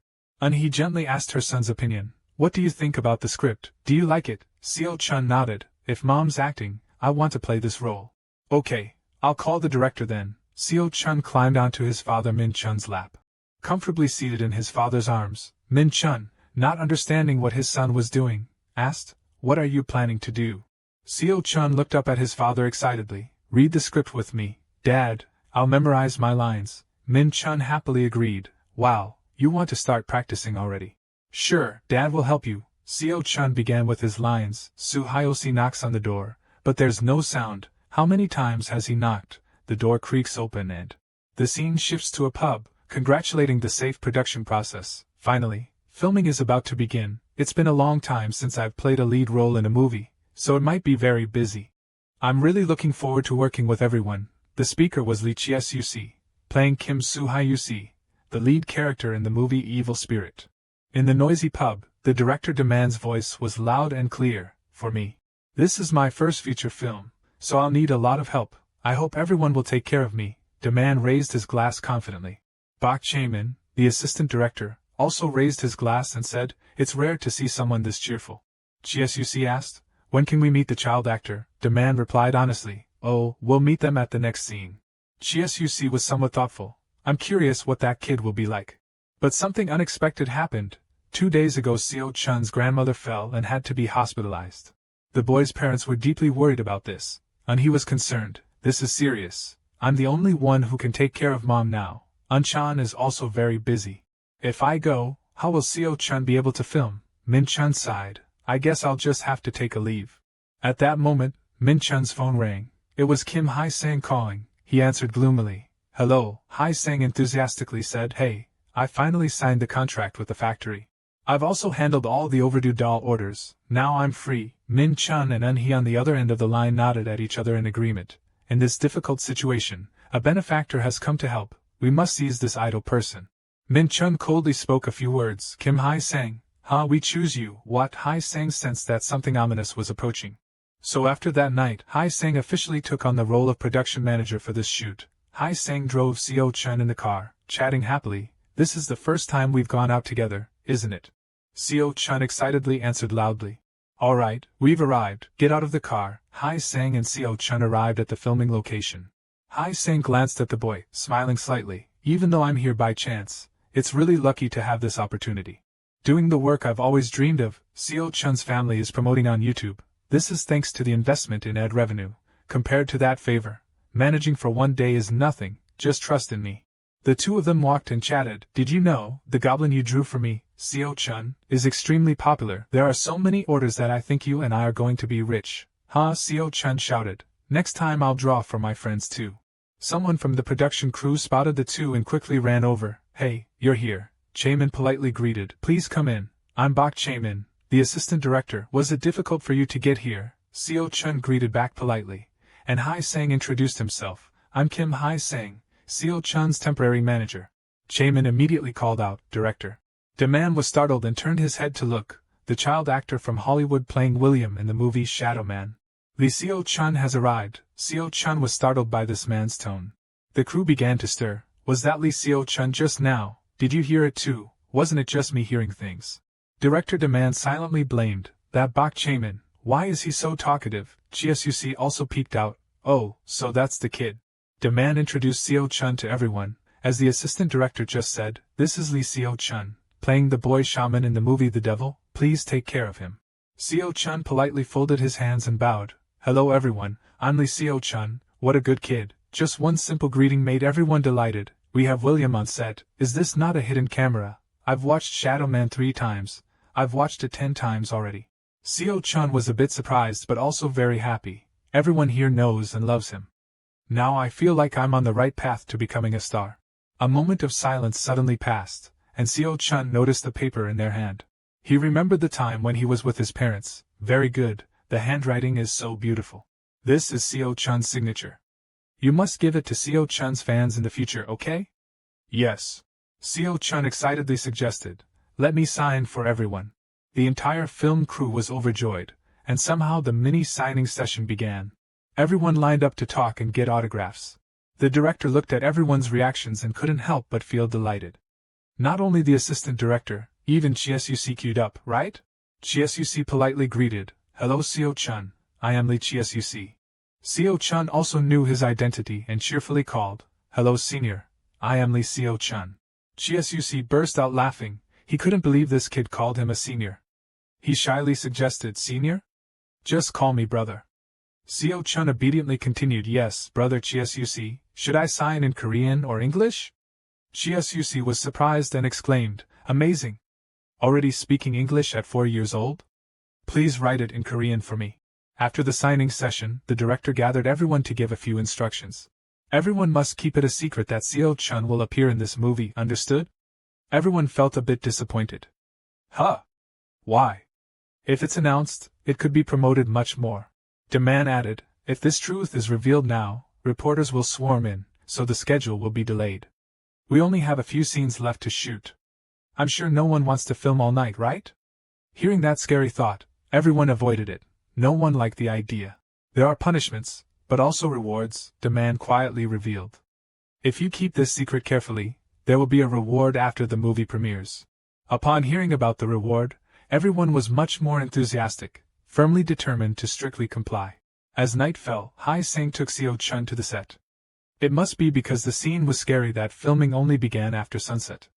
He gently asked her son's opinion. What do you think about the script? Do you like it? Seo-chun nodded. If Mom's acting, I want to play this role. Okay, I'll call the director then. Seo-chun climbed onto his father Min-chun's lap. Comfortably seated in his father's arms, Min-chun, not understanding what his son was doing, asked, what are you planning to do? Seo-chun looked up at his father excitedly. Read the script with me, Dad. I'll memorize my lines. Min-chun happily agreed. Wow, you want to start practicing already? Sure, Dad will help you. Seo-chun began with his lines. Su-hyosi knocks on the door, but there's no sound. How many times has he knocked? The door creaks open and the scene shifts to a pub, congratulating the safe production process. Finally, filming is about to begin. It's been a long time since I've played a lead role in a movie, so it might be very busy. I'm really looking forward to working with everyone. The speaker was Lee Chiesuc, playing Kim Su-hyusi, the lead character in the movie Evil Spirit. In the noisy pub, the director Demand's voice was loud and clear. For me, this is my first feature film, so I'll need a lot of help. I hope everyone will take care of me. Demand raised his glass confidently. Bak Chaemin, the assistant director, also raised his glass and said, it's rare to see someone this cheerful. Chiesuc asked, when can we meet the child actor? Demand replied honestly, oh, we'll meet them at the next scene. Chiesuc was somewhat thoughtful. I'm curious what that kid will be like. But something unexpected happened. 2 days ago Seo-chun's grandmother fell and had to be hospitalized. The boy's parents were deeply worried about this, and he was concerned. This is serious. I'm the only one who can take care of Mom now. Chan is also very busy. If I go, how will Seo-chun be able to film? Min-chun sighed. I guess I'll just have to take a leave. At that moment, Min-chun's phone rang. It was Kim Hae-sang calling. He answered gloomily. Hello, Hae-sang enthusiastically said, hey, I finally signed the contract with the factory. I've also handled all the overdue doll orders. Now I'm free. Min-chun and Eun-hee on the other end of the line nodded at each other in agreement. In this difficult situation, a benefactor has come to help. We must seize this idle person. Min-chun coldly spoke a few words. Kim Hae-sang, we choose you. What? Hae-sang sensed that something ominous was approaching. So after that night, Hae-sang officially took on the role of production manager for this shoot. Hae-sang drove Seo-chun in the car, chatting happily. This is the first time we've gone out together, isn't it? Seo-chun excitedly answered loudly. All right, we've arrived. Get out of the car. Hae-sang and Seo-chun arrived at the filming location. Hae-sang glanced at the boy, smiling slightly. Even though I'm here by chance, it's really lucky to have this opportunity. Doing the work I've always dreamed of, Seo Chun's family is promoting on YouTube. This is thanks to the investment in ad revenue. Compared to that favor, managing for one day is nothing, just trust in me. The two of them walked and chatted. Did you know, the goblin you drew for me, Seo Chun, is extremely popular. There are so many orders that I think you and I are going to be rich. Huh? Seo Chun shouted. Next time I'll draw for my friends too. Someone from the production crew spotted the two and quickly ran over. Hey, you're here. Chaemin politely greeted. Please come in. I'm Bak Chaemin, the assistant director. Was it difficult for you to get here? Seo Chun greeted back politely. And Hai Sang introduced himself. I'm Kim Hai Sang, Seo Chun's temporary manager. Chaemin immediately called out, Director. The man was startled and turned his head to look. The child actor from Hollywood playing William in the movie Shadow Man. Lee Seo Chun has arrived. Seo Chun was startled by this man's tone. The crew began to stir. Was that Lee Seo Chun just now? Did you hear it too? Wasn't it just me hearing things? Director the man silently blamed. That Bak Chaemin. Why is he so talkative? GSUC also peeked out. Oh, so that's the kid. The man introduced Seo Chun to everyone. As the assistant director just said, this is Lee Seo Chun, playing the boy shaman in the movie The Devil. Please take care of him. Seo Chun politely folded his hands and bowed. Hello everyone, I'm Lee Seo Chun. What a good kid. Just one simple greeting made everyone delighted. We have William on set. Is this not a hidden camera? I've watched Shadow Man 3 times. I've watched it 10 times already. Seo Chun was a bit surprised but also very happy. Everyone here knows and loves him. Now I feel like I'm on the right path to becoming a star. A moment of silence suddenly passed, and Seo Chun noticed the paper in their hand. He remembered the time when he was with his parents. Very good, the handwriting is so beautiful. This is Seo Chun's signature. You must give it to Seo Chun's fans in the future, okay? Yes. Seo Chun excitedly suggested. Let me sign for everyone. The entire film crew was overjoyed, and somehow the mini signing session began. Everyone lined up to talk and get autographs. The director looked at everyone's reactions and couldn't help but feel delighted. Not only the assistant director, even GSUC queued up, right? GSUC politely greeted. Hello Seo Chun, I am Lee GSUC. Seo Chun also knew his identity and cheerfully called. Hello senior, I am Lee Seo Chun. GSUC burst out laughing. He couldn't believe this kid called him a senior. He shyly suggested, Senior? Just call me brother. Seo Chun obediently continued, Yes, brother GSUC, should I sign in Korean or English? GSUC was surprised and exclaimed, Amazing! Already speaking English at 4 years old? Please write it in Korean for me. After the signing session, the director gathered everyone to give a few instructions. Everyone must keep it a secret that Seo Chun will appear in this movie, understood? Everyone felt a bit disappointed. Huh? Why? If it's announced, it could be promoted much more. The man added, If this truth is revealed now, reporters will swarm in, so the schedule will be delayed. We only have a few scenes left to shoot. I'm sure no one wants to film all night, right? Hearing that scary thought, everyone avoided it. No one liked the idea. There are punishments, but also rewards, the man quietly revealed. If you keep this secret carefully, there will be a reward after the movie premieres. Upon hearing about the reward, everyone was much more enthusiastic, firmly determined to strictly comply. As night fell, Hai Sang took Seo Chun to the set. It must be because the scene was scary that filming only began after sunset.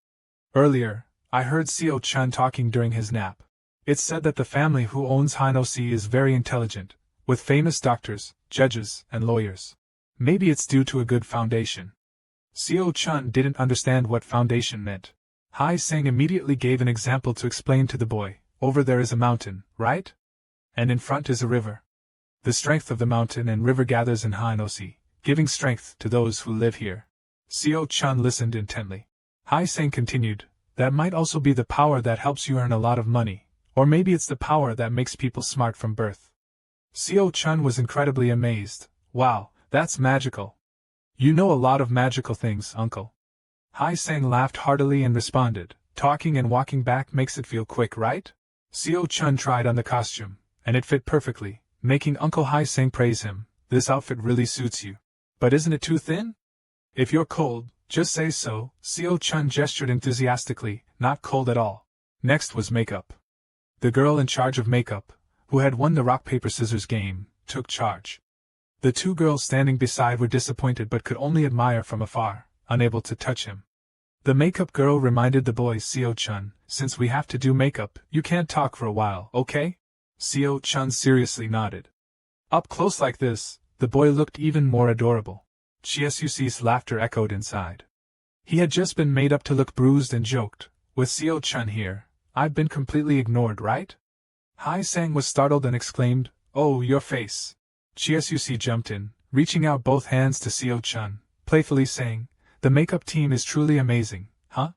Earlier, I heard Seo Chun talking during his nap. It's said that the family who owns Hinosi is very intelligent, with famous doctors, judges, and lawyers. Maybe it's due to a good foundation. Seo Chun didn't understand what foundation meant. Hai Sang immediately gave an example to explain to the boy. Over there is a mountain, right? And in front is a river. The strength of the mountain and river gathers in Hinosi, giving strength to those who live here. Seo Chun listened intently. Hai Sang continued, That might also be the power that helps you earn a lot of money, or maybe it's the power that makes people smart from birth. Seo Chun was incredibly amazed. Wow, that's magical. You know a lot of magical things, uncle. Hai Sang laughed heartily and responded, Talking and walking back makes it feel quick, right? Seo Chun tried on the costume, and it fit perfectly, making Uncle Hai Sang praise him. This outfit really suits you. But isn't it too thin? If you're cold, just say so. Seo Chun gestured enthusiastically, not cold at all. Next was makeup. The girl in charge of makeup, who had won the rock-paper-scissors game, took charge. The two girls standing beside were disappointed but could only admire from afar. unable to touch him. The makeup girl reminded the boy Seo-chun, since we have to do makeup, you can't talk for a while, okay? Seo-chun seriously nodded. Up close like this, the boy looked even more adorable. Chisu's laughter echoed inside. He had just been made up to look bruised and joked, with Seo-chun here, I've been completely ignored, right? Hai-sang was startled and exclaimed, oh, your face. Chisu jumped in, reaching out both hands to Seo-chun, playfully saying, the makeup team is truly amazing, huh?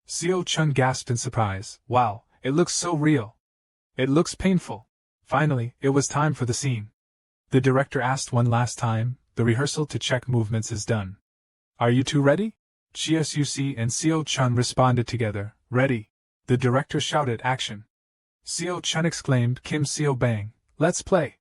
Seo-chun gasped in surprise, wow, it looks so real. It looks painful. Finally, it was time for the scene. The director asked one last time, the rehearsal to check movements is done. Are you two ready? Chisu and Seo-chun responded together, ready. The director shouted action. Seo-chun exclaimed, Kim Seo-bang, let's play.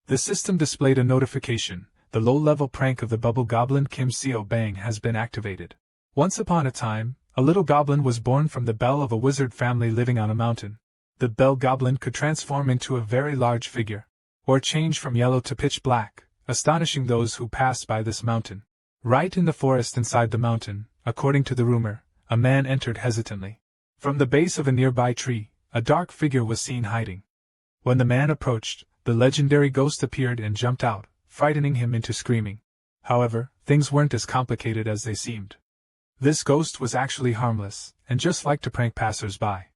The system displayed a notification, the low-level prank of the bubble goblin Kim Seo-bang has been activated. Once upon a time, a little goblin was born from the bell of a wizard family living on a mountain. The bell goblin could transform into a very large figure, or change from yellow to pitch black, astonishing those who passed by this mountain. Right in the forest inside the mountain, according to the rumor, a man entered hesitantly. From the base of a nearby tree, a dark figure was seen hiding. When the man approached, the legendary ghost appeared and jumped out, frightening him into screaming. However, things weren't as complicated as they seemed. This ghost was actually harmless, and just liked to prank passers-by.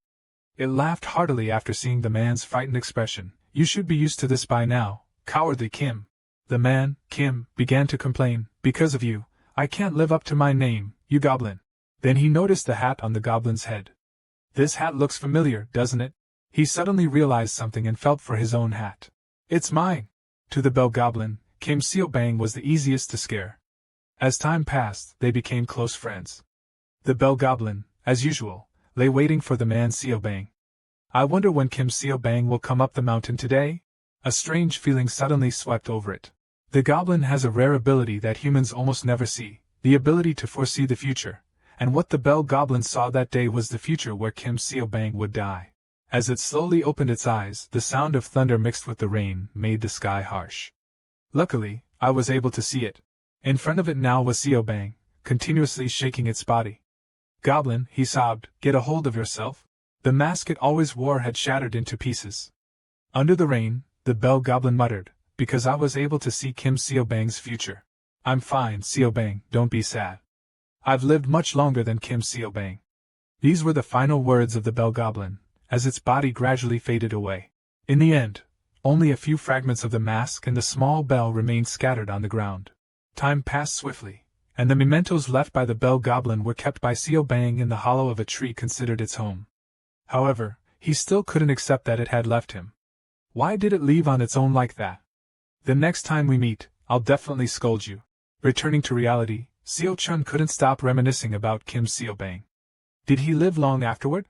It laughed heartily after seeing the man's frightened expression. You should be used to this by now, cowardly Kim. The man, Kim, began to complain, because of you, I can't live up to my name, you goblin. Then he noticed the hat on the goblin's head. This hat looks familiar, doesn't it? He suddenly realized something and felt for his own hat. It's mine! To the bell goblin, Kim Seo-bang was the easiest to scare. As time passed, they became close friends. The bell goblin, as usual, lay waiting for the man Seo-bang. I wonder when Kim Seo-bang will come up the mountain today? A strange feeling suddenly swept over it. The goblin has a rare ability that humans almost never see, the ability to foresee the future. And what the bell goblin saw that day was the future where Kim Seo-bang would die. As it slowly opened its eyes, the sound of thunder mixed with the rain made the sky harsh. Luckily, I was able to see it. In front of it now was Seo-bang, continuously shaking its body. Goblin, he sobbed, get a hold of yourself. The mask it always wore had shattered into pieces. Under the rain, the bell goblin muttered, because I was able to see Kim Seo-bang's future. I'm fine, Seo-bang, don't be sad. I've lived much longer than Kim Seo-bang. These were the final words of the bell goblin, as its body gradually faded away. In the end, only a few fragments of the mask and the small bell remained scattered on the ground. Time passed swiftly, and the mementos left by the bell goblin were kept by Seo-bang in the hollow of a tree considered its home. However, he still couldn't accept that it had left him. Why did it leave on its own like that? The next time we meet, I'll definitely scold you. Returning to reality, Seo-chun couldn't stop reminiscing about Kim Seo-bang. Did he live long afterward?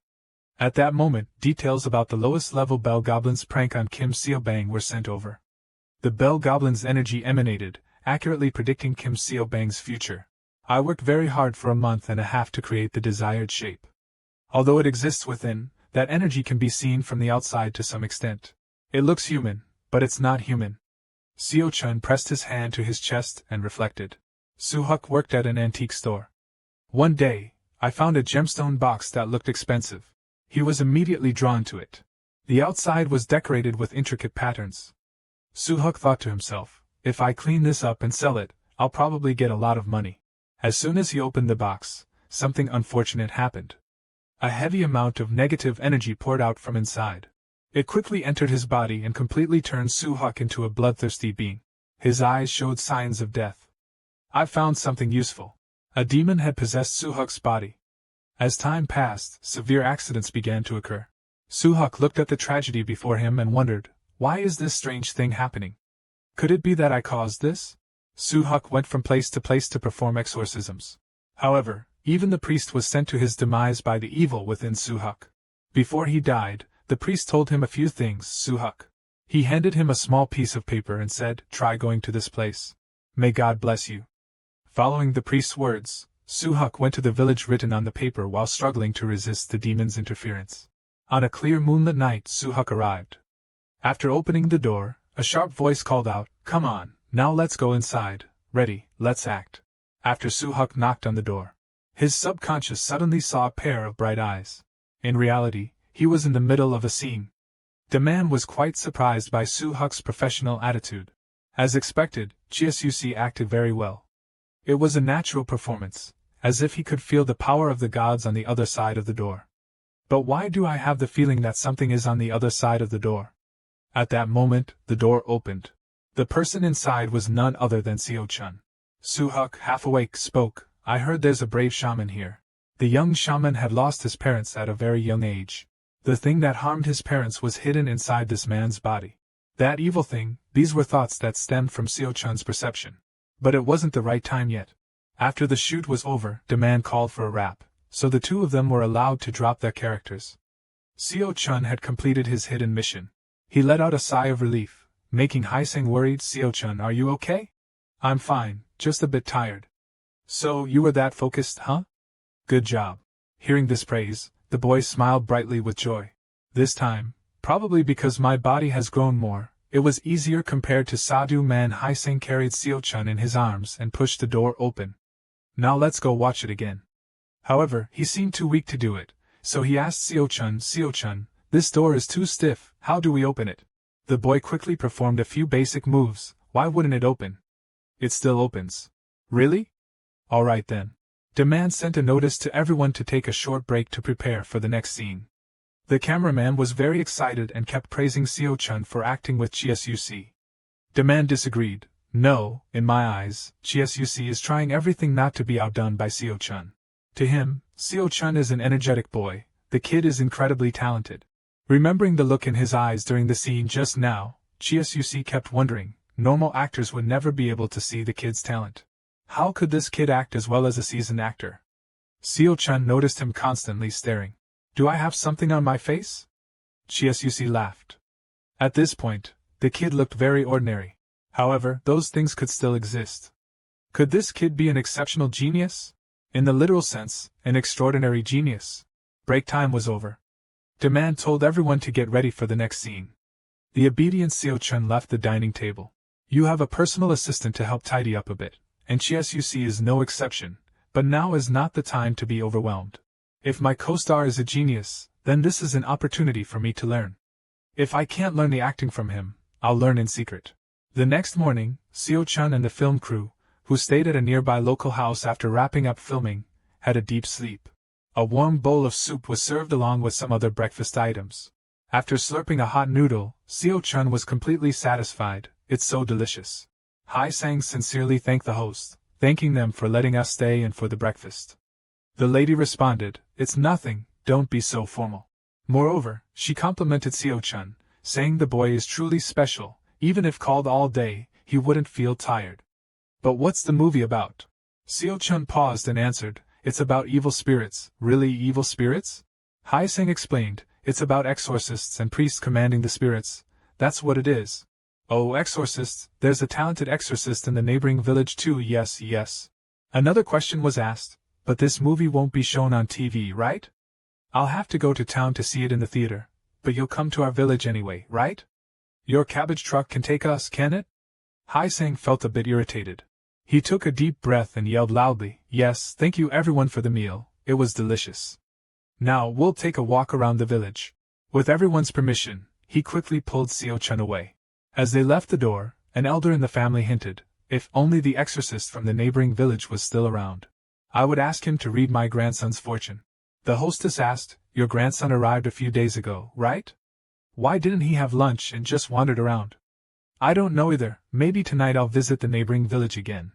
At that moment, details about the lowest-level bell goblin's prank on Kim Seo-bang were sent over. The bell goblin's energy emanated, accurately predicting Kim Seo-bang's future. I worked very hard for a month and a half to create the desired shape. Although it exists within, that energy can be seen from the outside to some extent. It looks human, but it's not human. Seo-chun pressed his hand to his chest and reflected. Soo-huk worked at an antique store. One day, I found a gemstone box that looked expensive. He was immediately drawn to it. The outside was decorated with intricate patterns. Soo-huk thought to himself, if I clean this up and sell it, I'll probably get a lot of money. As soon as he opened the box, something unfortunate happened. A heavy amount of negative energy poured out from inside. It quickly entered his body and completely turned Soo-huk into a bloodthirsty being. His eyes showed signs of death. I found something useful. A demon had possessed Soo-huk's body. As time passed, severe accidents began to occur. Soo-huk looked at the tragedy before him and wondered, why is this strange thing happening? Could it be that I caused this? Soo-huk went from place to perform exorcisms. However, even the priest was sent to his demise by the evil within Soo-huk. Before he died, the priest told him a few things. Soo-huk. He handed him a small piece of paper and said, try going to this place. May God bless you. Following the priest's words, Soo-huk went to the village written on the paper while struggling to resist the demon's interference. On a clear moonlit night, Soo-huk arrived. After opening the door, a sharp voice called out, come on, now let's go inside. Ready, let's act. after Soo-huk knocked on the door. His subconscious suddenly saw a pair of bright eyes. In reality, he was in the middle of a scene. The man was quite surprised by Soo-huk's professional attitude. As expected, Chiesusi acted very well. It was a natural performance, as if he could feel the power of the gods on the other side of the door. But why do I have the feeling that something is on the other side of the door? At that moment, the door opened. The person inside was none other than Seo-chun. Soo-huk, half awake, spoke, "I heard there's a brave shaman here." The young shaman had lost his parents at a very young age. The thing that harmed his parents was hidden inside this man's body. That evil thing, these were thoughts that stemmed from Seo-chun's perception. But it wasn't the right time yet. After the shoot was over, the man called for a wrap, so the two of them were allowed to drop their characters. Seo-chun had completed his hidden mission. He let out a sigh of relief, making Haiseng worried. "Seo-chun, are you okay?" "I'm fine, just a bit tired." "So, you were that focused, huh? Good job." Hearing this praise, the boy smiled brightly with joy. This time, probably because my body has grown more, it was easier compared to Sadhu man. Haiseng carried Seo-chun in his arms and pushed the door open. "Now let's go watch it again." However, he seemed too weak to do it, so he asked Seo-chun, "Seo-chun, this door is too stiff, how do we open it?" The boy quickly performed a few basic moves. "Why wouldn't it open?" "It still opens." "Really? Alright then." The man sent a notice to everyone to take a short break to prepare for the next scene. The cameraman was very excited and kept praising Seo-chun for acting with Chiesusi. The man disagreed. "No, in my eyes, Chiesusi is trying everything not to be outdone by Seo-chun. To him, Seo-chun is an energetic boy, the kid is incredibly talented." Remembering the look in his eyes during the scene just now, Chiesusi kept wondering, normal actors would never be able to see the kid's talent. How could this kid act as well as a seasoned actor? Seo-chun noticed him constantly staring. "Do I have something on my face?" Chiesusi laughed. At this point, the kid looked very ordinary. However, those things could still exist. Could this kid be an exceptional genius? In the literal sense, an extraordinary genius. Break time was over. The man told everyone to get ready for the next scene. The obedient Seo-chun left the dining table. "You have a personal assistant to help tidy up a bit, and Chiesusi is no exception, but now is not the time to be overwhelmed. If my co-star is a genius, then this is an opportunity for me to learn. If I can't learn the acting from him, I'll learn in secret." The next morning, Seo-chun and the film crew, who stayed at a nearby local house after wrapping up filming, had a deep sleep. A warm bowl of soup was served along with some other breakfast items. After slurping a hot noodle, Seo-chun was completely satisfied. "It's so delicious." Haiseng sincerely thanked the host, thanking them for letting us stay and for the breakfast. The lady responded, "It's nothing, don't be so formal." Moreover, she complimented Seo-chun, saying the boy is truly special, even if called all day, he wouldn't feel tired. "But what's the movie about?" Seo-chun paused and answered, "It's about evil spirits." "Really evil spirits?" Haiseng explained, "It's about exorcists and priests commanding the spirits, that's what it is." "Oh, exorcists, there's a talented exorcist in the neighboring village too." Yes. Another question was asked, "But this movie won't be shown on TV, right?" "I'll have to go to town to see it in the theater, but you'll come to our village anyway, right? Your cabbage truck can take us, can it?" Haiseng felt a bit irritated. He took a deep breath and yelled loudly, "Yes, thank you everyone for the meal, it was delicious. Now we'll take a walk around the village." With everyone's permission, he quickly pulled Seo-chun away. As they left the door, an elder in the family hinted, if only the exorcist from the neighboring village was still around, I would ask him to read my grandson's fortune. The hostess asked, "Your grandson arrived a few days ago, right? Why didn't he have lunch and just wandered around?" "I don't know either, maybe tonight I'll visit the neighboring village again.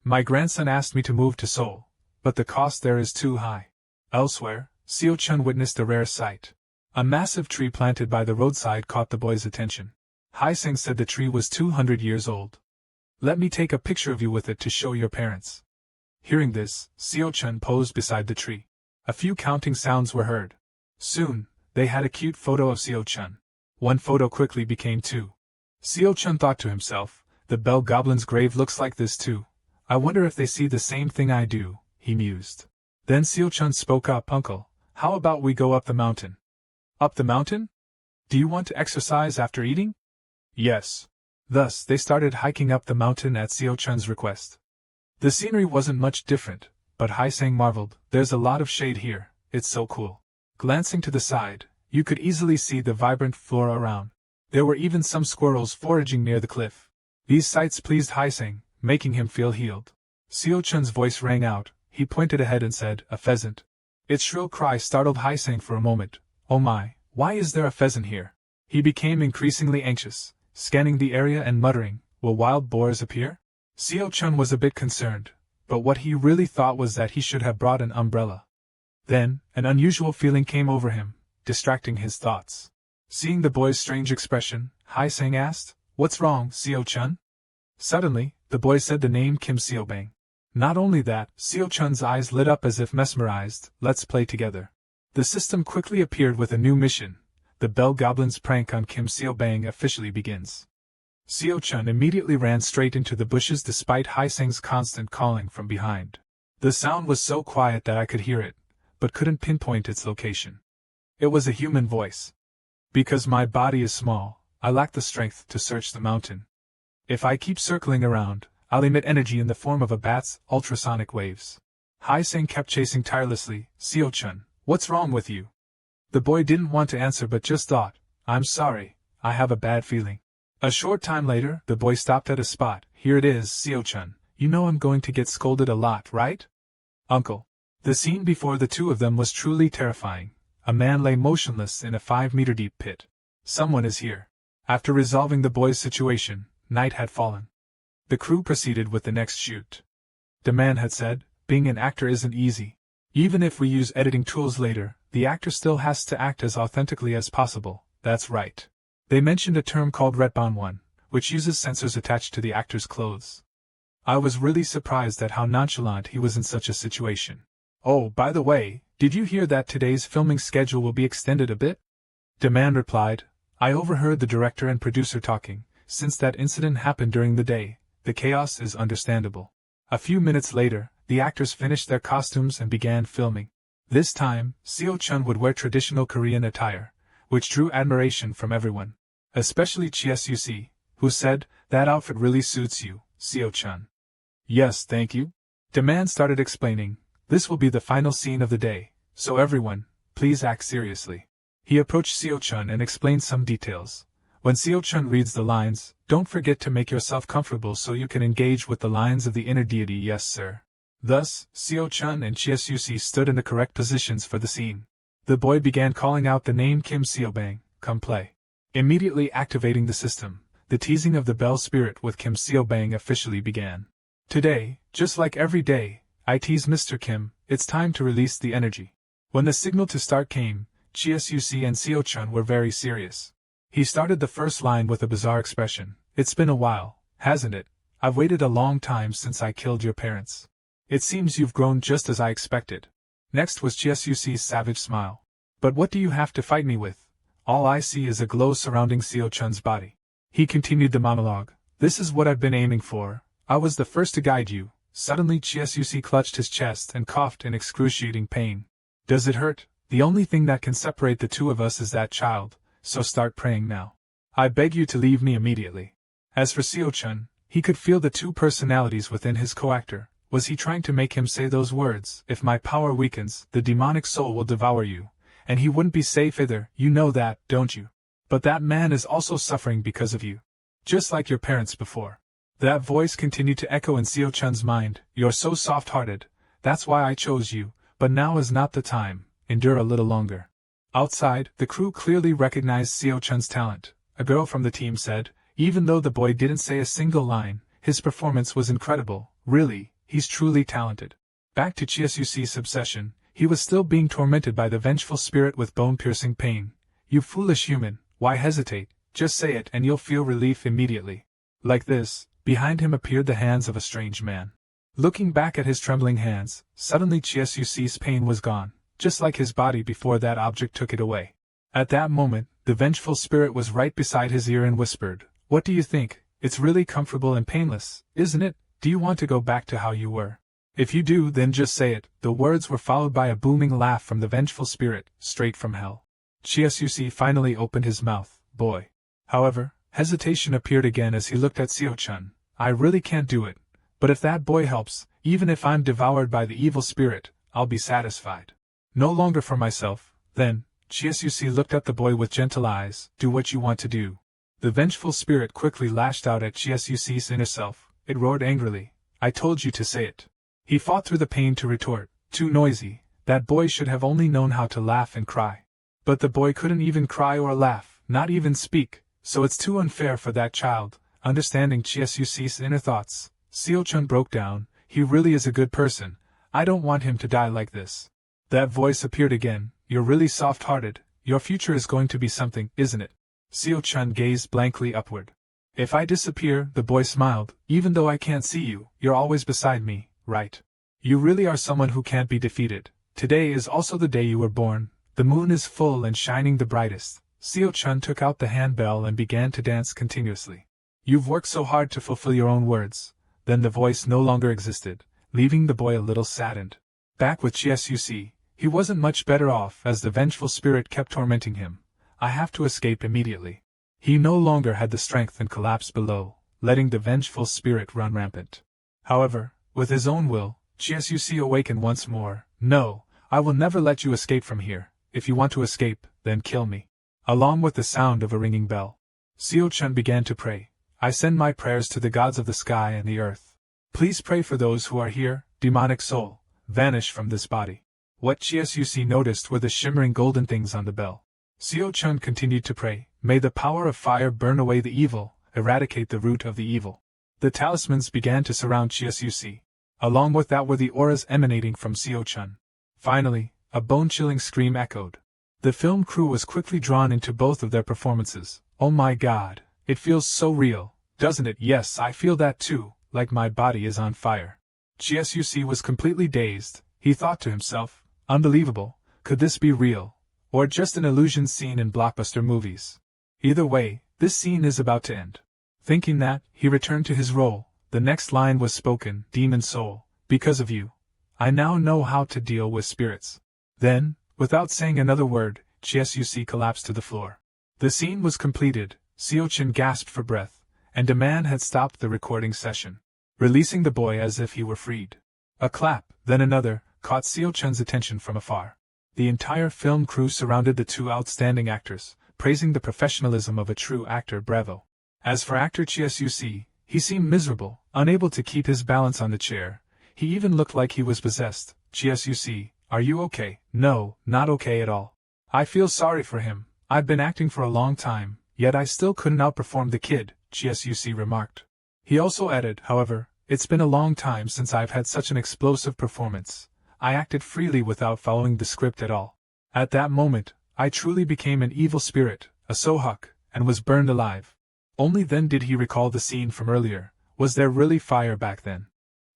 My grandson asked me to move to Seoul, but the cost there is too high." Elsewhere, Seo-chun witnessed a rare sight. A massive tree planted by the roadside caught the boy's attention. Haiseng said the tree was 200 years old. "Let me take a picture of you with it to show your parents." Hearing this, Seo-chun posed beside the tree. A few counting sounds were heard. Soon, they had a cute photo of Seo-chun. One photo quickly became two. Seo-chun thought to himself, "The Bell Goblin's grave looks like this too. I wonder if they see the same thing I do," he mused. Then Seo-chun spoke up, "Uncle, how about we go up the mountain?" "Up the mountain? Do you want to exercise after eating?" "Yes." Thus, they started hiking up the mountain at Seo-chun's request. The scenery wasn't much different, but Haiseng marveled, "There's a lot of shade here, it's so cool." Glancing to the side, you could easily see the vibrant flora around. There were even some squirrels foraging near the cliff. These sights pleased Haiseng, making him feel healed. Seo Chun's voice rang out. He pointed ahead and said, "A pheasant." Its shrill cry startled Haiseng for a moment. "Oh my, why is there a pheasant here?" He became increasingly anxious, scanning the area and muttering, "Will wild boars appear?" Seo Chun was a bit concerned, but what he really thought was that he should have brought an umbrella. Then, an unusual feeling came over him, distracting his thoughts. Seeing the boy's strange expression, Haiseng asked, "What's wrong, Seo Chun?" Suddenly, the boy said the name Kim Seobang. Not only that, Seo Chun's eyes lit up as if mesmerized. "Let's play together." The system quickly appeared with a new mission. The Bell Goblin's prank on Kim Seobang officially begins. Seo Chun immediately ran straight into the bushes despite Haiseng's constant calling from behind. The sound was so quiet that I could hear it, but couldn't pinpoint its location. It was a human voice. Because my body is small, I lack the strength to search the mountain. If I keep circling around, I'll emit energy in the form of a bat's ultrasonic waves. Haiseng kept chasing tirelessly. "Seo Chun, what's wrong with you?" The boy didn't want to answer but just thought, "I'm sorry, I have a bad feeling." A short time later, the boy stopped at a spot. "Here it is, Seo Chun, you know I'm going to get scolded a lot, right?" "Uncle." The scene before the two of them was truly terrifying. A man lay motionless in a 5-meter deep pit. "Someone is here." After resolving the boy's situation, night had fallen. The crew proceeded with the next shoot. The man had said, "Being an actor isn't easy. Even if we use editing tools later, the actor still has to act as authentically as possible." "That's right." They mentioned a term called Retbon, which uses sensors attached to the actor's clothes. I was really surprised at how nonchalant he was in such a situation. "Oh, by the way, did you hear that today's filming schedule will be extended a bit?" The man replied, "I overheard the director and producer talking. Since that incident happened during the day, the chaos is understandable." A few minutes later, the actors finished their costumes and began filming. This time, Seo Chun would wear traditional Korean attire, which drew admiration from everyone. Especially Chsuc, who said, "That outfit really suits you, Seo Chun." "Yes, thank you." The man started explaining, "This will be the final scene of the day, so everyone, please act seriously." He approached Seo Chun and explained some details. When Seo Chun reads the lines, don't forget to make yourself comfortable so you can engage with the lines of the inner deity. "Yes, sir." Thus, Seo Chun and Chsuc stood in the correct positions for the scene. The boy began calling out the name Kim Seobang, "Come play." Immediately activating the system, the teasing of the Bell Spirit with Kim Seobang officially began. "Today, just like every day, I tease Mr. Kim, it's time to release the energy." When the signal to start came, Chsuc and Seo Chun were very serious. He started the first line with a bizarre expression. "It's been a while, hasn't it? I've waited a long time since I killed your parents. It seems you've grown just as I expected." Next was Chsuc's savage smile. "But what do you have to fight me with? All I see is a glow surrounding Seo Chun's body." He continued the monologue. "This is what I've been aiming for. I was the first to guide you." Suddenly Chsuc clutched his chest and coughed in excruciating pain. "Does it hurt? The only thing that can separate the two of us is that child, so start praying now. I beg you to leave me immediately." As for Seo Chun, he could feel the two personalities within his co-actor. Was he trying to make him say those words, "If my power weakens, the demonic soul will devour you, and he wouldn't be safe either, you know that, don't you? But that man is also suffering because of you. Just like your parents before." That voice continued to echo in Seo Chun's mind. "You're so soft-hearted, that's why I chose you, but now is not the time, endure a little longer." Outside, the crew clearly recognized Seo Chun's talent. A girl from the team said, "Even though the boy didn't say a single line, his performance was incredible. Really, he's truly talented." Back to Chsuc's obsession, he was still being tormented by the vengeful spirit with bone-piercing pain. "You foolish human, why hesitate? Just say it and you'll feel relief immediately." Like this, behind him appeared the hands of a strange man. Looking back at his trembling hands, suddenly Chsuc's pain was gone, just like his body before that object took it away. At that moment, the vengeful spirit was right beside his ear and whispered, "What do you think? It's really comfortable and painless, isn't it? Do you want to go back to how you were? If you do, then just say it." The words were followed by a booming laugh from the vengeful spirit, straight from hell. Chsuc finally opened his mouth. "Boy." However, hesitation appeared again as he looked at Seo Chun. "I really can't do it. But if that boy helps, even if I'm devoured by the evil spirit, I'll be satisfied. No longer for myself, then. Chisuc looked at the boy with gentle eyes. Do what you want to do. The vengeful spirit quickly lashed out at Chisuc's inner self. It roared angrily. I told you to say it. He fought through the pain to retort. Too noisy. That boy should have only known how to laugh and cry. But the boy couldn't even cry or laugh, not even speak, so it's too unfair for that child. Understanding Chisuc's inner thoughts, Seo-chun broke down. He really is a good person. I don't want him to die like this. That voice appeared again. You're really soft-hearted. Your future is going to be something, isn't it? Seo-chun gazed blankly upward. If I disappear, the boy smiled, even though I can't see you, you're always beside me, right? You really are someone who can't be defeated. Today is also the day you were born. The moon is full and shining the brightest. Seo-chun took out the handbell and began to dance continuously. You've worked so hard to fulfill your own words. Then the voice no longer existed, leaving the boy a little saddened. Back with Chisuc, he wasn't much better off as the vengeful spirit kept tormenting him. I have to escape immediately. He no longer had the strength and collapsed below, letting the vengeful spirit run rampant. However, with his own will, Chisuc awakened once more. No, I will never let you escape from here. If you want to escape, then kill me. Along with the sound of a ringing bell, Seo-chun began to pray. I send my prayers to the gods of the sky and the earth. Please pray for those who are here. Demonic soul, vanish from this body. What Chisuc noticed were the shimmering golden things on the bell. Seo-chun continued to pray. May the power of fire burn away the evil, eradicate the root of the evil. The talismans began to surround Chisuc. Along with that were the auras emanating from Seo-chun. Finally, a bone-chilling scream echoed. The film crew was quickly drawn into both of their performances. Oh my god, it feels so real, doesn't it? Yes, I feel that too, like my body is on fire. Chisuc was completely dazed. He thought to himself, unbelievable, could this be real? Or just an illusion seen in blockbuster movies? Either way, this scene is about to end. Thinking that, he returned to his role. The next line was spoken, Demon Soul, because of you, I now know how to deal with spirits. Then, without saying another word, Chisuc collapsed to the floor. The scene was completed. Seo-chun gasped for breath, and a man had stopped the recording session, releasing the boy as if he were freed. A clap, then another, caught Seo-chun's attention from afar. The entire film crew surrounded the two outstanding actors, praising the professionalism of a true actor. Bravo. As for actor Chisuc, he seemed miserable, unable to keep his balance on the chair. He even looked like he was possessed. Chisuc, are you okay? No, not okay at all. I feel sorry for him. I've been acting for a long time, yet I still couldn't outperform the kid, Chisuc remarked. He also added, however, it's been a long time since I've had such an explosive performance. I acted freely without following the script at all. At that moment, I truly became an evil spirit, a Sohuk, and was burned alive. Only then did he recall the scene from earlier. Was there really fire back then?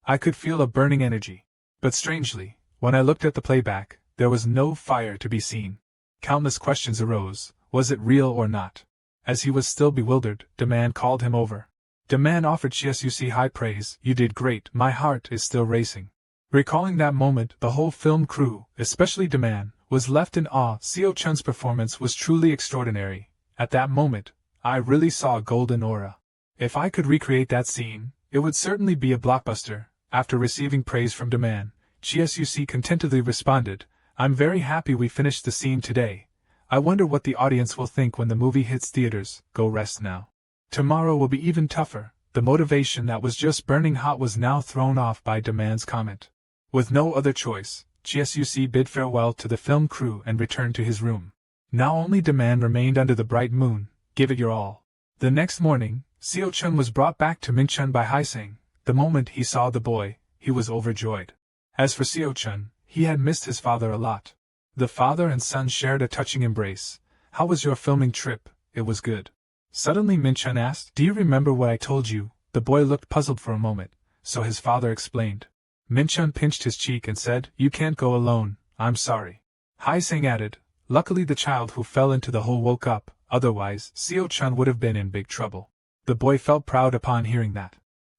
I could feel a burning energy. But strangely, when I looked at the playback, there was no fire to be seen. Countless questions arose. Was it real or not? As he was still bewildered, Daman called him over. Daman offered Chisuc high praise. You did great. My heart is still racing. Recalling that moment, the whole film crew, especially Daman, was left in awe. Seo-chun's performance was truly extraordinary. At that moment, I really saw a golden aura. If I could recreate that scene, it would certainly be a blockbuster. After receiving praise from Daman, Chisuc contentedly responded, I'm very happy we finished the scene today. I wonder what the audience will think when the movie hits theaters. Go rest now. Tomorrow will be even tougher. The motivation that was just burning hot was now thrown off by Daman's comment. With no other choice, Chisuc bid farewell to the film crew and returned to his room. Now only Daman remained under the bright moon. Give it your all. The next morning, Seo-chun was brought back to Minchun by Haiseng. The moment he saw the boy, he was overjoyed. As for Seo-chun, he had missed his father a lot. The father and son shared a touching embrace. How was your filming trip? It was good. Suddenly Minchun asked, Do you remember what I told you? The boy looked puzzled for a moment, so his father explained. Minchun pinched his cheek and said, You can't go alone, I'm sorry. Haiseng added, Luckily the child who fell into the hole woke up, otherwise Seo-chun would have been in big trouble. The boy felt proud upon hearing that.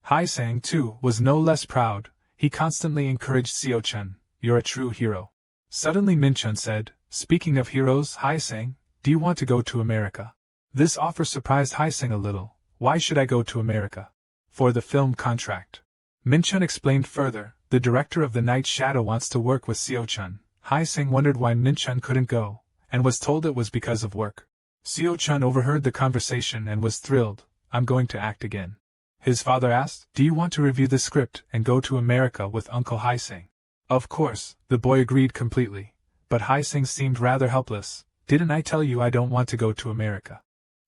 Haiseng, too, was no less proud. He constantly encouraged Seo-chun, You're a true hero. Suddenly Minchun said, Speaking of heroes, Haiseng, do you want to go to America? This offer surprised Haiseng a little. Why should I go to America? For the film contract. Min-chun explained further, the director of The Night Shadow wants to work with Seo-chun. Hai-seng wondered why Min-chun couldn't go, and was told it was because of work. Seo-chun overheard the conversation and was thrilled. I'm going to act again. His father asked, do you want to review the script and go to America with Uncle Hai-seng? Of course, the boy agreed completely. But Hai-seng seemed rather helpless. Didn't I tell you I don't want to go to America?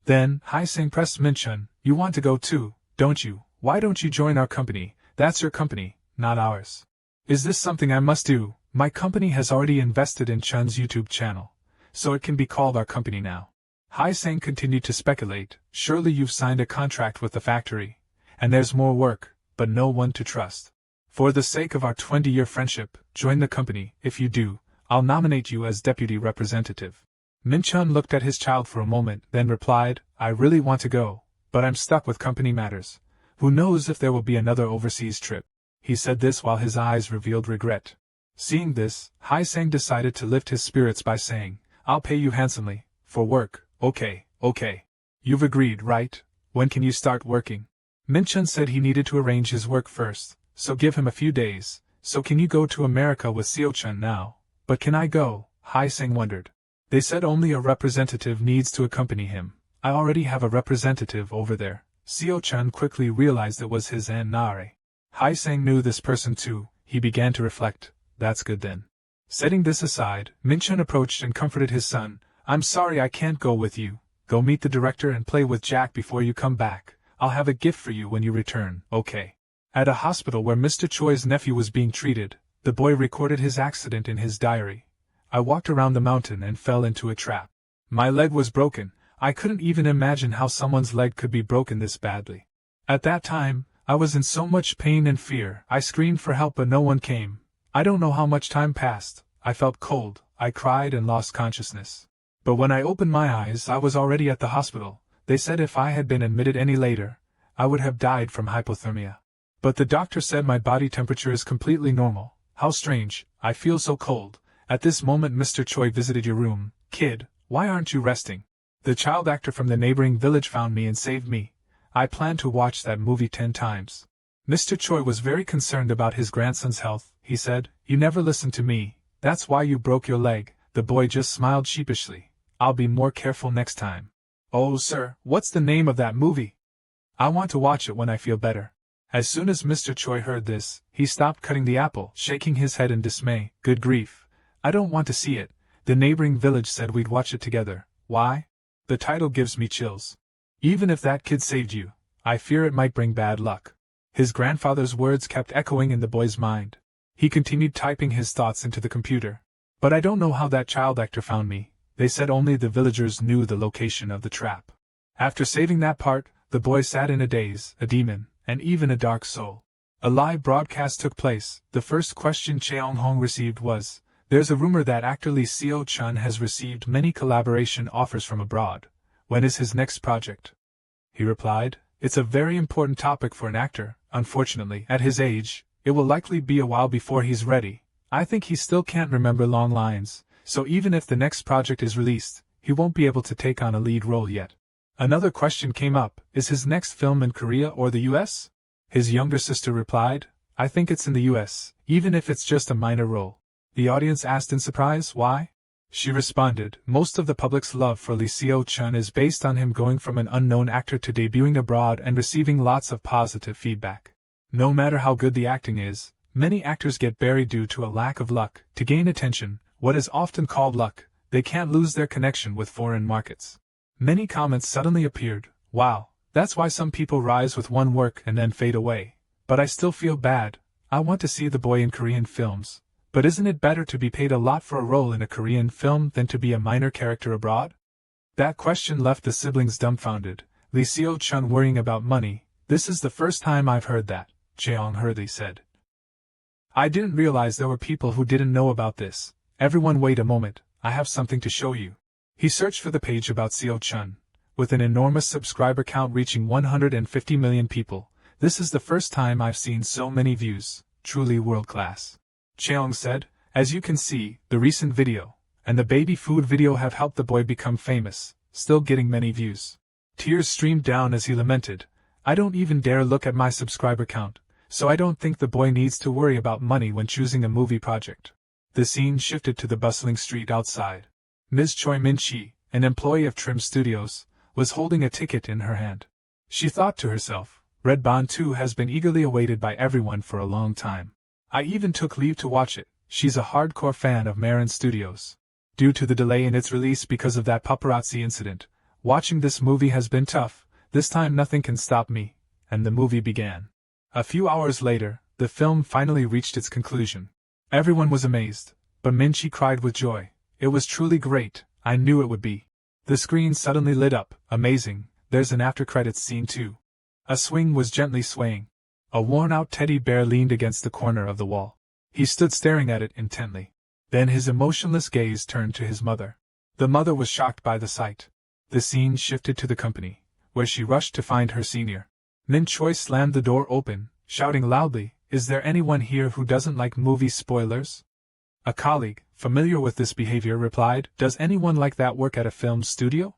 Then, Hai-seng pressed Min-chun, you want to go too, don't you? Why don't you join our company? That's your company, not ours. Is this something I must do? My company has already invested in Chun's YouTube channel, so it can be called our company now. Hai-seng continued to speculate, surely you've signed a contract with the factory, and there's more work, but no one to trust. For the sake of our 20-year friendship, join the company. If you do, I'll nominate you as deputy representative. Min-chun looked at his child for a moment, then replied, I really want to go, but I'm stuck with company matters. Who knows if there will be another overseas trip? He said this while his eyes revealed regret. Seeing this, Hai-seng decided to lift his spirits by saying, I'll pay you handsomely, for work. Okay. You've agreed, right? When can you start working? Min-chun said he needed to arrange his work first, so give him a few days. So can you go to America with Seo-chun now? But can I go? Hai-seng wondered. They said only a representative needs to accompany him. I already have a representative over there. Seo-chun quickly realized it was his Aunt Nare. Hai-seng knew this person too. He began to reflect. That's good then. Setting this aside, Min-chun approached and comforted his son. I'm sorry I can't go with you. Go meet the director and play with Jack before you come back. I'll have a gift for you when you return, okay? At a hospital where Mr. Choi's nephew was being treated, the boy recorded his accident in his diary. I walked around the mountain and fell into a trap. My leg was broken. I couldn't even imagine how someone's leg could be broken this badly. At that time, I was in so much pain and fear. I screamed for help but no one came. I don't know how much time passed. I felt cold. I cried and lost consciousness. But when I opened my eyes, I was already at the hospital. They said if I had been admitted any later, I would have died from hypothermia. But the doctor said my body temperature is completely normal. How strange. I feel so cold. At this moment Mr. Choi visited your room. Kid, why aren't you resting? The child actor from the neighboring village found me and saved me. I plan to watch that movie 10 times. Mr. Choi was very concerned about his grandson's health. He said, you never listened to me. That's why you broke your leg. The boy just smiled sheepishly. I'll be more careful next time. Oh sir, what's the name of that movie? I want to watch it when I feel better. As soon as Mr. Choi heard this, he stopped cutting the apple, shaking his head in dismay. Good grief. I don't want to see it. The neighboring village said we'd watch it together. Why? The title gives me chills. Even if that kid saved you, I fear it might bring bad luck. His grandfather's words kept echoing in the boy's mind. He continued typing his thoughts into the computer. But I don't know how that child actor found me. They said only the villagers knew the location of the trap. After saving that part, the boy sat in a daze, a demon, and even a dark soul. A live broadcast took place. The first question Cheong-hong received was, there's a rumor that actor Lee Seo-chun has received many collaboration offers from abroad. When is his next project? He replied, it's a very important topic for an actor. Unfortunately, at his age, it will likely be a while before he's ready. I think he still can't remember long lines, so even if the next project is released, he won't be able to take on a lead role yet. Another question came up, is his next film in Korea or the US? His younger sister replied, I think it's in the US, even if it's just a minor role. The audience asked in surprise, why? She responded, most of the public's love for Lee Seo-chun is based on him going from an unknown actor to debuting abroad and receiving lots of positive feedback. No matter how good the acting is, many actors get buried due to a lack of luck. To gain attention, what is often called luck, they can't lose their connection with foreign markets. Many comments suddenly appeared, wow, that's why some people rise with one work and then fade away. But I still feel bad. I want to see the boy in Korean films. But isn't it better to be paid a lot for a role in a Korean film than to be a minor character abroad? That question left the siblings dumbfounded. Lee Seo-chun worrying about money. This is the first time I've heard that, Cheong-hurley said. I didn't realize there were people who didn't know about this. Everyone wait a moment, I have something to show you. He searched for the page about Seo-chun. With an enormous subscriber count reaching 150 million people, this is the first time I've seen so many views. Truly world-class. Cheong said, as you can see, the recent video, and the baby food video have helped the boy become famous, still getting many views. Tears streamed down as he lamented, I don't even dare look at my subscriber count, so I don't think the boy needs to worry about money when choosing a movie project. The scene shifted to the bustling street outside. Ms. Choi Min-chi, an employee of Trim Studios, was holding a ticket in her hand. She thought to herself, Red Bond 2 has been eagerly awaited by everyone for a long time. I even took leave to watch it. She's a hardcore fan of Marin Studios. Due to the delay in its release because of that paparazzi incident, watching this movie has been tough. This time nothing can stop me, and the movie began. A few hours later, the film finally reached its conclusion. Everyone was amazed, but Min-chi cried with joy. It was truly great, I knew it would be. The screen suddenly lit up, amazing, there's an after-credits scene too. A swing was gently swaying. A worn-out teddy bear leaned against the corner of the wall. He stood staring at it intently. Then his emotionless gaze turned to his mother. The mother was shocked by the sight. The scene shifted to the company, where she rushed to find her senior. Min Choi slammed the door open, shouting loudly, Is there anyone here who doesn't like movie spoilers? A colleague, familiar with this behavior, replied, Does anyone like that work at a film studio?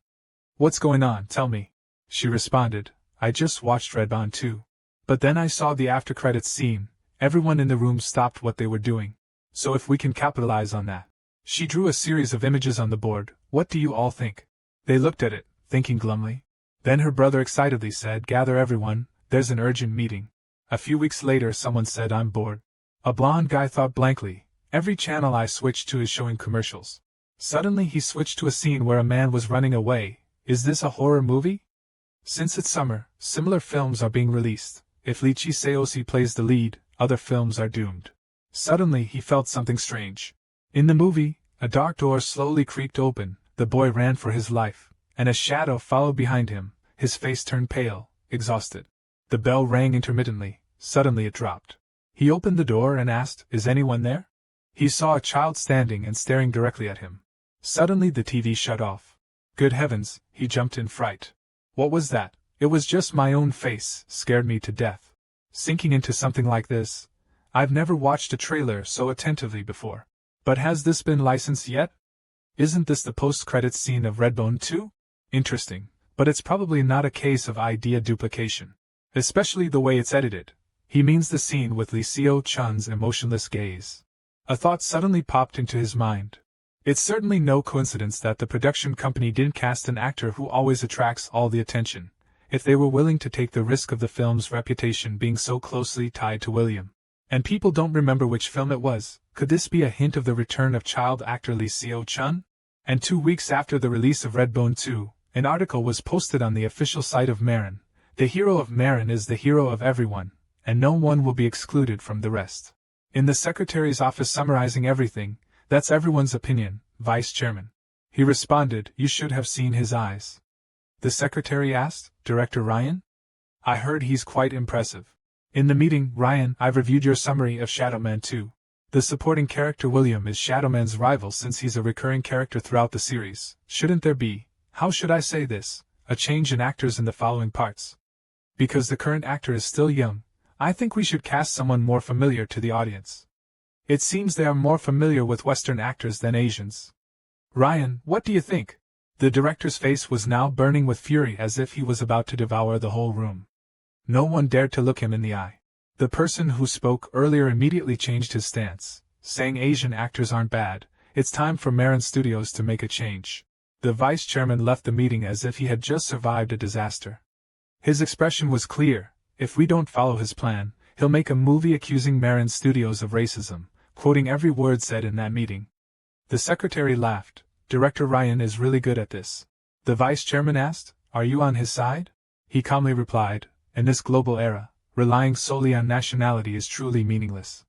What's going on, tell me. She responded, I just watched Red Bond 2. But then I saw the after-credits scene. Everyone in the room stopped what they were doing. So if we can capitalize on that. She drew a series of images on the board. What do you all think? They looked at it, thinking glumly. Then her brother excitedly said, Gather everyone, there's an urgent meeting. A few weeks later someone said, I'm bored. A blonde guy thought blankly, every channel I switch to is showing commercials. Suddenly he switched to a scene where a man was running away. Is this a horror movie? Since it's summer, similar films are being released. If Lee Chi-seosi plays the lead, other films are doomed. Suddenly he felt something strange. In the movie, a dark door slowly creaked open, the boy ran for his life, and a shadow followed behind him. His face turned pale, exhausted. The bell rang intermittently, suddenly it dropped. He opened the door and asked, Is anyone there? He saw a child standing and staring directly at him. Suddenly the TV shut off. Good heavens, he jumped in fright. What was that? It was just my own face, scared me to death. Sinking into something like this. I've never watched a trailer so attentively before. But has this been licensed yet? Isn't this the post-credits scene of Red Bone 2? Interesting. But it's probably not a case of idea duplication. Especially the way it's edited. He means the scene with Lee Seo-chun's emotionless gaze. A thought suddenly popped into his mind. It's certainly no coincidence that the production company didn't cast an actor who always attracts all the attention, if they were willing to take the risk of the film's reputation being so closely tied to William. And people don't remember which film it was. Could this be a hint of the return of child actor Lee Seo-chun? And 2 weeks after the release of Red Bone 2, an article was posted on the official site of Marin. The hero of Marin is the hero of everyone, and no one will be excluded from the rest. In the secretary's office summarizing everything, that's everyone's opinion, Vice Chairman. He responded, You should have seen his eyes. The secretary asked, Director Ryan? I heard he's quite impressive. In the meeting, Ryan, I've reviewed your summary of Shadowman 2. The supporting character William is Shadowman's rival since he's a recurring character throughout the series. Shouldn't there be, how should I say this, a change in actors in the following parts? Because the current actor is still young, I think we should cast someone more familiar to the audience. It seems they are more familiar with Western actors than Asians. Ryan, what do you think? The director's face was now burning with fury as if he was about to devour the whole room. No one dared to look him in the eye. The person who spoke earlier immediately changed his stance, saying Asian actors aren't bad, it's time for Marin Studios to make a change. The vice chairman left the meeting as if he had just survived a disaster. His expression was clear, if we don't follow his plan, he'll make a movie accusing Marin Studios of racism, quoting every word said in that meeting. The secretary laughed. Director Ryan is really good at this. The vice chairman asked, Are you on his side? He calmly replied, In this global era, relying solely on nationality is truly meaningless.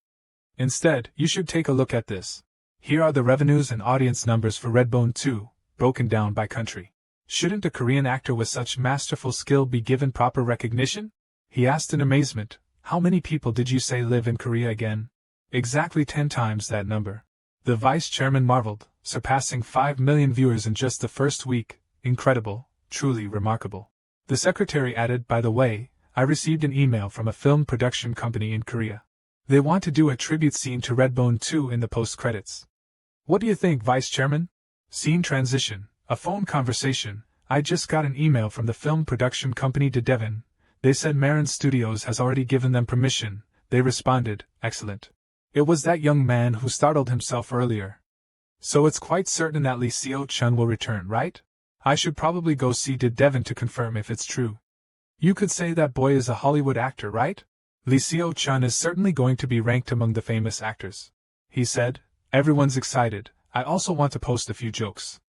Instead, you should take a look at this. Here are the revenues and audience numbers for Red Bone 2, broken down by country. Shouldn't a Korean actor with such masterful skill be given proper recognition? He asked in amazement, How many people did you say live in Korea again? Exactly 10 times that number. The vice chairman marveled, surpassing 5 million viewers in just the first week. Incredible, truly remarkable. The secretary added, By the way, I received an email from a film production company in Korea. They want to do a tribute scene to Red Bone 2 in the post-credits. What do you think, Vice Chairman? Scene transition, a phone conversation. I just got an email from the film production company to Devon. They said Marin Studios has already given them permission. They responded, excellent. It was that young man who startled himself earlier. So it's quite certain that Lee Seo-chun will return, right? I should probably go see Devon to confirm if it's true. You could say that boy is a Hollywood actor, right? Lee Seo-chun is certainly going to be ranked among the famous actors. He said, everyone's excited. I also want to post a few jokes.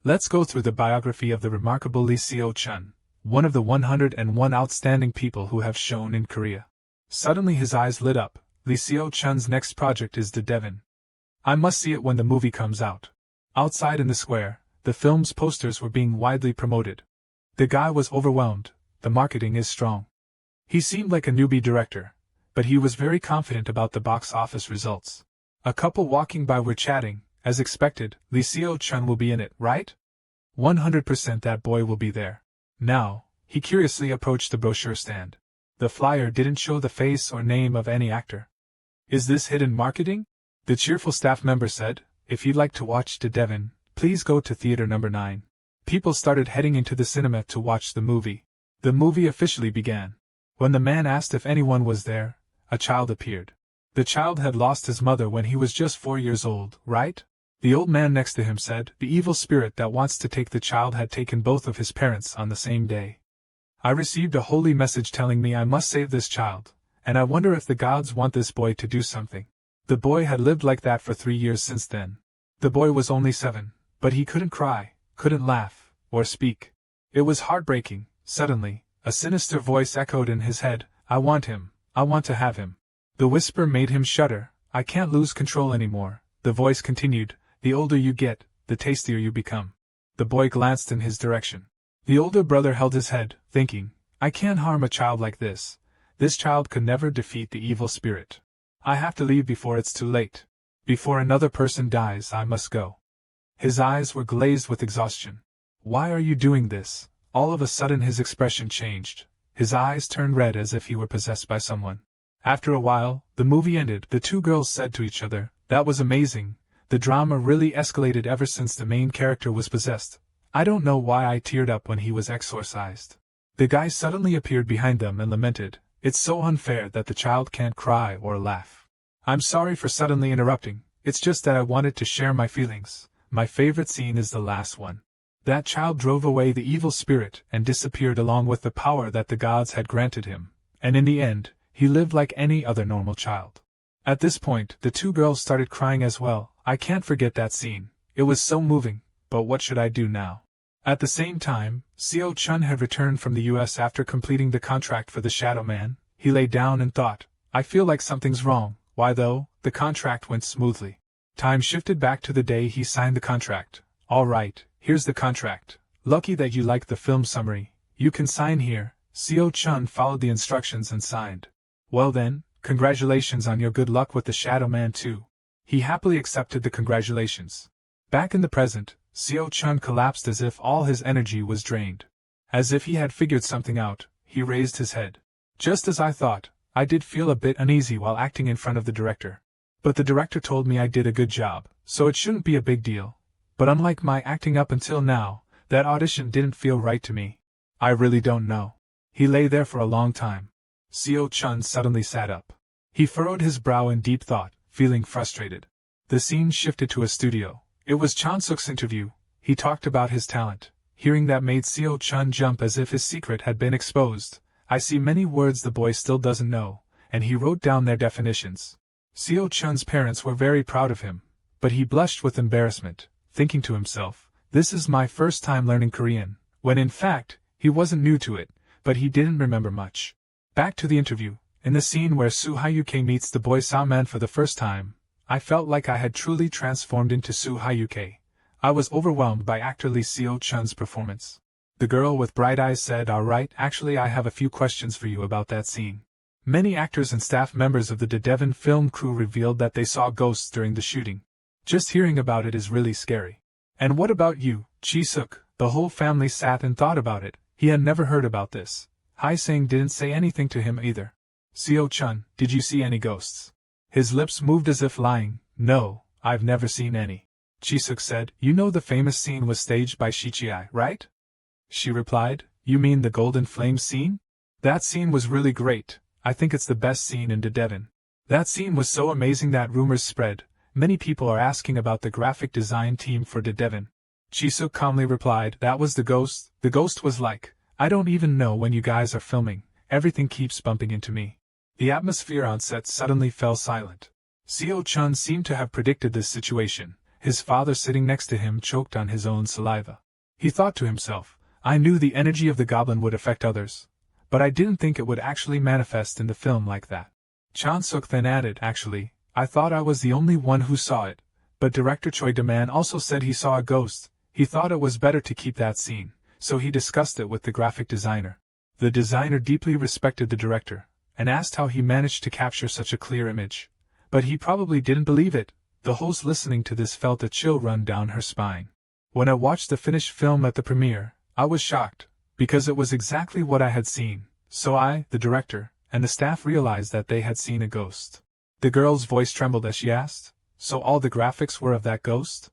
Let's go through the biography of the remarkable Lee Seo-chun, one of the 101 outstanding people who have shone in Korea. Suddenly his eyes lit up. Lee Seo-chun's next project is Devon. I must see it when the movie comes out. Outside in the square, the film's posters were being widely promoted. The guy was overwhelmed. The marketing is strong. He seemed like a newbie director, but he was very confident about the box office results. A couple walking by were chatting. As expected, Lee Seo-chun will be in it, right? 100% that boy will be there. Now, he curiously approached the brochure stand. The flyer didn't show the face or name of any actor. Is this hidden marketing? The cheerful staff member said, if you'd like to watch Devon, please go to theater number 9. People started heading into the cinema to watch the movie. The movie officially began. When the man asked if anyone was there, a child appeared. The child had lost his mother when he was just 4 years old, right? The old man next to him said, the evil spirit that wants to take the child had taken both of his parents on the same day. I received a holy message telling me I must save this child, and I wonder if the gods want this boy to do something. The boy had lived like that for 3 years since then. The boy was only 7, but he couldn't cry, couldn't laugh, or speak. It was heartbreaking. Suddenly, a sinister voice echoed in his head, I want him, I want to have him. The whisper made him shudder. I can't lose control anymore. The voice continued, the older you get, the tastier you become. The boy glanced in his direction. The older brother held his head, thinking, I can't harm a child like this. This child could never defeat the evil spirit. I have to leave before it's too late. Before another person dies, I must go. His eyes were glazed with exhaustion. Why are you doing this? All of a sudden his expression changed. His eyes turned red as if he were possessed by someone. After a while, the movie ended. The two girls said to each other, that was amazing. The drama really escalated ever since the main character was possessed. I don't know why I teared up when he was exorcised. The guy suddenly appeared behind them and lamented, it's so unfair that the child can't cry or laugh. I'm sorry for suddenly interrupting, it's just that I wanted to share my feelings. My favorite scene is the last one. That child drove away the evil spirit and disappeared along with the power that the gods had granted him, and in the end, he lived like any other normal child. At this point, the two girls started crying as well. I can't forget that scene. It was so moving, but what should I do now? At the same time, Seo-chun had returned from the US after completing the contract for the Shadow Man. He lay down and thought, I feel like something's wrong. Why though? The contract went smoothly. Time shifted back to the day he signed the contract. All right, here's the contract. Lucky that you liked the film summary. You can sign here. Seo-chun followed the instructions and signed. Well then, congratulations on your good luck with the Shadow Man too. He happily accepted the congratulations. Back in the present, Seo-chun collapsed as if all his energy was drained. As if he had figured something out, he raised his head. Just as I thought, I did feel a bit uneasy while acting in front of the director. But the director told me I did a good job, so it shouldn't be a big deal. But unlike my acting up until now, that audition didn't feel right to me. I really don't know. He lay there for a long time. Seo-chun suddenly sat up. He furrowed his brow in deep thought, feeling frustrated. The scene shifted to a studio. It was Chan-suk's interview. He talked about his talent. Hearing that made Seo-chun jump as if his secret had been exposed. I see many words the boy still doesn't know, and he wrote down their definitions. Seo-chun's parents were very proud of him, but he blushed with embarrassment, thinking to himself, this is my first time learning Korean, when in fact, he wasn't new to it, but he didn't remember much. Back to the interview. In the scene where Soo Hyuk meets the boy Sao-man for the first time, I felt like I had truly transformed into Soo Hyuk. I was overwhelmed by actor Lee Seo-chun's performance. The girl with bright eyes said, alright, actually I have a few questions for you about that scene. Many actors and staff members of the Devon film crew revealed that they saw ghosts during the shooting. Just hearing about it is really scary. And what about you, Chi-suk? The whole family sat and thought about it. He had never heard about this. Hae-sang didn't say anything to him either. Seo-chun, did you see any ghosts? His lips moved as if lying. No, I've never seen any. Chi-suk said, you know the famous scene was staged by Shichi-ai, right? She replied, you mean the golden flame scene? That scene was really great. I think it's the best scene in Devon. That scene was so amazing that rumors spread. Many people are asking about the graphic design team for Devon. Jisoo calmly replied, that was the ghost. The ghost was like, I don't even know when you guys are filming, everything keeps bumping into me. The atmosphere on set suddenly fell silent. Seo-chun seemed to have predicted this situation. His father sitting next to him choked on his own saliva. He thought to himself, I knew the energy of the goblin would affect others, but I didn't think it would actually manifest in the film like that. Chan-suk then added, actually, I thought I was the only one who saw it, but director Choi Da-man also said he saw a ghost. He thought it was better to keep that scene, so he discussed it with the graphic designer. The designer deeply respected the director, and asked how he managed to capture such a clear image. But he probably didn't believe it. The host listening to this felt a chill run down her spine. When I watched the finished film at the premiere, I was shocked, because it was exactly what I had seen, so I, the director, and the staff realized that they had seen a ghost. The girl's voice trembled as she asked, so all the graphics were of that ghost?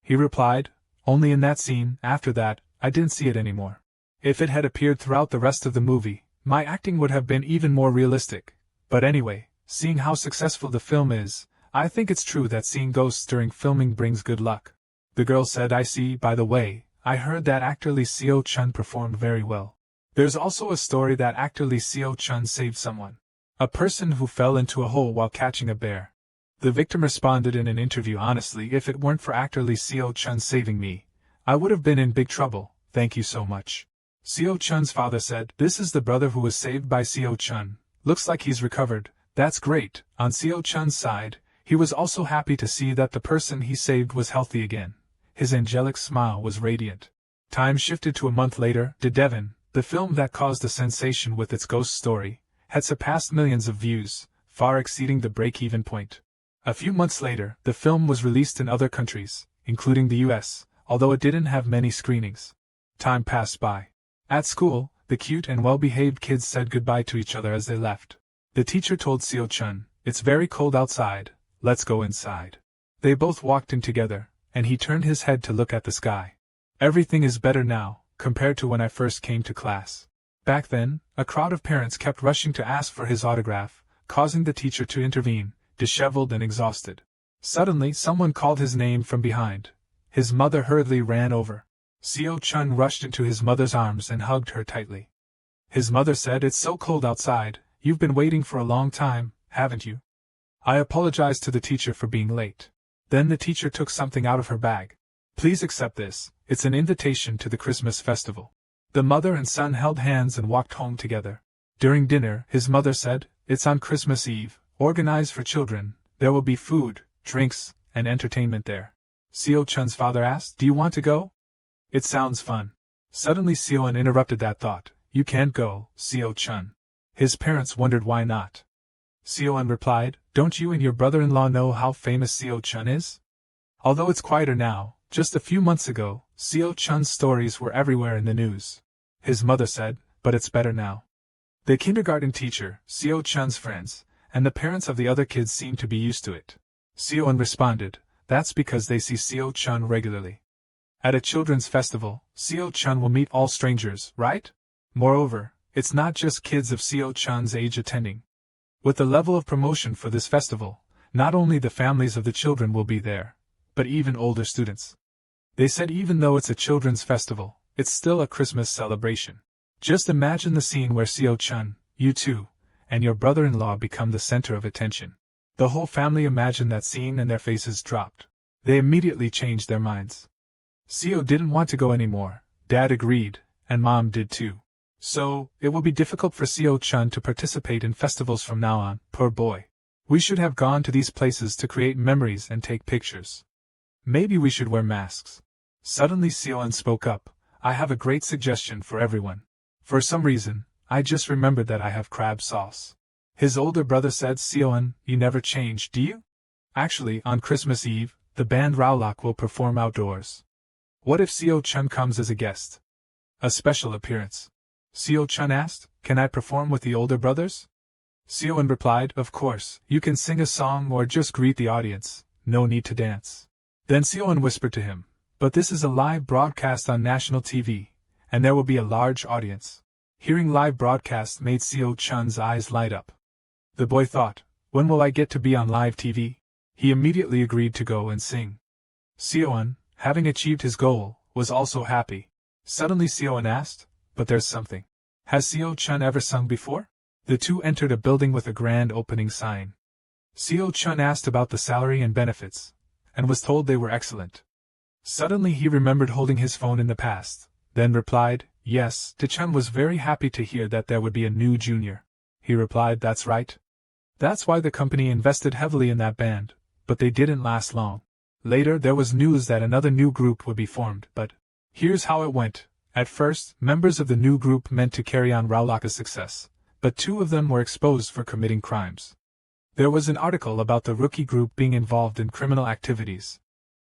He replied, only in that scene. After that, I didn't see it anymore. If it had appeared throughout the rest of the movie, my acting would have been even more realistic. But anyway, seeing how successful the film is, I think it's true that seeing ghosts during filming brings good luck. The girl said, I see. By the way, I heard that actor Lee Seo-chun performed very well. There's also a story that actor Lee Seo-chun saved someone. A person who fell into a hole while catching a bear. The victim responded in an interview, honestly, if it weren't for actor Lee Seo-chun saving me, I would have been in big trouble, thank you so much. Seo-chun's father said, this is the brother who was saved by Seo-chun. Looks like he's recovered, that's great. On Seo-chun's side, he was also happy to see that the person he saved was healthy again. His angelic smile was radiant. Time shifted to a month later. Devon, the film that caused a sensation with its ghost story, had surpassed millions of views, far exceeding the break-even point. A few months later, the film was released in other countries, including the US, although it didn't have many screenings. Time passed by. At school, the cute and well-behaved kids said goodbye to each other as they left. The teacher told Seo-chun, it's very cold outside, let's go inside. They both walked in together, and he turned his head to look at the sky. Everything is better now, compared to when I first came to class. Back then, a crowd of parents kept rushing to ask for his autograph, causing the teacher to intervene, disheveled and exhausted. Suddenly, someone called his name from behind. His mother hurriedly ran over. Seo-chun rushed into his mother's arms and hugged her tightly. His mother said, it's so cold outside, you've been waiting for a long time, haven't you? I apologized to the teacher for being late. Then the teacher took something out of her bag. Please accept this, it's an invitation to the Christmas festival. The mother and son held hands and walked home together. During dinner, his mother said, it's on Christmas Eve, organized for children, there will be food, drinks, and entertainment there. Seo-chun's father asked, do you want to go? It sounds fun. Suddenly Seo-un interrupted that thought, you can't go, Seo-chun. His parents wondered why not. Seo-un replied, don't you and your brother-in-law know how famous Seo-chun is? Although it's quieter now, just a few months ago, Seo-chun's stories were everywhere in the news. His mother said, but it's better now. The kindergarten teacher, Seo-chun's friends, and the parents of the other kids seemed to be used to it. Seo-un responded, that's because they see Seo-chun regularly. At a children's festival, Seo-chun will meet all strangers, right? Moreover, it's not just kids of Seo-chun's age attending. With the level of promotion for this festival, not only the families of the children will be there, but even older students. They said even though it's a children's festival, it's still a Christmas celebration. Just imagine the scene where Seo-chun, you two, and your brother-in-law become the center of attention. The whole family imagined that scene and their faces dropped. They immediately changed their minds. Seo didn't want to go anymore, Dad agreed, and Mom did too. So, it will be difficult for Seo-chun to participate in festivals from now on, poor boy. We should have gone to these places to create memories and take pictures. Maybe we should wear masks. Suddenly Seo-un spoke up, I have a great suggestion for everyone. For some reason, I just remembered that I have crab sauce. His older brother said, Seo-un, you never change, do you? Actually, on Christmas Eve, the band Rowlock will perform outdoors. What if Seo-chun comes as a guest? A special appearance. Seo-chun asked, can I perform with the older brothers? Seo-un replied, of course, you can sing a song or just greet the audience, no need to dance. Then Seo-un whispered to him, but this is a live broadcast on national TV, and there will be a large audience. Hearing live broadcasts made Seo Chun's eyes light up. The boy thought, when will I get to be on live TV? He immediately agreed to go and sing. Seoan, having achieved his goal, was also happy. Suddenly Seoan asked, but there's something. Has Seo Chun ever sung before? The two entered a building with a grand opening sign. Seo Chun asked about the salary and benefits, and was told they were excellent. Suddenly he remembered holding his phone in the past, then replied, yes. Chun was very happy to hear that there would be a new junior. He replied, that's right. That's why the company invested heavily in that band, but they didn't last long. Later there was news that another new group would be formed, but here's how it went. At first, members of the new group meant to carry on Raulaka's success, but two of them were exposed for committing crimes. There was an article about the rookie group being involved in criminal activities.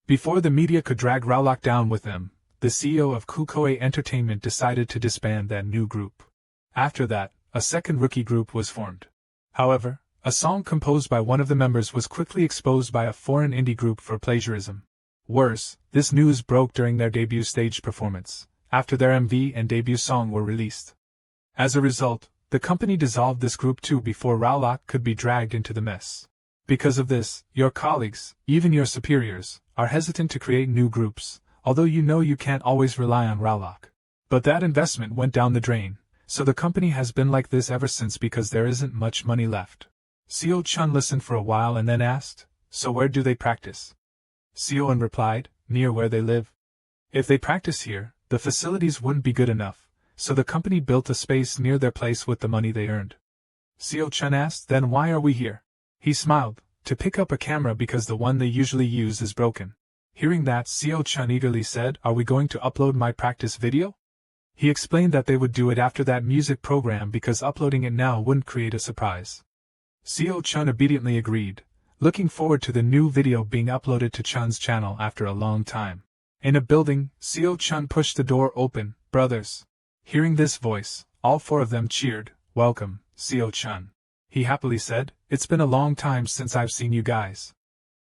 Before the media could drag Raulak down with them, the CEO of Kukoe Entertainment decided to disband that new group. After that, a second rookie group was formed. However, a song composed by one of the members was quickly exposed by a foreign indie group for plagiarism. Worse, this news broke during their debut stage performance, after their MV and debut song were released. As a result, the company dissolved this group too before Raulak could be dragged into the mess. Because of this, your colleagues, even your superiors, are hesitant to create new groups, although you know you can't always rely on Raulak. But that investment went down the drain, so the company has been like this ever since because there isn't much money left. Seo Chun listened for a while and then asked, so where do they practice? Seoan replied, near where they live. If they practice here, the facilities wouldn't be good enough, so the company built a space near their place with the money they earned. Seo Chun asked, then why are we here? He smiled, to pick up a camera because the one they usually use is broken. Hearing that, Seo Chun eagerly said, are we going to upload my practice video? He explained that they would do it after that music program because uploading it now wouldn't create a surprise. Seo Chun obediently agreed, looking forward to the new video being uploaded to Chun's channel after a long time. In a building, Seo Chun pushed the door open. Brothers. Hearing this voice, all four of them cheered. Welcome, Seo Chun. He happily said, it's been a long time since I've seen you guys.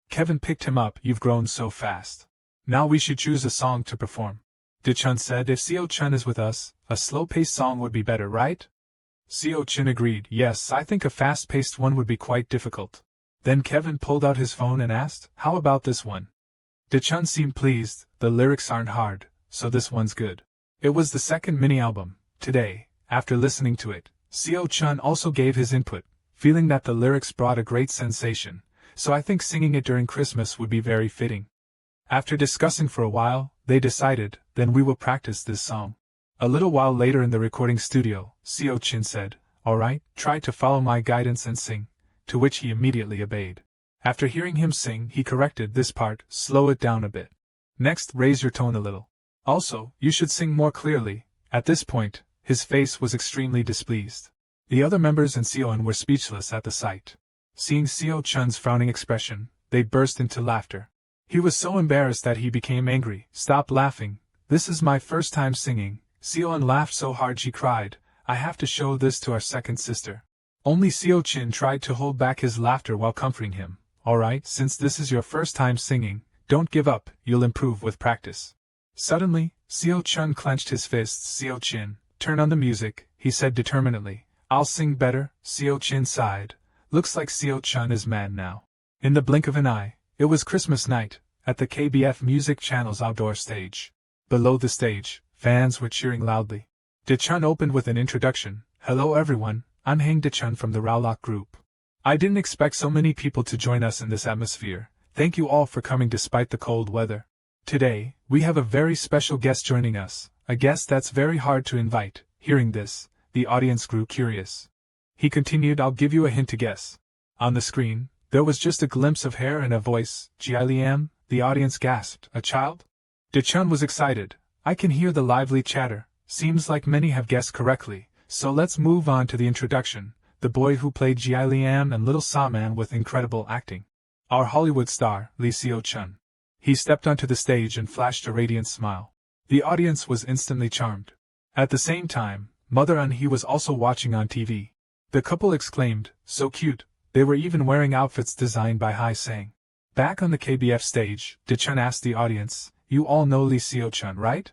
Kevin picked him up, you've grown so fast. Now we should choose a song to perform. Chun said, if Seo Chun is with us, a slow-paced song would be better, right? Seo Chun agreed, yes, I think a fast-paced one would be quite difficult. Then Kevin pulled out his phone and asked, how about this one? Chun seemed pleased, the lyrics aren't hard, so this one's good. It was the second mini-album. Today, after listening to it, Seo Chun also gave his input, feeling that the lyrics brought a great sensation, so I think singing it during Christmas would be very fitting. After discussing for a while, they decided, then we will practice this song. A little while later in the recording studio, Seo Chun said, alright, try to follow my guidance and sing, to which he immediately obeyed. After hearing him sing, he corrected this part, slow it down a bit. Next, raise your tone a little. Also, you should sing more clearly. At this point, his face was extremely displeased. The other members and Seoan were speechless at the sight. Seeing Seo Chun's frowning expression, they burst into laughter. He was so embarrassed that he became angry. Stop laughing. This is my first time singing. Seoan laughed so hard she cried. I have to show this to our second sister. Only Seo Chun tried to hold back his laughter while comforting him. Alright, since this is your first time singing, don't give up, you'll improve with practice. Suddenly, Seo Chun clenched his fists. Seo Chun, turn on the music, he said determinedly. I'll sing better. Seo Chun sighed. Looks like Seo Chun is mad now. In the blink of an eye, it was Christmas night, at the KBF Music Channel's outdoor stage. Below the stage, fans were cheering loudly. Chun opened with an introduction. Hello everyone, I'm Hang Chun from the Raulak group. I didn't expect so many people to join us in this atmosphere. Thank you all for coming despite the cold weather. Today, we have a very special guest joining us, a guest that's very hard to invite. Hearing this, the audience grew curious. He continued, I'll give you a hint to guess. On the screen, there was just a glimpse of hair and a voice. Ji Liam, the audience gasped. A child? Chun was excited. I can hear the lively chatter. Seems like many have guessed correctly, so let's move on to the introduction. The boy who played Ji Liam and Little Sawman with incredible acting. Our Hollywood star, Lee Seo Chun. He stepped onto the stage and flashed a radiant smile. The audience was instantly charmed. At the same time, Mother and he was also watching on TV. The couple exclaimed, so cute. They were even wearing outfits designed by Hai Sang. Back on the KBF stage, Chun asked the audience, you all know Lee Seo Chun, right?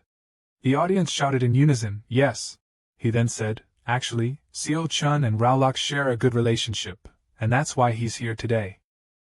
The audience shouted in unison, yes. he then said. Actually, Seo-chun and Rowlock share a good relationship, and that's why he's here today.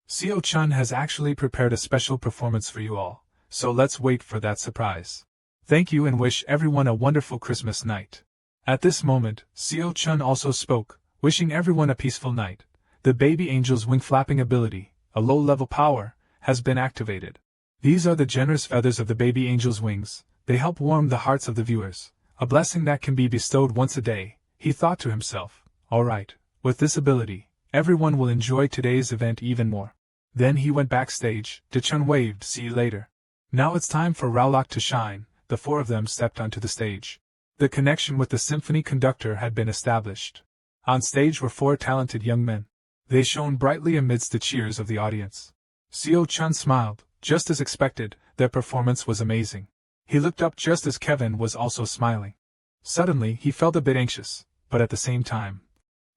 Seo-chun has actually prepared a special performance for you all, so let's wait for that surprise. Thank you and wish everyone a wonderful Christmas night. At this moment, Seo-chun also spoke, wishing everyone a peaceful night. The baby angel's wing flapping ability, a low-level power, has been activated. These are the generous feathers of the baby angel's wings. They help warm the hearts of the viewers, a blessing that can be bestowed once a day. He thought to himself, alright, with this ability, everyone will enjoy today's event even more. Then he went backstage. Daechun waved, see you later. Now it's time for Rowlock to shine. The four of them stepped onto the stage. The connection with the symphony conductor had been established. On stage were four talented young men. They shone brightly amidst the cheers of the audience. Seo-chun smiled. Just as expected, their performance was amazing. He looked up just as Kevin was also smiling. Suddenly he felt a bit anxious, but at the same time,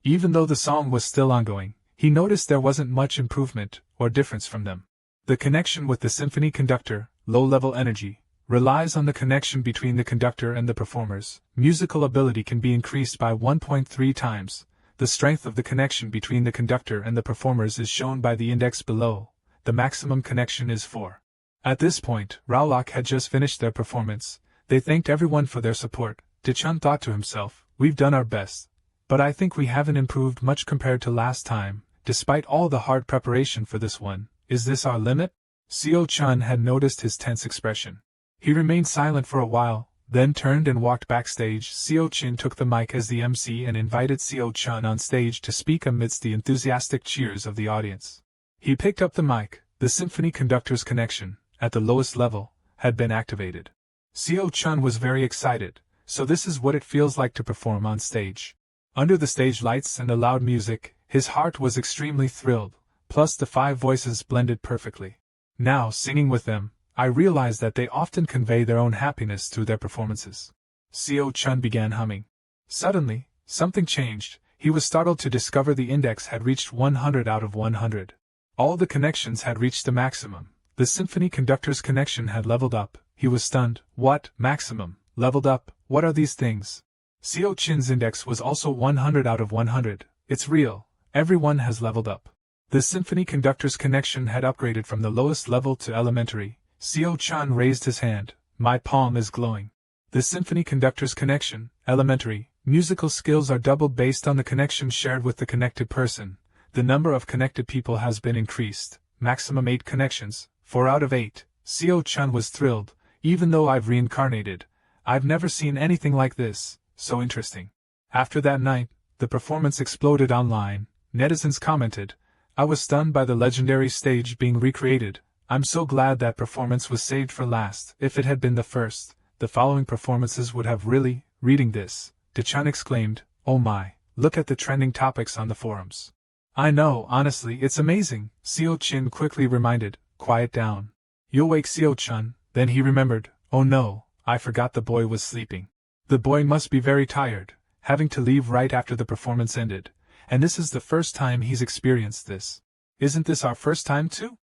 even though the song was still ongoing, he noticed there wasn't much improvement or difference from them. The connection with the symphony conductor, low-level energy, relies on the connection between the conductor and the performers. Musical ability can be increased by 1.3 times. The strength of the connection between the conductor and the performers is shown by the index below. The maximum connection is 4. At this point, Rowlock had just finished their performance. They thanked everyone for their support. Daechun thought to himself, we've done our best, but I think we haven't improved much compared to last time, despite all the hard preparation for this one. Is this our limit? Seo-chun had noticed his tense expression. He remained silent for a while, then turned and walked backstage. Seo-chun took the mic as the MC and invited Seo-chun on stage to speak amidst the enthusiastic cheers of the audience. He picked up the mic. The symphony conductor's connection, at the lowest level, had been activated. Seo-chun was very excited. So this is what it feels like to perform on stage. Under the stage lights and the loud music, his heart was extremely thrilled, plus the 5 voices blended perfectly. Now, singing with them, I realized that they often convey their own happiness through their performances. Seo-chun began humming. Suddenly, something changed. He was startled to discover the index had reached 100 out of 100. All the connections had reached the maximum. The symphony conductor's connection had leveled up. He was stunned. What? Maximum? Leveled up? What are these things? Seo-chun's index was also 100 out of 100. It's real. Everyone has leveled up. The symphony conductor's connection had upgraded from the lowest level to elementary. Seo-chun raised his hand. My palm is glowing. The symphony conductor's connection, elementary, musical skills are doubled based on the connection shared with the connected person. The number of connected people has been increased. Maximum 8 connections, 4 out of 8. Seo-chun was thrilled. Even though I've reincarnated, I've never seen anything like this. So interesting. After that night, the performance exploded online. Netizens commented, I was stunned by the legendary stage being recreated. I'm so glad that performance was saved for last. If it had been the first, the following performances would have really. Reading this, Daechun exclaimed, oh my, look at the trending topics on the forums. I know, honestly, it's amazing. Seo-chun quickly reminded, quiet down. You'll wake Seo-chun. Then he remembered, oh no, I forgot the boy was sleeping. The boy must be very tired, having to leave right after the performance ended, and this is the first time he's experienced this. Isn't this our first time too?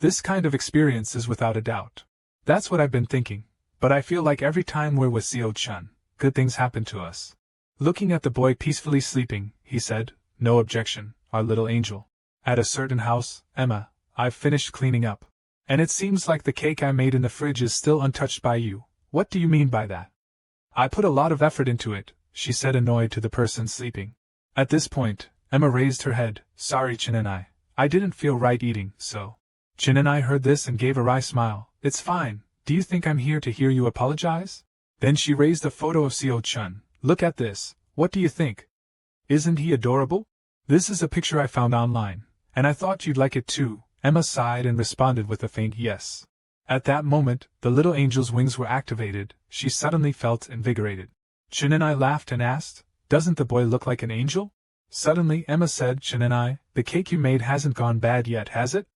This kind of experience is without a doubt. That's what I've been thinking, but I feel like every time we're with Seo-chun, good things happen to us. Looking at the boy peacefully sleeping, he said, no objection, our little angel. At a certain house, Emma, I've finished cleaning up. And it seems like the cake I made in the fridge is still untouched by you. What do you mean by that? I put a lot of effort into it, she said, annoyed to the person sleeping. At this point, Emma raised her head. Sorry, Chin-and-I. I didn't feel right eating, so. Chin-and-I heard this and gave a wry smile. It's fine. Do you think I'm here to hear you apologize? Then she raised a photo of Seo-chun. Look at this. What do you think? Isn't he adorable? This is a picture I found online, and I thought you'd like it too. Emma sighed and responded with a faint yes. At that moment, the little angel's wings were activated. She suddenly felt invigorated. Chin-and-I laughed and asked, doesn't the boy look like an angel? Suddenly Emma said, Chin-and-I, the cake you made hasn't gone bad yet, has it?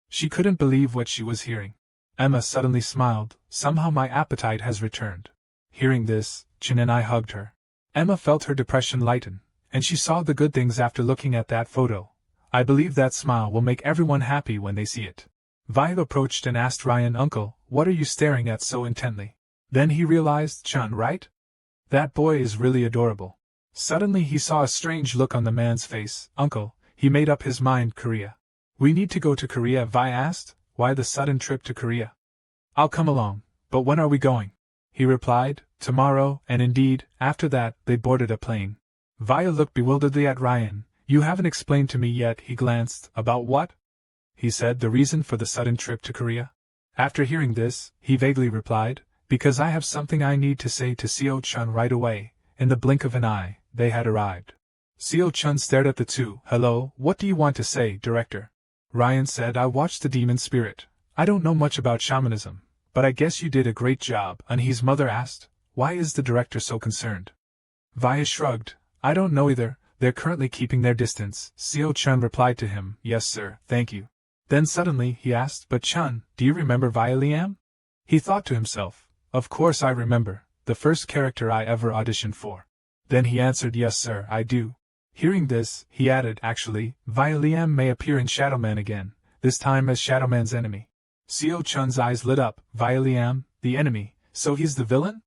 She couldn't believe what she was hearing. Emma suddenly smiled. Somehow my appetite has returned. Hearing this, Chin-and-I hugged her. Emma felt her depression lighten, and she saw the good things after looking at that photo. I believe that smile will make everyone happy when they see it. Vi approached and asked Ryan, Uncle, what are you staring at so intently? Then he realized, Chun, right? That boy is really adorable. Suddenly he saw a strange look on the man's face. Uncle, he made up his mind. Korea. We need to go to Korea, Vi asked. Why the sudden trip to Korea? I'll come along, but when are we going? He replied, tomorrow, and indeed, after that, they boarded a plane. Vi looked bewilderedly at Ryan. You haven't explained to me yet. He glanced. About what? He said, the reason for the sudden trip to Korea. After hearing this, he vaguely replied, because I have something I need to say to Seo-chun right away. In the blink of an eye, they had arrived. Seo-chun stared at the two. Hello, what do you want to say, director? Ryan said, I watched the demon spirit. I don't know much about shamanism, but I guess you did a great job. And his mother asked, why is the director so concerned? Vi shrugged. I don't know either. They're currently keeping their distance. Seo-chun replied to him, yes sir, thank you. Then suddenly he asked, but Chun, do you remember Vi Liam? He thought to himself, of course I remember, the first character I ever auditioned for. Then he answered, yes sir, I do. Hearing this, he added, actually, Vi Liam may appear in Shadowman again, this time as Shadowman's enemy. Seo-chun's eyes lit up. Vi Liam, the enemy, so he's the villain?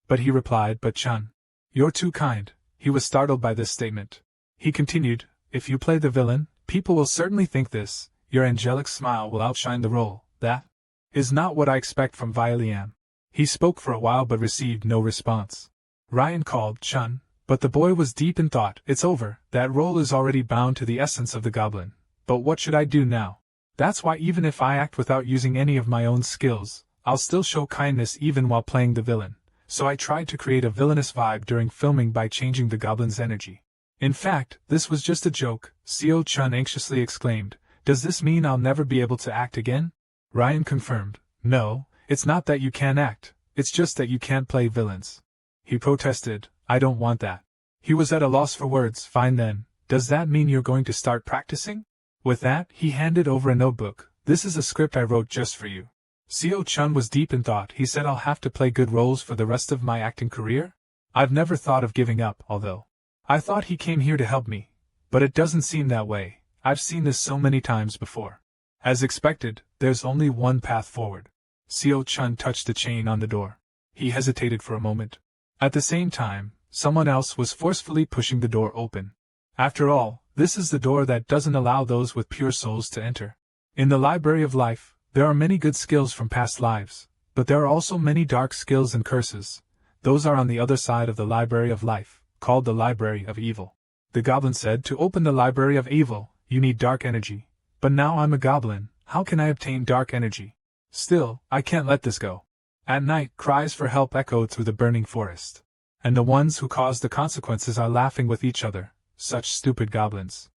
But he replied, but Chun, you're too kind. He was startled by this statement. He continued, if you play the villain, people will certainly think this. Your angelic smile will outshine the role. That is not what I expect from Vi Liam. He spoke for a while but received no response. Ryan called, Chun, but the boy was deep in thought. It's over, that role is already bound to the essence of the goblin. But what should I do now? That's why even if I act without using any of my own skills, I'll still show kindness even while playing the villain. So I tried to create a villainous vibe during filming by changing the goblin's energy. In fact, this was just a joke, Seo-chun anxiously exclaimed. Does this mean I'll never be able to act again? Ryan confirmed, no, it's not that you can't act, it's just that you can't play villains. He protested, I don't want that. He was at a loss for words. Fine then, does that mean you're going to start practicing? With that, he handed over a notebook. This is a script I wrote just for you. Seo-chun was deep in thought. He said, I'll have to play good roles for the rest of my acting career? I've never thought of giving up, although I thought he came here to help me. But it doesn't seem that way. I've seen this so many times before. As expected, there's only one path forward. Seo-chun touched the chain on the door. He hesitated for a moment. At the same time, someone else was forcefully pushing the door open. After all, this is the door that doesn't allow those with pure souls to enter. In the Library of Life, there are many good skills from past lives, but there are also many dark skills and curses. Those are on the other side of the Library of Life, called the Library of Evil. The goblin said, to open the Library of Evil, you need dark energy. But now I'm a goblin, how can I obtain dark energy? Still, I can't let this go. At night, cries for help echoed through the burning forest. And the ones who caused the consequences are laughing with each other, such stupid goblins.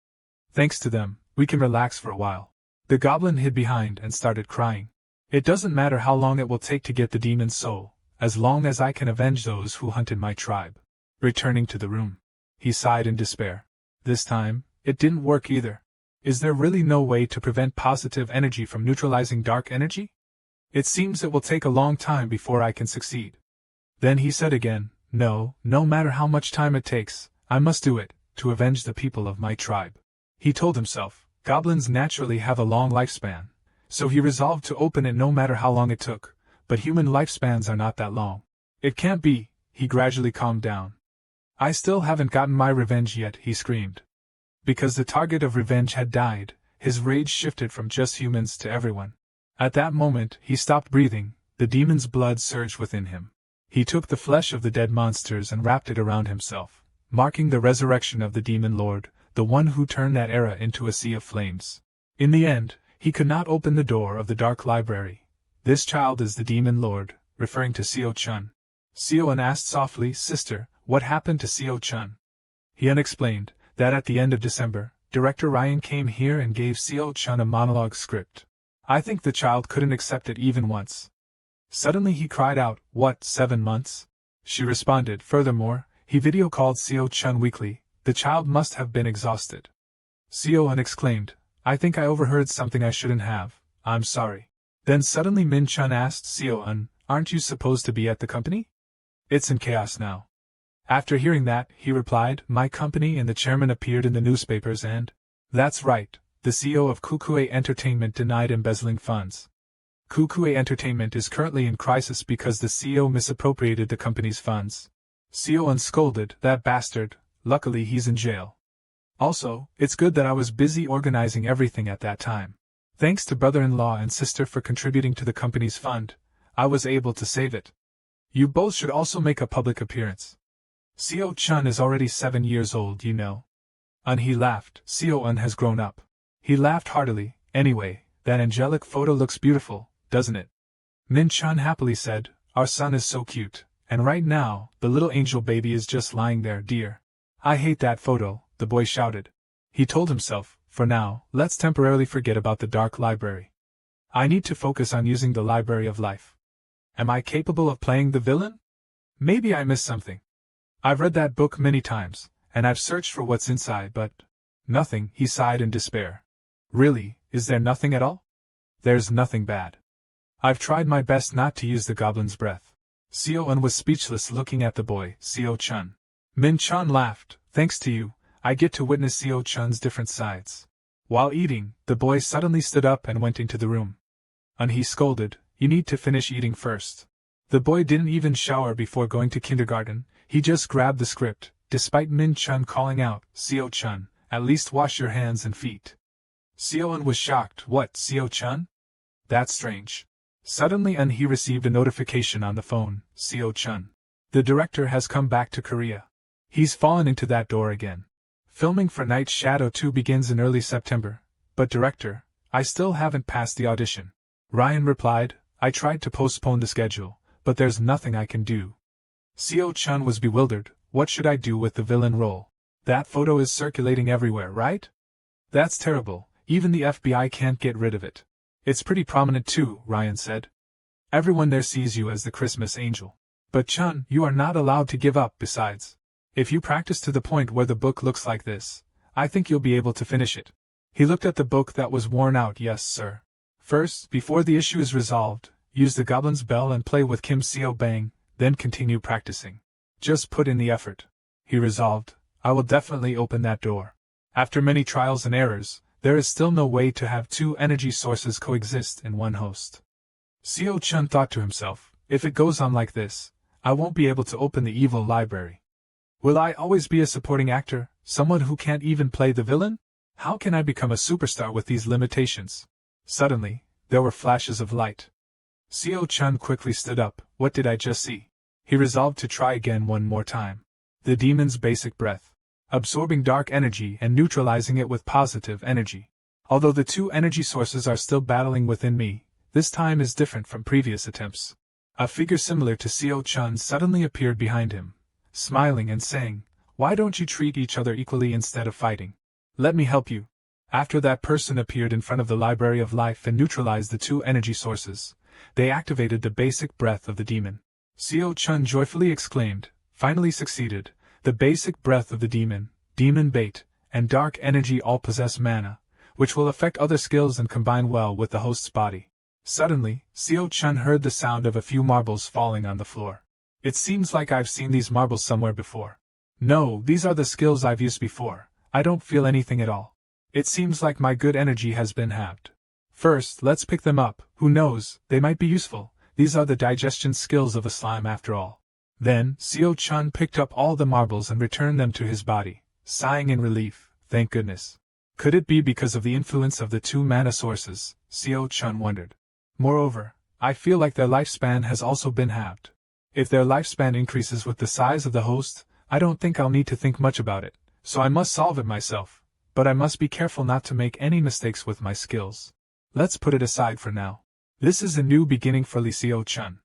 Thanks to them, we can relax for a while. The goblin hid behind and started crying. It doesn't matter how long it will take to get the demon's soul, as long as I can avenge those who hunted my tribe. Returning to the room, he sighed in despair. This time, it didn't work either. Is there really no way to prevent positive energy from neutralizing dark energy? It seems it will take a long time before I can succeed. Then he said again, no matter how much time it takes, I must do it, to avenge the people of my tribe. He told himself, goblins naturally have a long lifespan, so he resolved to open it no matter how long it took, but human lifespans are not that long. It can't be. He gradually calmed down. I still haven't gotten my revenge yet, he screamed. Because the target of revenge had died, his rage shifted from just humans to everyone. At that moment, he stopped breathing, the demon's blood surged within him. He took the flesh of the dead monsters and wrapped it around himself, marking the resurrection of the demon lord, the one who turned that era into a sea of flames. In the end, he could not open the door of the dark library. This child is the demon lord, referring to Seo-chun. Seo-un asked softly, sister, what happened to Seo-chun? He explained that at the end of December, director Ryan came here and gave Seo-chun a monologue script. I think the child couldn't accept it even once. Suddenly he cried out, what, 7 months? She responded, furthermore, he video called Seo-chun weekly, the child must have been exhausted. Seo-un exclaimed, I think I overheard something I shouldn't have, I'm sorry. Then suddenly Min-chun asked Seo-un, aren't you supposed to be at the company? It's in chaos now. After hearing that, he replied, my company and the chairman appeared in the newspapers and… That's right, the CEO of Kukue Entertainment denied embezzling funds. Kukue Entertainment is currently in crisis because the CEO misappropriated the company's funds. Seo-un scolded, that bastard, luckily he's in jail. Also, it's good that I was busy organizing everything at that time. Thanks to brother-in-law and sister for contributing to the company's fund, I was able to save it. You both should also make a public appearance. Seo-chun is already 7 years old, you know. He laughed. Seo-un has grown up. He laughed heartily. Anyway, that angelic photo looks beautiful, doesn't it? Min-chun happily said, our son is so cute, and right now, the little angel baby is just lying there, dear. I hate that photo, the boy shouted. He told himself, for now, let's temporarily forget about the dark library. I need to focus on using the library of life. Am I capable of playing the villain? Maybe I missed something. I've read that book many times, and I've searched for what's inside, but nothing, he sighed in despair. Really, is there nothing at all? There's nothing bad. I've tried my best not to use the goblin's breath. Seo-un was speechless looking at the boy, Seo-chun. Min-chun laughed, thanks to you, I get to witness Seo-chun's different sides. While eating, the boy suddenly stood up and went into the room. He scolded, you need to finish eating first. The boy didn't even shower before going to kindergarten, he just grabbed the script, despite Min-chun calling out, Seo-chun, at least wash your hands and feet. Seo-un was shocked, what, Seo-chun? That's strange. Suddenly he received a notification on the phone, Seo-chun. The director has come back to Korea. He's fallen into that door again. Filming for Night Shadow 2 begins in early September, but director, I still haven't passed the audition. Ryan replied, I tried to postpone the schedule, but there's nothing I can do. Seo-chun was bewildered, what should I do with the villain role? That photo is circulating everywhere, right? That's terrible, even the FBI can't get rid of it. It's pretty prominent too, Ryan said. Everyone there sees you as the Christmas angel. But Chun, you are not allowed to give up, besides. If you practice to the point where the book looks like this, I think you'll be able to finish it. He looked at the book that was worn out. Yes, sir. First, before the issue is resolved, use the goblin's bell and play with Kim Seo-bang, then continue practicing. Just put in the effort. He resolved, I will definitely open that door. After many trials and errors, there is still no way to have two energy sources coexist in one host. Seo-chun thought to himself, if it goes on like this, I won't be able to open the evil library. Will I always be a supporting actor, someone who can't even play the villain? How can I become a superstar with these limitations? Suddenly, there were flashes of light. Seo-chun quickly stood up. What did I just see? He resolved to try again one more time. The demon's basic breath. Absorbing dark energy and neutralizing it with positive energy. Although the two energy sources are still battling within me, this time is different from previous attempts. A figure similar to Seo-chun suddenly appeared behind him, smiling and saying, why don't you treat each other equally instead of fighting? Let me help you. After that person appeared in front of the Library of Life and neutralized the two energy sources, they activated the basic breath of the demon. Seo-chun joyfully exclaimed, finally succeeded, the basic breath of the demon, demon bait, and dark energy all possess mana, which will affect other skills and combine well with the host's body. Suddenly, Seo-chun heard the sound of a few marbles falling on the floor. It seems like I've seen these marbles somewhere before. No, these are the skills I've used before. I don't feel anything at all. It seems like my good energy has been halved. First, let's pick them up. Who knows, they might be useful. These are the digestion skills of a slime after all. Then, Seo-chun picked up all the marbles and returned them to his body, sighing in relief, thank goodness. Could it be because of the influence of the two mana sources? Seo-chun wondered. Moreover, I feel like their lifespan has also been halved. If their lifespan increases with the size of the host, I don't think I'll need to think much about it, so I must solve it myself, but I must be careful not to make any mistakes with my skills. Let's put it aside for now. This is a new beginning for Lee Seo-chun.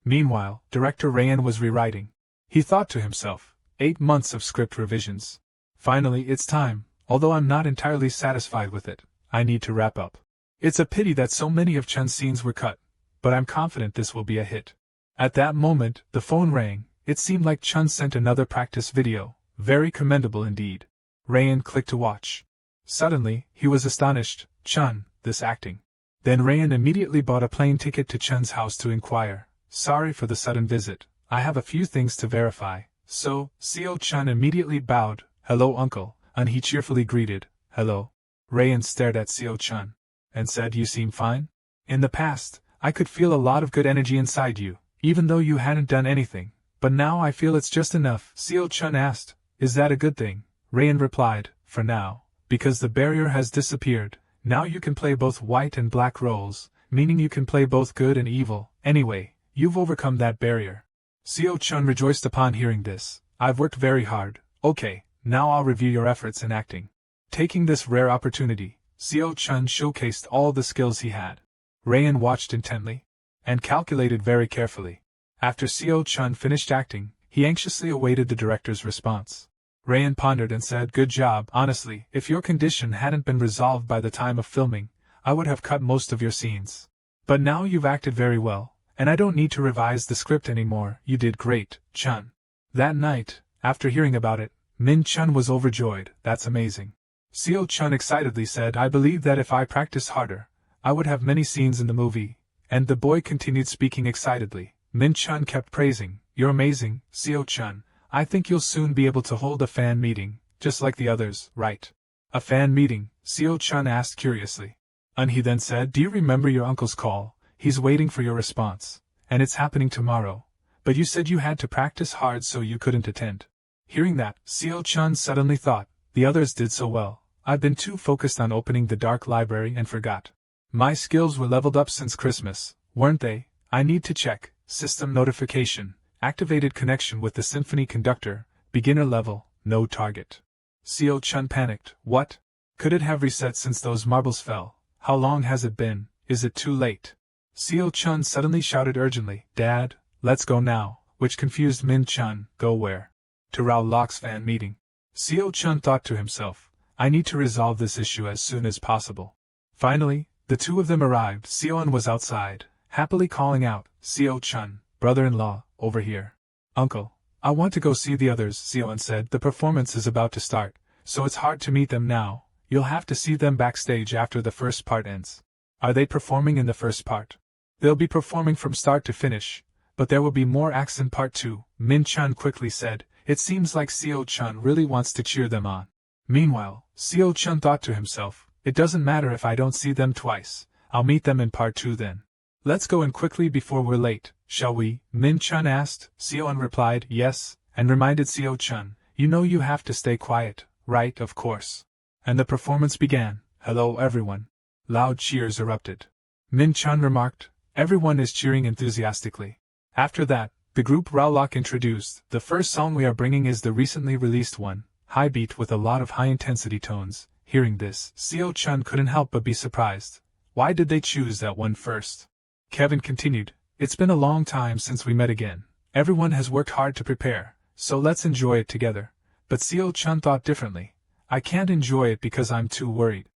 Meanwhile, director Rayan was rewriting. He thought to himself, 8 months of script revisions. Finally, it's time, although I'm not entirely satisfied with it, I need to wrap up. It's a pity that so many of Chun's scenes were cut, but I'm confident this will be a hit. At that moment, the phone rang. It seemed like Chun sent another practice video, very commendable indeed. Rayan clicked to watch. Suddenly, he was astonished. Chun, this acting. Then Rayan immediately bought a plane ticket to Chun's house to inquire. Sorry for the sudden visit, I have a few things to verify. So, Seo-chun immediately bowed. Hello uncle, and he cheerfully greeted. Hello. Rayan stared at Seo-chun, and said, you seem fine? In the past, I could feel a lot of good energy inside you, even though you hadn't done anything. but now I feel it's just enough. Seo-chun asked, is that a good thing? Rayan replied, for now, because the barrier has disappeared, now you can play both white and black roles, meaning you can play both good and evil. Anyway, you've overcome that barrier. Seo-chun rejoiced upon hearing this. I've worked very hard. Okay, now I'll review your efforts in acting. Taking this rare opportunity, Seo-chun showcased all the skills he had. Rayan watched intently and calculated very carefully. After Seo-chun finished acting, he anxiously awaited the director's response. Rayan pondered and said, good job. Honestly, if your condition hadn't been resolved by the time of filming, I would have cut most of your scenes. But now you've acted very well, and I don't need to revise the script anymore. You did great, Chun. That night, after hearing about it, Min-chun was overjoyed. That's amazing. Seo-chun excitedly said, I believe that if I practice harder, I would have many scenes in the movie. And the boy continued speaking excitedly. Min-chun kept praising, you're amazing, Seo-chun. I think you'll soon be able to hold a fan meeting, just like the others, right? A fan meeting? Seo-chun asked curiously. And he then said, do you remember your uncle's call? He's waiting for your response. And it's happening tomorrow. But you said you had to practice hard so you couldn't attend. Hearing that, Seo-chun suddenly thought, the others did so well. I've been too focused on opening the dark library and forgot. My skills were leveled up since Christmas, weren't they? I need to check. System notification. Activated connection with the symphony conductor. Beginner level. No target. Seo-chun panicked. What? Could it have reset since those marbles fell? How long has it been? Is it too late? Seo-chun suddenly shouted urgently, Dad, let's go now, which confused Min-chun. Go where? To Rao Lok's fan meeting. Seo-chun thought to himself, I need to resolve this issue as soon as possible. Finally, the two of them arrived. Seo-un was outside, happily calling out, Seo-chun, brother-in-law, over here. Uncle, I want to go see the others, Seo-un said. The performance is about to start, so it's hard to meet them now. You'll have to see them backstage after the first part ends. Are they performing in the first part? They'll be performing from start to finish, but there will be more acts in part 2, Min-chun quickly said. It seems like Seo-chun really wants to cheer them on. Meanwhile, Seo-chun thought to himself, it doesn't matter if I don't see them twice, I'll meet them in part 2 then. Let's go in quickly before we're late, shall we? Min-chun asked. Seo-un replied, yes, and reminded Seo-chun, you know you have to stay quiet, right? Of course. And the performance began. Hello everyone. Loud cheers erupted. Min-chun remarked, everyone is cheering enthusiastically. After that, the group Rao Lok introduced, the first song we are bringing is the recently released one, high beat with a lot of high-intensity tones. Hearing this, Seo-chun couldn't help but be surprised. Why did they choose that one first? Kevin continued, it's been a long time since we met again. Everyone has worked hard to prepare, so let's enjoy it together. But Seo-chun thought differently. I can't enjoy it because I'm too worried.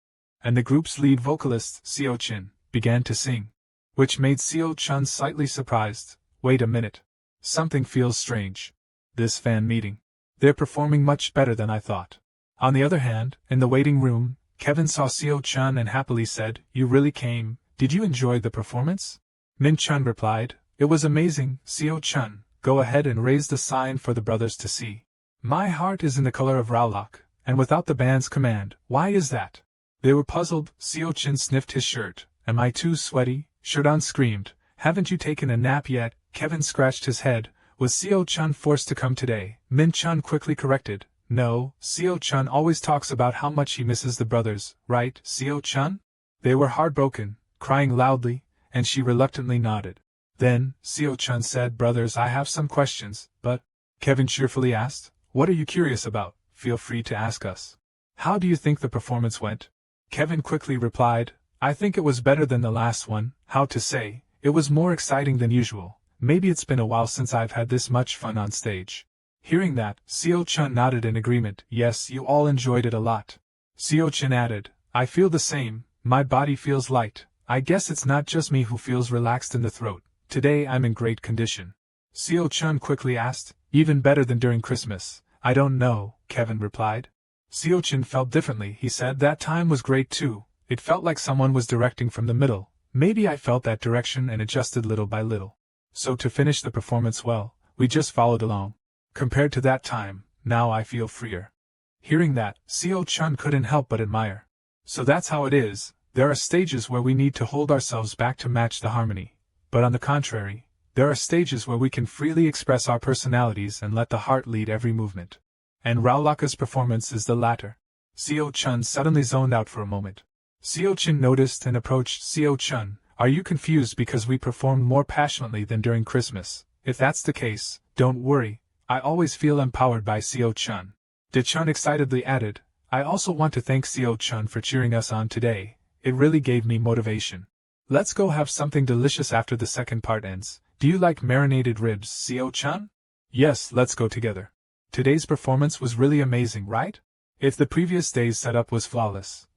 And the group's lead vocalist, Seo-chin, began to sing, which made Seo-chun slightly surprised. Wait a minute. Something feels strange. This fan meeting. They're performing much better than I thought. On the other hand, in the waiting room, Kevin saw Seo-chun and happily said, you really came. Did you enjoy the performance? Min-chun replied, it was amazing. Seo-chun, go ahead and raise the sign for the brothers to see. My heart is in the color of Rao Lok, and without the band's command. Why is that? They were puzzled. Seo-chin sniffed his shirt. Am I too sweaty? Shurdan screamed, haven't you taken a nap yet? Kevin scratched his head. Was Seo-chun forced to come today? Min-chun quickly corrected. No, Seo-chun always talks about how much he misses the brothers, right, Seo-chun? They were heartbroken, crying loudly, and she reluctantly nodded. Then, Seo-chun said, brothers, I have some questions, but... Kevin cheerfully asked, what are you curious about? Feel free to ask us. How do you think the performance went? Kevin quickly replied, I think it was better than the last one. How to say, it was more exciting than usual. Maybe it's been a while since I've had this much fun on stage. Hearing that, Seo-chun nodded in agreement. Yes, you all enjoyed it a lot. Seo-chin added, I feel the same, my body feels light. I guess it's not just me who feels relaxed in the throat. Today I'm in great condition. Seo-chun quickly asked, even better than during Christmas. I don't know, Kevin replied. Seo-chin felt differently. He said that time was great too. It felt like someone was directing from the middle. Maybe I felt that direction and adjusted little by little. So to finish the performance well, we just followed along. Compared to that time, now I feel freer. Hearing that, Seo-chun couldn't help but admire. So that's how it is. There are stages where we need to hold ourselves back to match the harmony. But on the contrary, There are stages where we can freely express our personalities and let the heart lead every movement. And Raulaka's performance is the latter. Seo Chun suddenly zoned out for a moment. Seo Chun noticed and approached. Seo Chun, are you confused because we performed more passionately than during Christmas? If that's the case, don't worry, I always feel empowered by Seo Chun. De Chun excitedly added, I also want to thank Seo Chun for cheering us on today, it really gave me motivation. Let's go have something delicious after the second part ends. Do you like marinated ribs, Seo Chun? Yes, let's go together. Today's performance was really amazing, right? If the previous day's setup was flawless,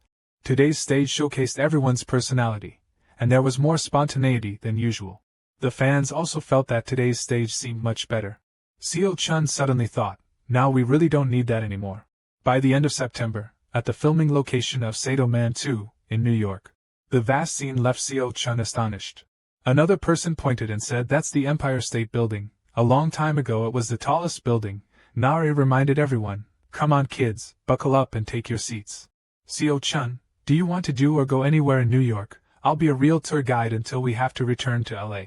today's stage showcased everyone's personality, and there was more spontaneity than usual. The fans also felt that today's stage seemed much better. Seo Chun suddenly thought, now we really don't need that anymore. By the end of September, at the filming location of Sato Man 2, in New York, the vast scene left Seo Chun astonished. Another person pointed and said that's the Empire State Building. A long time ago it was the tallest building. Nari reminded everyone, come on kids, buckle up and take your seats. Seo Chun, do you want to do or go anywhere in New York? I'll be a real tour guide until we have to return to LA.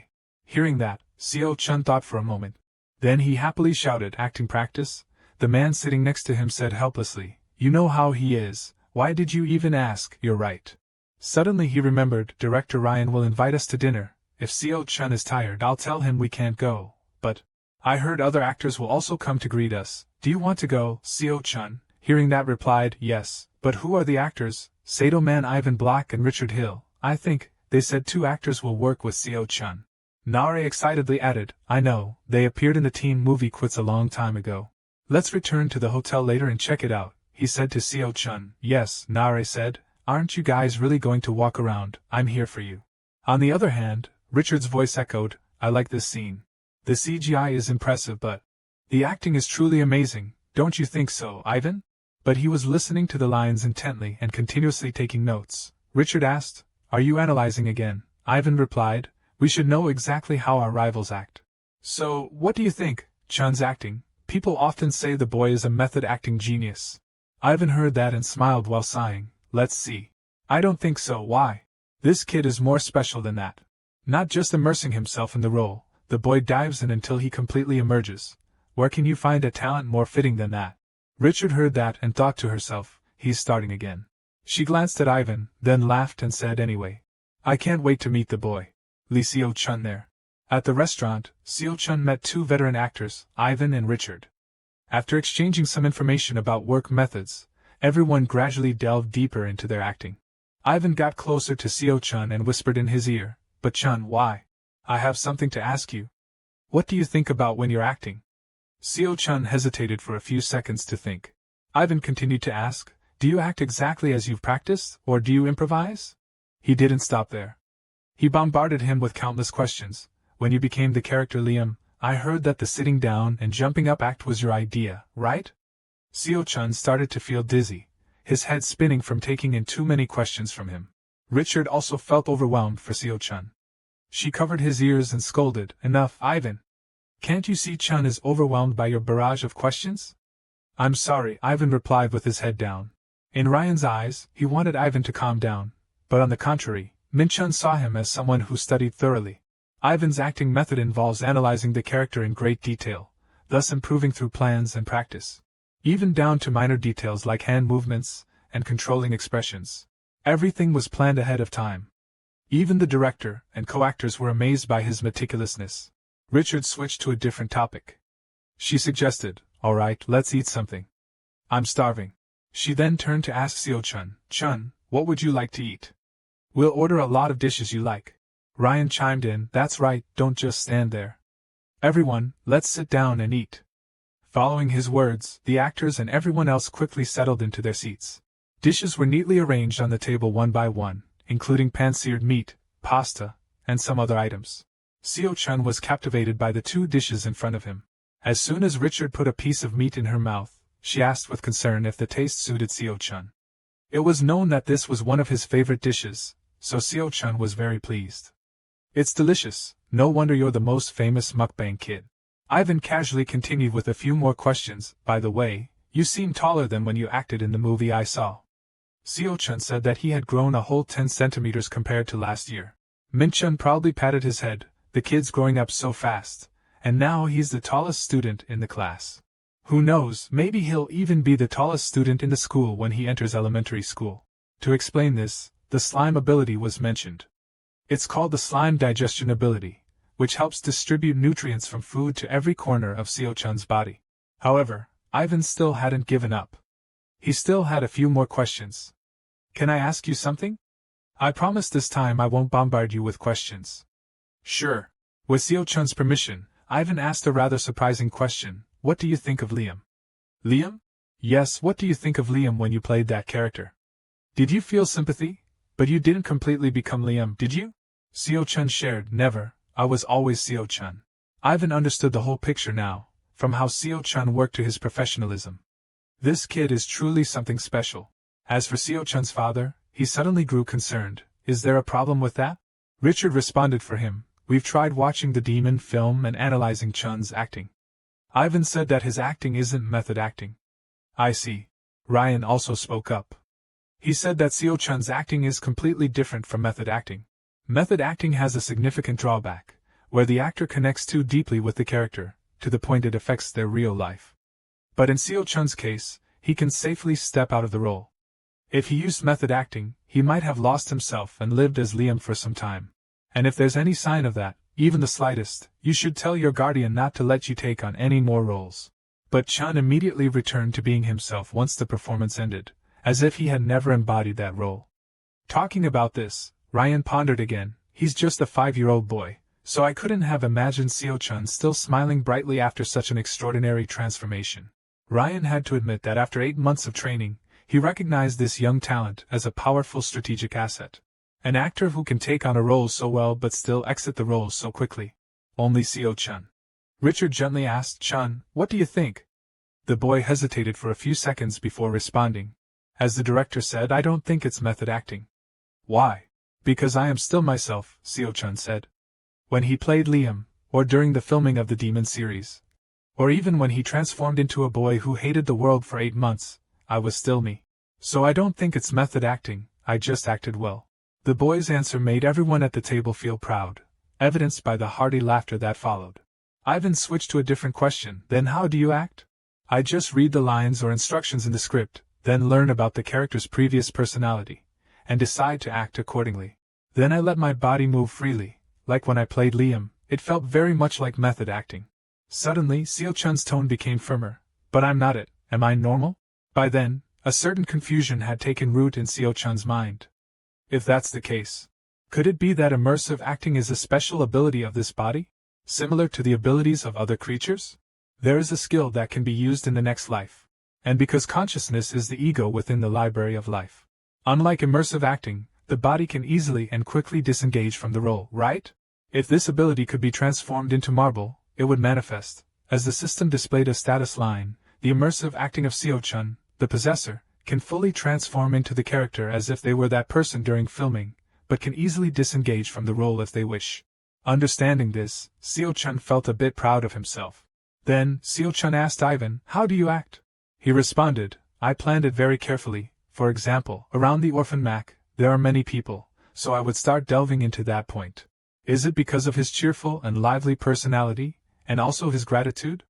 Hearing that, Seo Chun thought for a moment. Then he happily shouted, acting practice? The man sitting next to him said helplessly, you know how he is, why did you even ask? You're right. Suddenly he remembered, Director Ryan will invite us to dinner. If Seo Chun is tired I'll tell him we can't go, but I heard other actors will also come to greet us. Do you want to go? Seo Chun, hearing that replied, yes, but who are the actors? Sato Man Ivan Black and Richard Hill. I think, they said 2 actors will work with Seo Chun. Nare excitedly added, I know, they appeared in the teen movie Quits a long time ago. Let's return to the hotel later and check it out, he said to Seo Chun. Yes, Nare said, aren't you guys really going to walk around? I'm here for you. On the other hand, Richard's voice echoed, I like this scene. The CGI is impressive but the acting is truly amazing, don't you think so, Ivan? But he was listening to the lines intently and continuously taking notes. Richard asked, are you analyzing again? Ivan replied, we should know exactly how our rivals act. So, what do you think, Chun's acting? People often say the boy is a method acting genius. Ivan heard that and smiled while sighing. Let's see. I don't think so. Why? This kid is more special than that. Not just immersing himself in the role, the boy dives in until he completely emerges. Where can you find a talent more fitting than that? Richard heard that and thought to herself, he's starting again. She glanced at Ivan, then laughed and said anyway, I can't wait to meet the boy. Lee Seo Chun there. At the restaurant, Seo Chun met 2 veteran actors, Ivan and Richard. After exchanging some information about work methods, everyone gradually delved deeper into their acting. Ivan got closer to Seo Chun and whispered in his ear, but Chun, why? I have something to ask you. What do you think about when you're acting? Seo Chun hesitated for a few seconds to think. Ivan continued to ask, do you act exactly as you've practiced, or do you improvise? He didn't stop there. He bombarded him with countless questions. When you became the character Liam, I heard that the sitting down and jumping up act was your idea, right? Seo Chun started to feel dizzy, his head spinning from taking in too many questions from him. Richard also felt overwhelmed for Seo Chun. She covered his ears and scolded, enough, Ivan. Can't you see Chun is overwhelmed by your barrage of questions? I'm sorry, Ivan replied with his head down. In Ryan's eyes, he wanted Ivan to calm down, but on the contrary, Min Chun saw him as someone who studied thoroughly. Ivan's acting method involves analyzing the character in great detail, thus improving through plans and practice. Even down to minor details like hand movements and controlling expressions. Everything was planned ahead of time. Even the director and co-actors were amazed by his meticulousness. Richard switched to a different topic. She suggested, all right, let's eat something. I'm starving. She then turned to ask Seo Chun, Chun, what would you like to eat? We'll order a lot of dishes you like. Ryan chimed in, that's right, don't just stand there. Everyone, let's sit down and eat. Following his words, the actors and everyone else quickly settled into their seats. Dishes were neatly arranged on the table one by one, including pan-seared meat, pasta, and some other items. Seo Chun was captivated by the 2 dishes in front of him. As soon as Richard put a piece of meat in her mouth, she asked with concern if the taste suited Seo Chun. It was known that this was one of his favorite dishes, so Seo Chun was very pleased. It's delicious, no wonder you're the most famous mukbang kid. Ivan casually continued with a few more questions, by the way, you seem taller than when you acted in the movie I saw. Seo Chun said that he had grown a whole 10 centimeters compared to last year. Min Chun proudly patted his head, the kid's growing up so fast, and now he's the tallest student in the class. Who knows, maybe he'll even be the tallest student in the school when he enters elementary school. To explain this, the slime ability was mentioned. It's called the slime digestion ability, which helps distribute nutrients from food to every corner of Seo-chan's body. However, Ivan still hadn't given up. He still had a few more questions. Can I ask you something? I promise this time I won't bombard you with questions. Sure. With Seo-chan's permission, Ivan asked a rather surprising question. What do you think of Liam? Liam? Yes, what do you think of Liam when you played that character? Did you feel sympathy? But you didn't completely become Liam, did you? Seo-chan shared, never, I was always Seo-chan. Ivan understood the whole picture now, from how Seo-chan worked to his professionalism. This kid is truly something special. As for Seo-chan's father, he suddenly grew concerned. Is there a problem with that? Richard responded for him, we've tried watching the demon film and analyzing Chun's acting. Ivan said that his acting isn't method acting. I see. Ryan also spoke up. He said that Seo-chan's acting is completely different from method acting. Method acting has a significant drawback, where the actor connects too deeply with the character, to the point it affects their real life. But in Seo-chan's case, he can safely step out of the role. If he used method acting, he might have lost himself and lived as Liam for some time. And if there's any sign of that, even the slightest, you should tell your guardian not to let you take on any more roles. But Chun immediately returned to being himself once the performance ended, as if he had never embodied that role. Talking about this, Ryan pondered again, he's just a 5-year-old boy, so I couldn't have imagined Seo-chun still smiling brightly after such an extraordinary transformation. Ryan had to admit that after 8 months of training, he recognized this young talent as a powerful strategic asset. An actor who can take on a role so well but still exit the role so quickly. Only Seo-chun. Richard gently asked, Chun, what do you think? The boy hesitated for a few seconds before responding. As the director said, I don't think it's method acting. Why? Because I am still myself, Seo-chun said. When he played Liam, or during the filming of the Demon series, or even when he transformed into a boy who hated the world for 8 months, I was still me. So I don't think it's method acting, I just acted well. The boy's answer made everyone at the table feel proud, evidenced by the hearty laughter that followed. Ivan switched to a different question, then how do you act? I just read the lines or instructions in the script, then learn about the character's previous personality, and decide to act accordingly. Then I let my body move freely, like when I played Liam, it felt very much like method acting. Suddenly, Seo-chun's tone became firmer. But I'm not it, am I normal? By then, a certain confusion had taken root in Seo-chun's mind. If that's the case, could it be that immersive acting is a special ability of this body, similar to the abilities of other creatures? There is a skill that can be used in the next life. And because consciousness is the ego within the library of life. Unlike immersive acting, the body can easily and quickly disengage from the role, right? If this ability could be transformed into marble, it would manifest. As the system displayed a status line, the immersive acting of Seo-chun, the possessor, can fully transform into the character as if they were that person during filming, but can easily disengage from the role if they wish. Understanding this, Seo-chun felt a bit proud of himself. Then, Seo-chun asked Ivan, how do you act? He responded, I planned it very carefully. For example, around the orphan Mac, there are many people, so I would start delving into that point. Is it because of his cheerful and lively personality, and also his gratitude?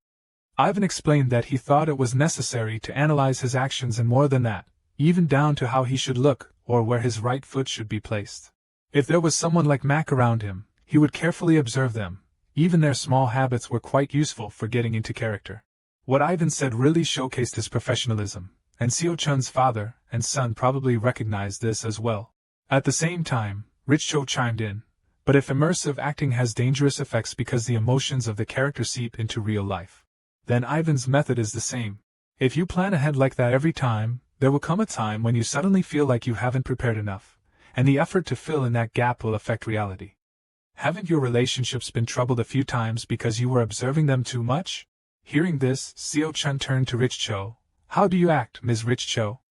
Ivan explained that he thought it was necessary to analyze his actions and more than that, even down to how he should look, or where his right foot should be placed. If there was someone like Mac around him, he would carefully observe them. Even their small habits were quite useful for getting into character. What Ivan said really showcased his professionalism, and Seo-chun's father and son probably recognized this as well. At the same time, Rich Cho chimed in, but if immersive acting has dangerous effects because the emotions of the character seep into real life, then Ivan's method is the same. If you plan ahead like that every time, there will come a time when you suddenly feel like you haven't prepared enough, and the effort to fill in that gap will affect reality. Haven't your relationships been troubled a few times because you were observing them too much? Hearing this, Seo-chun turned to Rich Cho. How do you act, Ms. Rich Cho?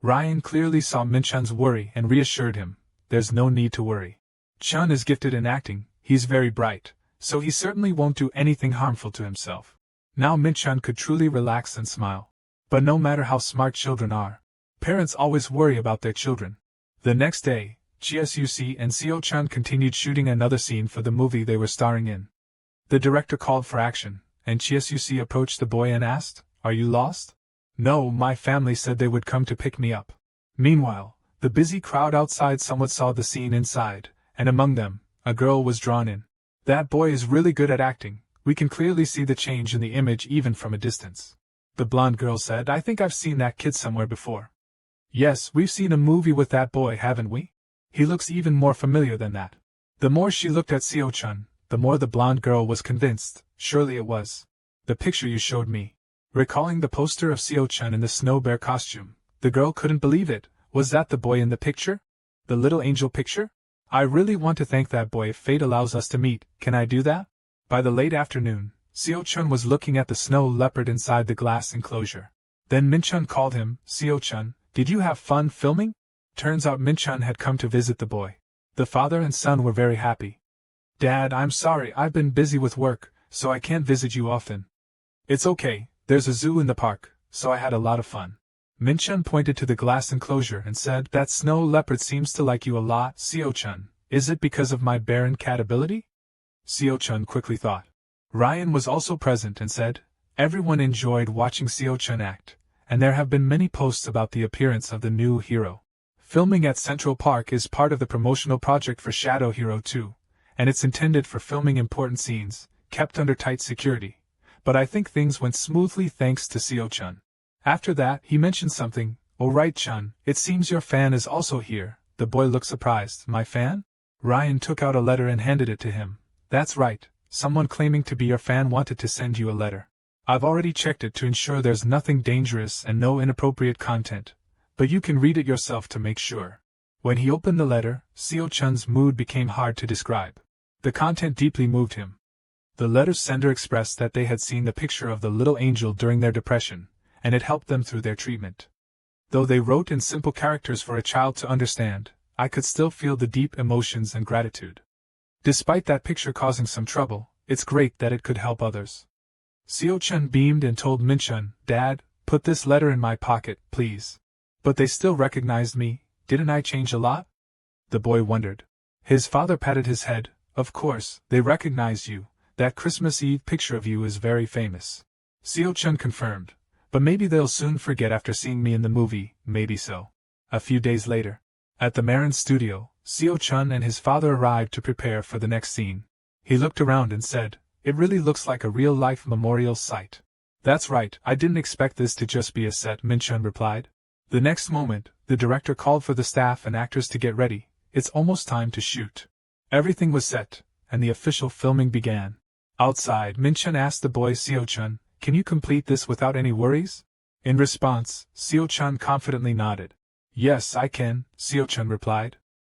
Ryan clearly saw Min-chun's worry and reassured him, there's no need to worry. Chun is gifted in acting, he's very bright, so he certainly won't do anything harmful to himself. Now Min-chun could truly relax and smile. But no matter how smart children are, parents always worry about their children. The next day, Chisuc and Seo-chun continued shooting another scene for the movie they were starring in. The director called for action, and Chisuc approached the boy and asked, "Are you lost?" "No, my family said they would come to pick me up." Meanwhile, the busy crowd outside somewhat saw the scene inside, and among them, a girl was drawn in. "That boy is really good at acting, we can clearly see the change in the image even from a distance." The blonde girl said, "I think I've seen that kid somewhere before." "Yes, we've seen a movie with that boy, haven't we? He looks even more familiar than that." The more she looked at Seo-chun, the more the blonde girl was convinced. Surely it was the picture you showed me. Recalling the poster of Seo-chun in the snow bear costume, the girl couldn't believe it. Was that the boy in the picture? The little angel picture? "I really want to thank that boy if fate allows us to meet. Can I do that?" By the late afternoon, Seo-chun was looking at the snow leopard inside the glass enclosure. Then Min-chun called him. "Seo-chun, did you have fun filming?" Turns out Min-chun had come to visit the boy. The father and son were very happy. "Dad, I'm sorry, I've been busy with work, so I can't visit you often." "It's okay, there's a zoo in the park, so I had a lot of fun." Min-chun pointed to the glass enclosure and said, "That snow leopard seems to like you a lot, Seo-chun. Is it because of my bear and cat ability?" Seo-chun quickly thought. Ryan was also present and said, "Everyone enjoyed watching Seo-chun act, and there have been many posts about the appearance of the new hero. Filming at Central Park is part of the promotional project for Shadow Hero 2, and it's intended for filming important scenes, kept under tight security. But I think things went smoothly thanks to Seo-chun." After that, he mentioned something. "Oh right, Chun, it seems your fan is also here." The boy looked surprised. "My fan?" Ryan took out a letter and handed it to him. "That's right, someone claiming to be your fan wanted to send you a letter. I've already checked it to ensure there's nothing dangerous and no inappropriate content, but you can read it yourself to make sure." When he opened the letter, Seo-chun's mood became hard to describe. The content deeply moved him. The letter's sender expressed that they had seen the picture of the little angel during their depression, and it helped them through their treatment. Though they wrote in simple characters for a child to understand, I could still feel the deep emotions and gratitude. Despite that picture causing some trouble, it's great that it could help others. Seo-chun beamed and told Min-chun, "Dad, put this letter in my pocket, please." "But they still recognized me, didn't I change a lot?" The boy wondered. His father patted his head. "Of course, they recognized you. That Christmas Eve picture of you is very famous." Seo-chun confirmed. "But maybe they'll soon forget after seeing me in the movie." "Maybe so." A few days later, at the Marin studio, Seo-chun and his father arrived to prepare for the next scene. He looked around and said, "It really looks like a real-life memorial site." "That's right, I didn't expect this to just be a set," Min-chun replied. The next moment, the director called for the staff and actors to get ready. It's almost time to shoot. Everything was set, and the official filming began. Outside, Min-chun asked the boy Seo-chun, "Can you complete this without any worries?" In response, Seo-chun confidently nodded. "Yes, I can," Seo-chun replied.